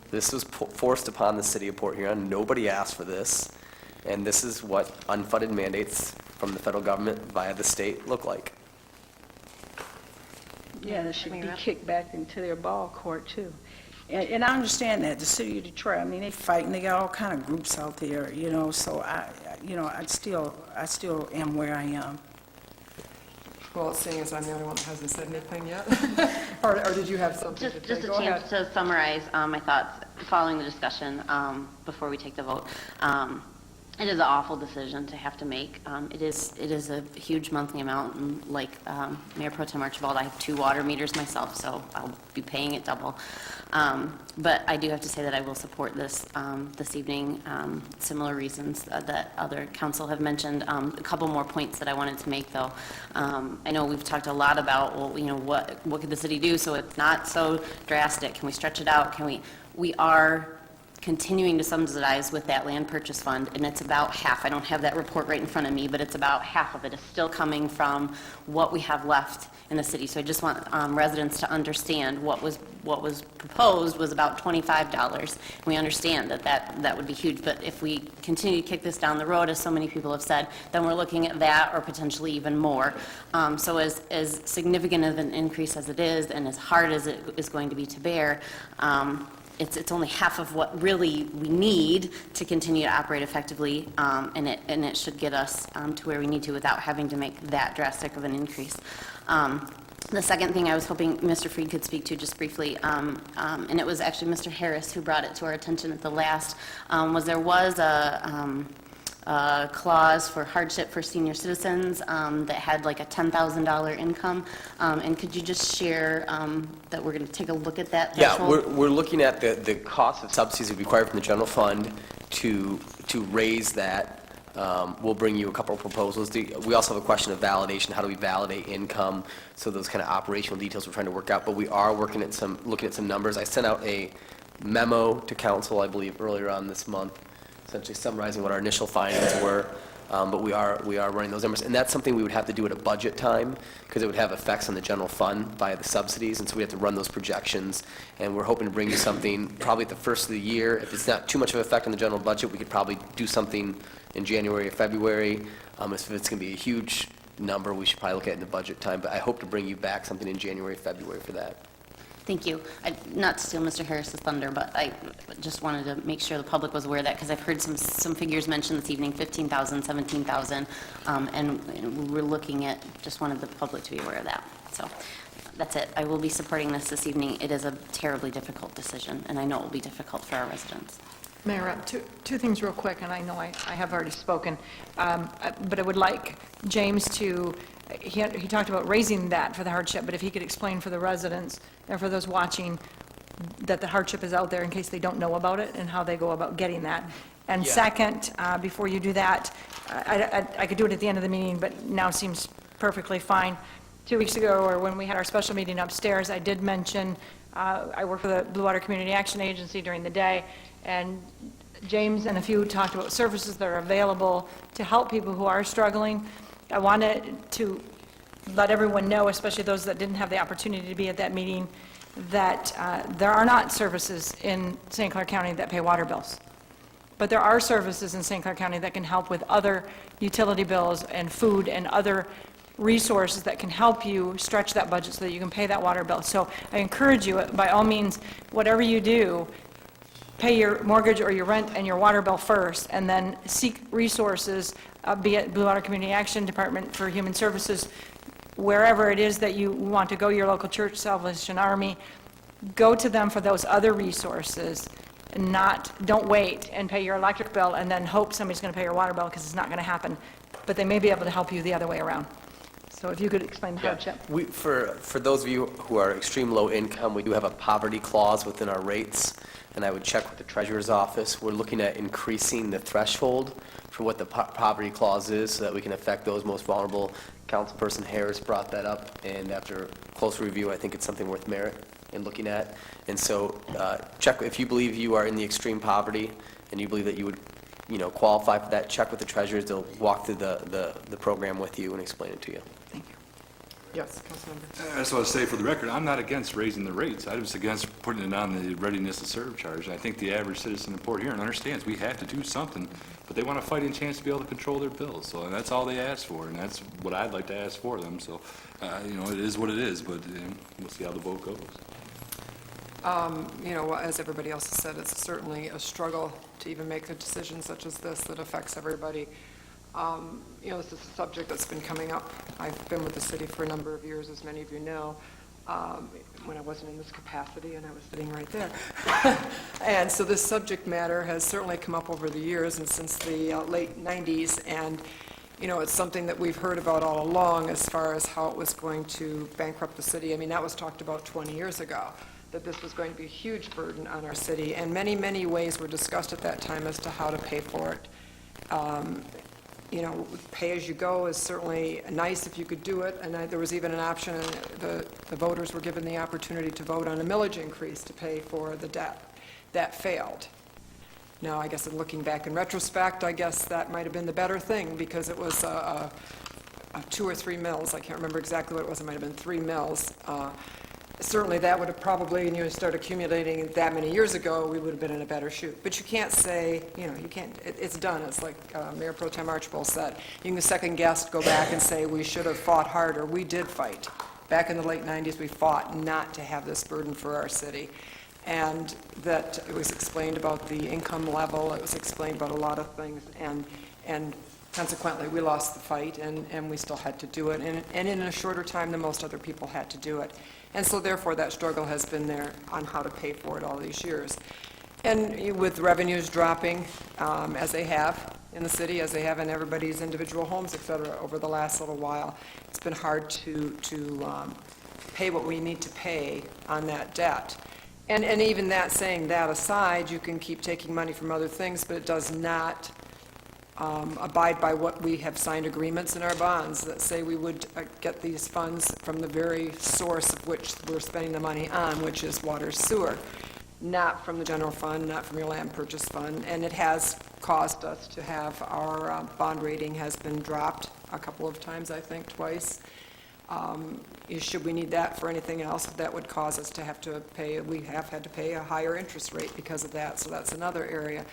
This was forced upon the city of Port Huron. Nobody asked for this. And this is what unfunded mandates from the federal government via the state look like. Yeah, they should be kicked back into their ball court, too. And I understand that, the city of Detroit, I mean, they fight, and they got all kind of groups out there, so I still am where I am. Well, seeing as I'm the only one that hasn't said anything yet, or did you have something to say? Just a Go chance ahead. to summarize my thoughts following the discussion before we take the vote. It is an awful decision to have to make. It is a huge monthly amount, and like Mayor Pro Tem Archibald, I have 2 water meters myself, so I'll be paying it double. But I do have to say that I will support this this evening. Similar reasons that other council have mentioned. A couple more points that I wanted to make, though. I know we've talked a lot about, well, what could the city do so it's not so drastic? Can we stretch it out? We are continuing to subsidize with that land purchase fund, and it's about half. I don't have that report right in front of me, but it's about half of it is still coming from what we have left in the city. So I just want residents to understand what was proposed was about $25. We understand that would be huge, but if we continue to kick this down the road, as so many people have said, then we're looking at that or potentially even more. So as significant of an increase as it is, and as hard as it is going to be to bear, it's only half of what really we need to continue to operate effectively, and it should get us to where we need to without having to make that drastic of an increase. The second thing I was hoping Mr. Freed could speak to just briefly, and it was actually Mr. Harris who brought it to our attention at the last, there was a clause for hardship for senior citizens that had like a $10,000 income. And could you just share that we're going to take a look at that threshold? Yeah, we're looking at the cost of subsidies required from the general fund to raise that. We'll bring you a couple of proposals. We also have a question of validation. How do we validate income? So those kind of operational details we're trying to work out. But we are looking at some numbers. I sent out a memo to council, I believe, earlier on this month, essentially summarizing what our initial findings were. But we are running those numbers. And that's something we would have to do at a budget time because it would have effects on the general fund via the subsidies. And so we have to run those projections. And we're hoping to bring you something probably at the first of the year. If it's not too much of an effect on the general budget, we could probably do something in January or February. If it's going to be a huge number, we should probably look at it in the budget time. But I hope to bring you back something in January, February for that. Thank you. Not to steal Mr. Harris's thunder, but I just wanted to make sure the public was aware of that because I've heard some figures mentioned this evening, 15,000, 17,000, and we're looking at, just wanted the public to be aware of that. So that's it. I will be supporting this evening. It is a terribly difficult decision, and I know it will be difficult for our residents. Mayor, two things real quick, and I know I have already spoken, but I would like James to, he talked about raising that for the hardship, but if he could explain for the residents and for those watching that the hardship is out there in case they don't know about it and how they go about getting that. And second, before you do that, I could do it at the end of the meeting, but now seems perfectly fine. 2 weeks ago, or when we had our special meeting upstairs, I did mention, I work for the Blue Water Community Action Agency during the day, and James and a few talked about services that are available to help people who are struggling. I wanted to let everyone know, especially those that didn't have the opportunity to be at that meeting, that there are not services in St. Clair County that pay water bills. But there are services in St. Clair County that can help with other utility bills and food and other resources that can help you stretch that budget so that you can pay that water bill. So I encourage you, by all means, whatever you do, pay your mortgage or your rent and your water bill first, and then seek resources, be it Blue Water Community Action Department for Human Services, wherever it is that you want to go, your local church, Salvation Army, go to them for those other resources, and don't wait and pay your electric bill and then hope somebody's going to pay your water bill, because it's not going to happen. But they may be able to help you the other way around. So if you could explain the hardship. For those of you who are extreme low income, we do have a poverty clause within our rates, and I would check with the treasurer's office. We're looking at increasing the threshold for what the poverty clause is so that we can affect those most vulnerable. Councilperson Harris brought that up, and after close review, I think it's something worth merit in looking at. And so check if you believe you are in the extreme poverty and you believe that you would, qualify for that, check with the treasurers. They'll walk through the program with you and explain it to you. Yes, Councilmember. I just want to say for the record, I'm not against raising the rates. I was against putting it on the readiness to serve charge. I think the average citizen in Port Huron understands we have to do something, but they want a fighting chance to be able to control their bills. So and that's all they ask for, and that's what I'd like to ask for them. So, it is what it is, but we'll see how the vote goes. As everybody else has said, it's certainly a struggle to even make a decision such as this that affects everybody. This is a subject that's been coming up. I've been with the city for a number of years, as many of you know, when I wasn't in this capacity, and I was sitting right there. And so this subject matter has certainly come up over the years and since the late 90s, and it's something that we've heard about all along as far as how it was going to bankrupt the city. I mean, that was talked about 20 years ago, that this was going to be a huge burden on our city, and many, many ways were discussed at that time as to how to pay for it. Pay-as-you-go is certainly nice if you could do it, and there was even an option, and the voters were given the opportunity to vote on a millage increase to pay for the debt. That failed. Now, I guess in looking back in retrospect, I guess that might have been the better thing, because it was 2 or 3 mills. I can't remember exactly what it was. It might have been 3 mills. Certainly, that would have probably, when you start accumulating that many years ago, we would have been in a better shoot. But you can't say, you can't, it's done. It's like Mayor Pro Tem Archibald said. You can second guess, go back and say, we should have fought harder. We did fight. Back in the late 90s, we fought not to have this burden for our city. And that it was explained about the income level, it was explained about a lot of things, and consequently, we lost the fight, and we still had to do it, and in a shorter time than most other people had to do it. And so therefore, that struggle has been there on how to pay for it all these years. And with revenues dropping, as they have in the city, as they have in everybody's individual homes, et cetera, over the last little while, it's been hard to pay what we need to pay on that debt. And even that, saying that aside, you can keep taking money from other things, but it does not abide by what we have signed agreements in our bonds that say we would get these funds from the very source of which we're spending the money on, which is water sewer, not from the general fund, not from your land purchase fund. And it has caused us to have our bond rating has been dropped a couple of times, I think, twice. Should we need that for anything else, that would cause us to have to pay, we have had to pay a higher interest rate because of that, so that's another area.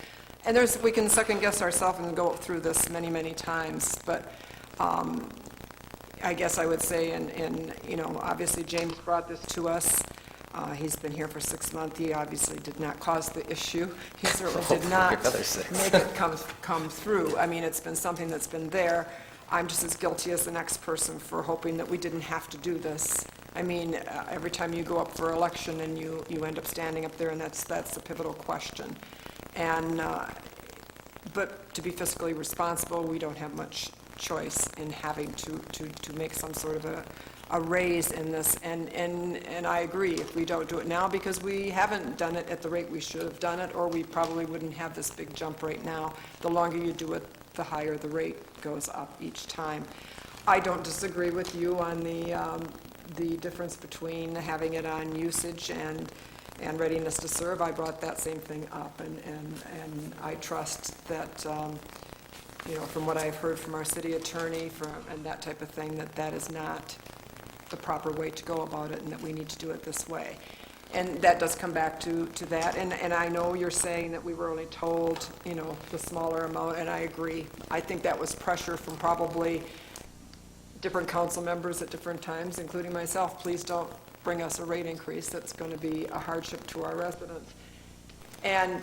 And we can second guess ourselves and go through this many, many times, but I guess I would say, and obviously James brought this to us. He's been here for 6 months. He obviously did not cause the issue. He certainly did not make it come through. I mean, it's been something that's been there. I'm just as guilty as the next person for hoping that we didn't have to do this. I mean, every time you go up for election and you end up standing up there, and that's the pivotal question. And but to be fiscally responsible, we don't have much choice in having to make some sort of a raise in this. And I agree, if we don't do it now, because we haven't done it at the rate we should have done it, or we probably wouldn't have this big jump right now. The longer you do it, the higher the rate goes up each time. I don't disagree with you on the difference between having it on usage and readiness to serve. I brought that same thing up, and I trust that, from what I've heard from our city attorney and that type of thing, that is not the proper way to go about it, and that we need to do it this way. And that does come back to that, and I know you're saying that we were only told, the smaller amount, and I agree. I think that was pressure from probably different council members at different times, including myself. Please don't bring us a rate increase that's going to be a hardship to our residents. And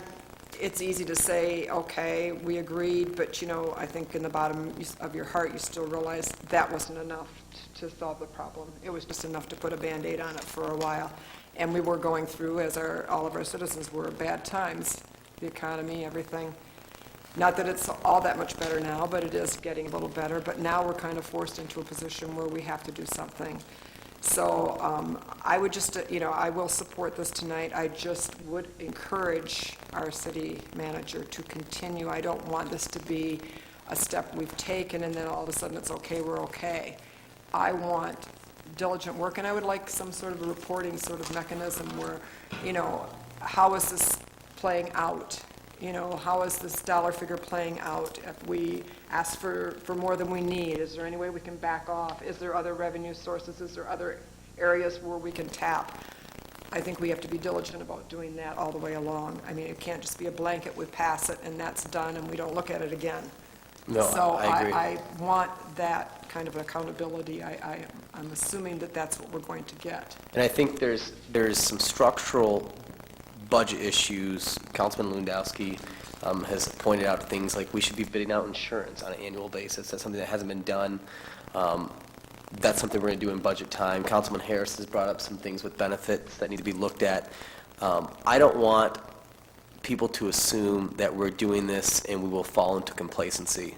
it's easy to say, okay, we agreed, but I think in the bottom of your heart you still realize that wasn't enough to solve the problem. It was just enough to put a Band-Aid on it for a while. And we were going through, as all of our citizens were, bad times, the economy, everything. Not that it's all that much better now, but it is getting a little better. But now we're kind of forced into a position where we have to do something. So I would just, I will support this tonight. I just would encourage our city manager to continue. I don't want this to be a step we've taken and then all of a sudden it's okay, we're okay. I want diligent work, and I would like some sort of a reporting sort of mechanism where, how is this playing out? You know, how is this dollar figure playing out? If we ask for more than we need, is there any way we can back off? Is there other revenue sources? Is there other areas where we can tap? I think we have to be diligent about doing that all the way along. I mean, it can't just be a blanket, we pass it and that's done and we don't look at it again. No, So I agree. I want that kind of accountability. I'm assuming that that's what we're going to get. And I think there's some structural budget issues. Councilman Lewandowski has pointed out things like we should be bidding out insurance on an annual basis. That's something that hasn't been done. That's something we're going to do in budget time. Councilman Harris has brought up some things with benefits that need to be looked at. I don't want people to assume that we're doing this and we will fall into complacency.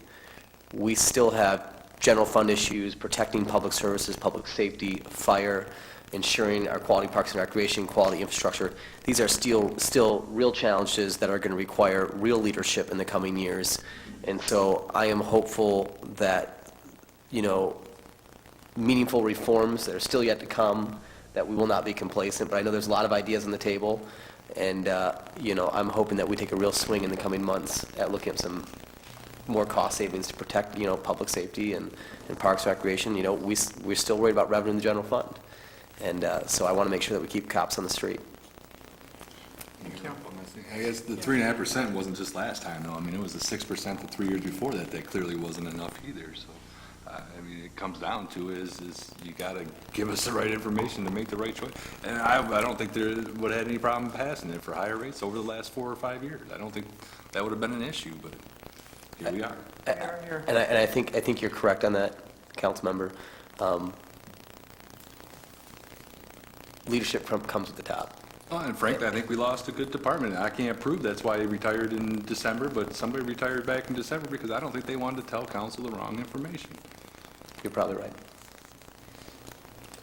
We still have general fund issues, protecting public services, public safety, fire, ensuring our quality parks and recreation, quality infrastructure. These are still real challenges that are going to require real leadership in the coming years. And so I am hopeful that, you know, meaningful reforms that are still yet to come, that we will not be complacent. But I know there's a lot of ideas on the table. And, you know, I'm hoping that we take a real swing in the coming months at looking at some more cost savings to protect, you know, public safety and parks and recreation. You know, we're still worried about revenue in the general fund. And so I want to make sure that we keep cops on the street. I guess the 3.5% wasn't just last time, though. I mean, it was the 6% the 3 years before that clearly wasn't enough either. So, I mean, it comes down to is you got to give us the right information to make the right choice. And I don't think there would have had any problem passing it for higher rates over the last 4 or 5 years. I don't think that would have been an issue, but here we are. And I think you're correct on that, Councilmember. Leadership comes at the top. Well, and frankly, I think we lost a good department. I can't prove that's why they retired in December, but somebody retired back in December because I don't think they wanted to tell council the wrong information. You're probably right.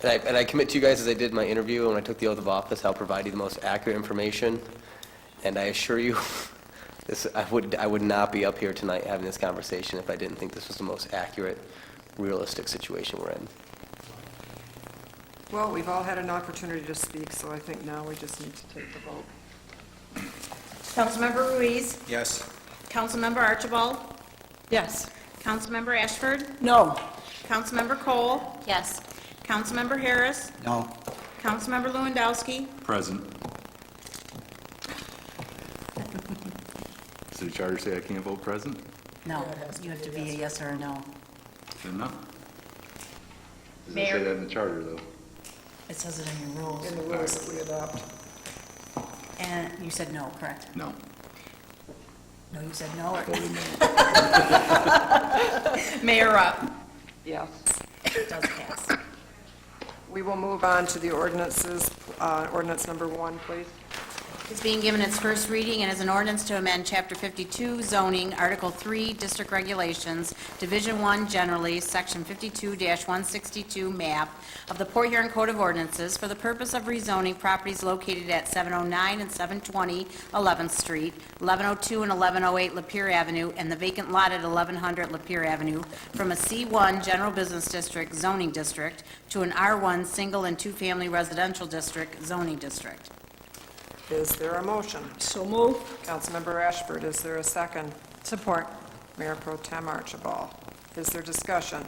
And I commit to you guys, as I did in my interview when I took the oath of office, I'll provide you the most accurate information. And I assure you, I would not be up here tonight having this conversation if I didn't think this was the most accurate, realistic situation we're in. Well, we've all had an opportunity to speak, so I think now we just need to take the vote. Councilmember Ruiz? Yes. Councilmember Archibald? Yes. Councilmember Ashford? No. Councilmember Cole? Yes. Councilmember Harris? No. Councilmember Lewandowski? Present. City charter say I can't vote present? No, you have to be a yes or a no. Then no. Doesn't Mayor? say that in the charter, though. It says it in your rules. In the rules that we adopt. And you said no, correct? No. No, you said no, or? Voted no. Mayor Rupp? Yes. It does pass. We will move on to the ordinances. Ordinance number 1, please. It's being given its first reading and is an ordinance to amend Chapter 52 zoning, Article 3, District Regulations, Division 1 generally, Section 52-162 map of the Port Huron Code of Ordinances for the purpose of rezoning properties located at 709 and 720 11th Street, 1102 and 1108 Lapeer Avenue, and the vacant lot at 1100 Lapeer Avenue from a C1 General Business District zoning district to an R1 Single and Two-Family Residential District zoning district. Is there a motion? So moved. Councilmember Ashford, is there a second? Support. Mayor Pro Tem Archibald. Is there discussion?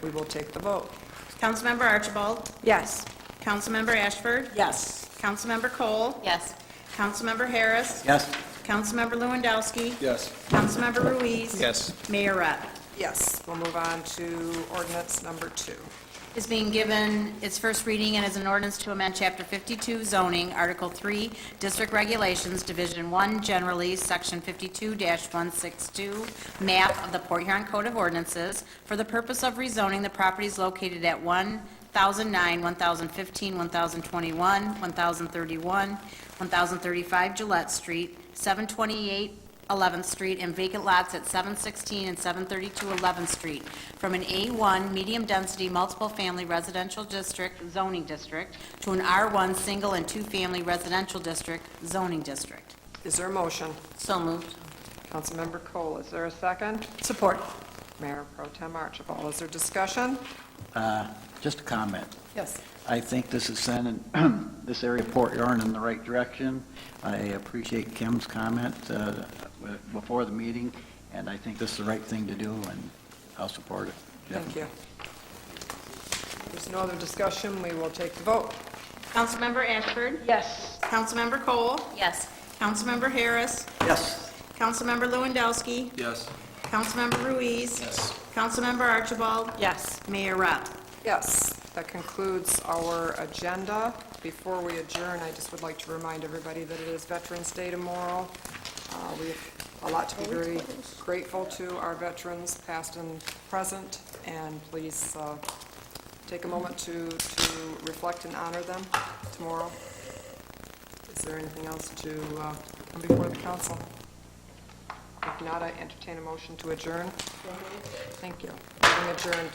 We will take the vote. Councilmember Archibald? Yes. Councilmember Ashford? Yes. Councilmember Cole? Yes. Councilmember Harris? Yes. Councilmember Lewandowski? Yes. Councilmember Ruiz? Yes. Mayor Rupp? Yes, we'll move on to ordinance number 2. Is being given its first reading and is an ordinance to amend Chapter 52 zoning, Article 3, District Regulations, Division 1 generally, Section 52-162 map of the Port Huron Code of Ordinances for the purpose of rezoning the properties located at 1009, 1015, 1021, 1031, 1035 Gillette Street, 728 11th Street, and vacant lots at 716 and 732 11th Street from an A1 medium-density multiple-family residential district zoning district to an R1 single and two-family residential district zoning district. Is there a motion? So moved. Councilmember Cole, is there a second? Support. Mayor Pro Tem Archibald. Is there discussion? Just a comment. Yes. I think this is sending this area of Port Huron in the right direction. I appreciate Kim's comment before the meeting, and I think this is the right thing to do, and I'll support it. Thank you. If there's no other discussion, we will take the vote. Councilmember Ashford? Yes. Councilmember Cole? Yes. Councilmember Harris? Yes. Councilmember Lewandowski? Yes. Councilmember Ruiz? Yes. Councilmember Archibald? Yes. Mayor Rupp? Yes, that concludes our agenda. Before we adjourn, I just would like to remind everybody that it is Veterans Day tomorrow. We have a lot to be very grateful to our veterans, past and present, and please take a moment to reflect and honor them tomorrow. Is there anything else to come before the council? If not, I entertain a motion to adjourn. Thank you. Meeting adjourned.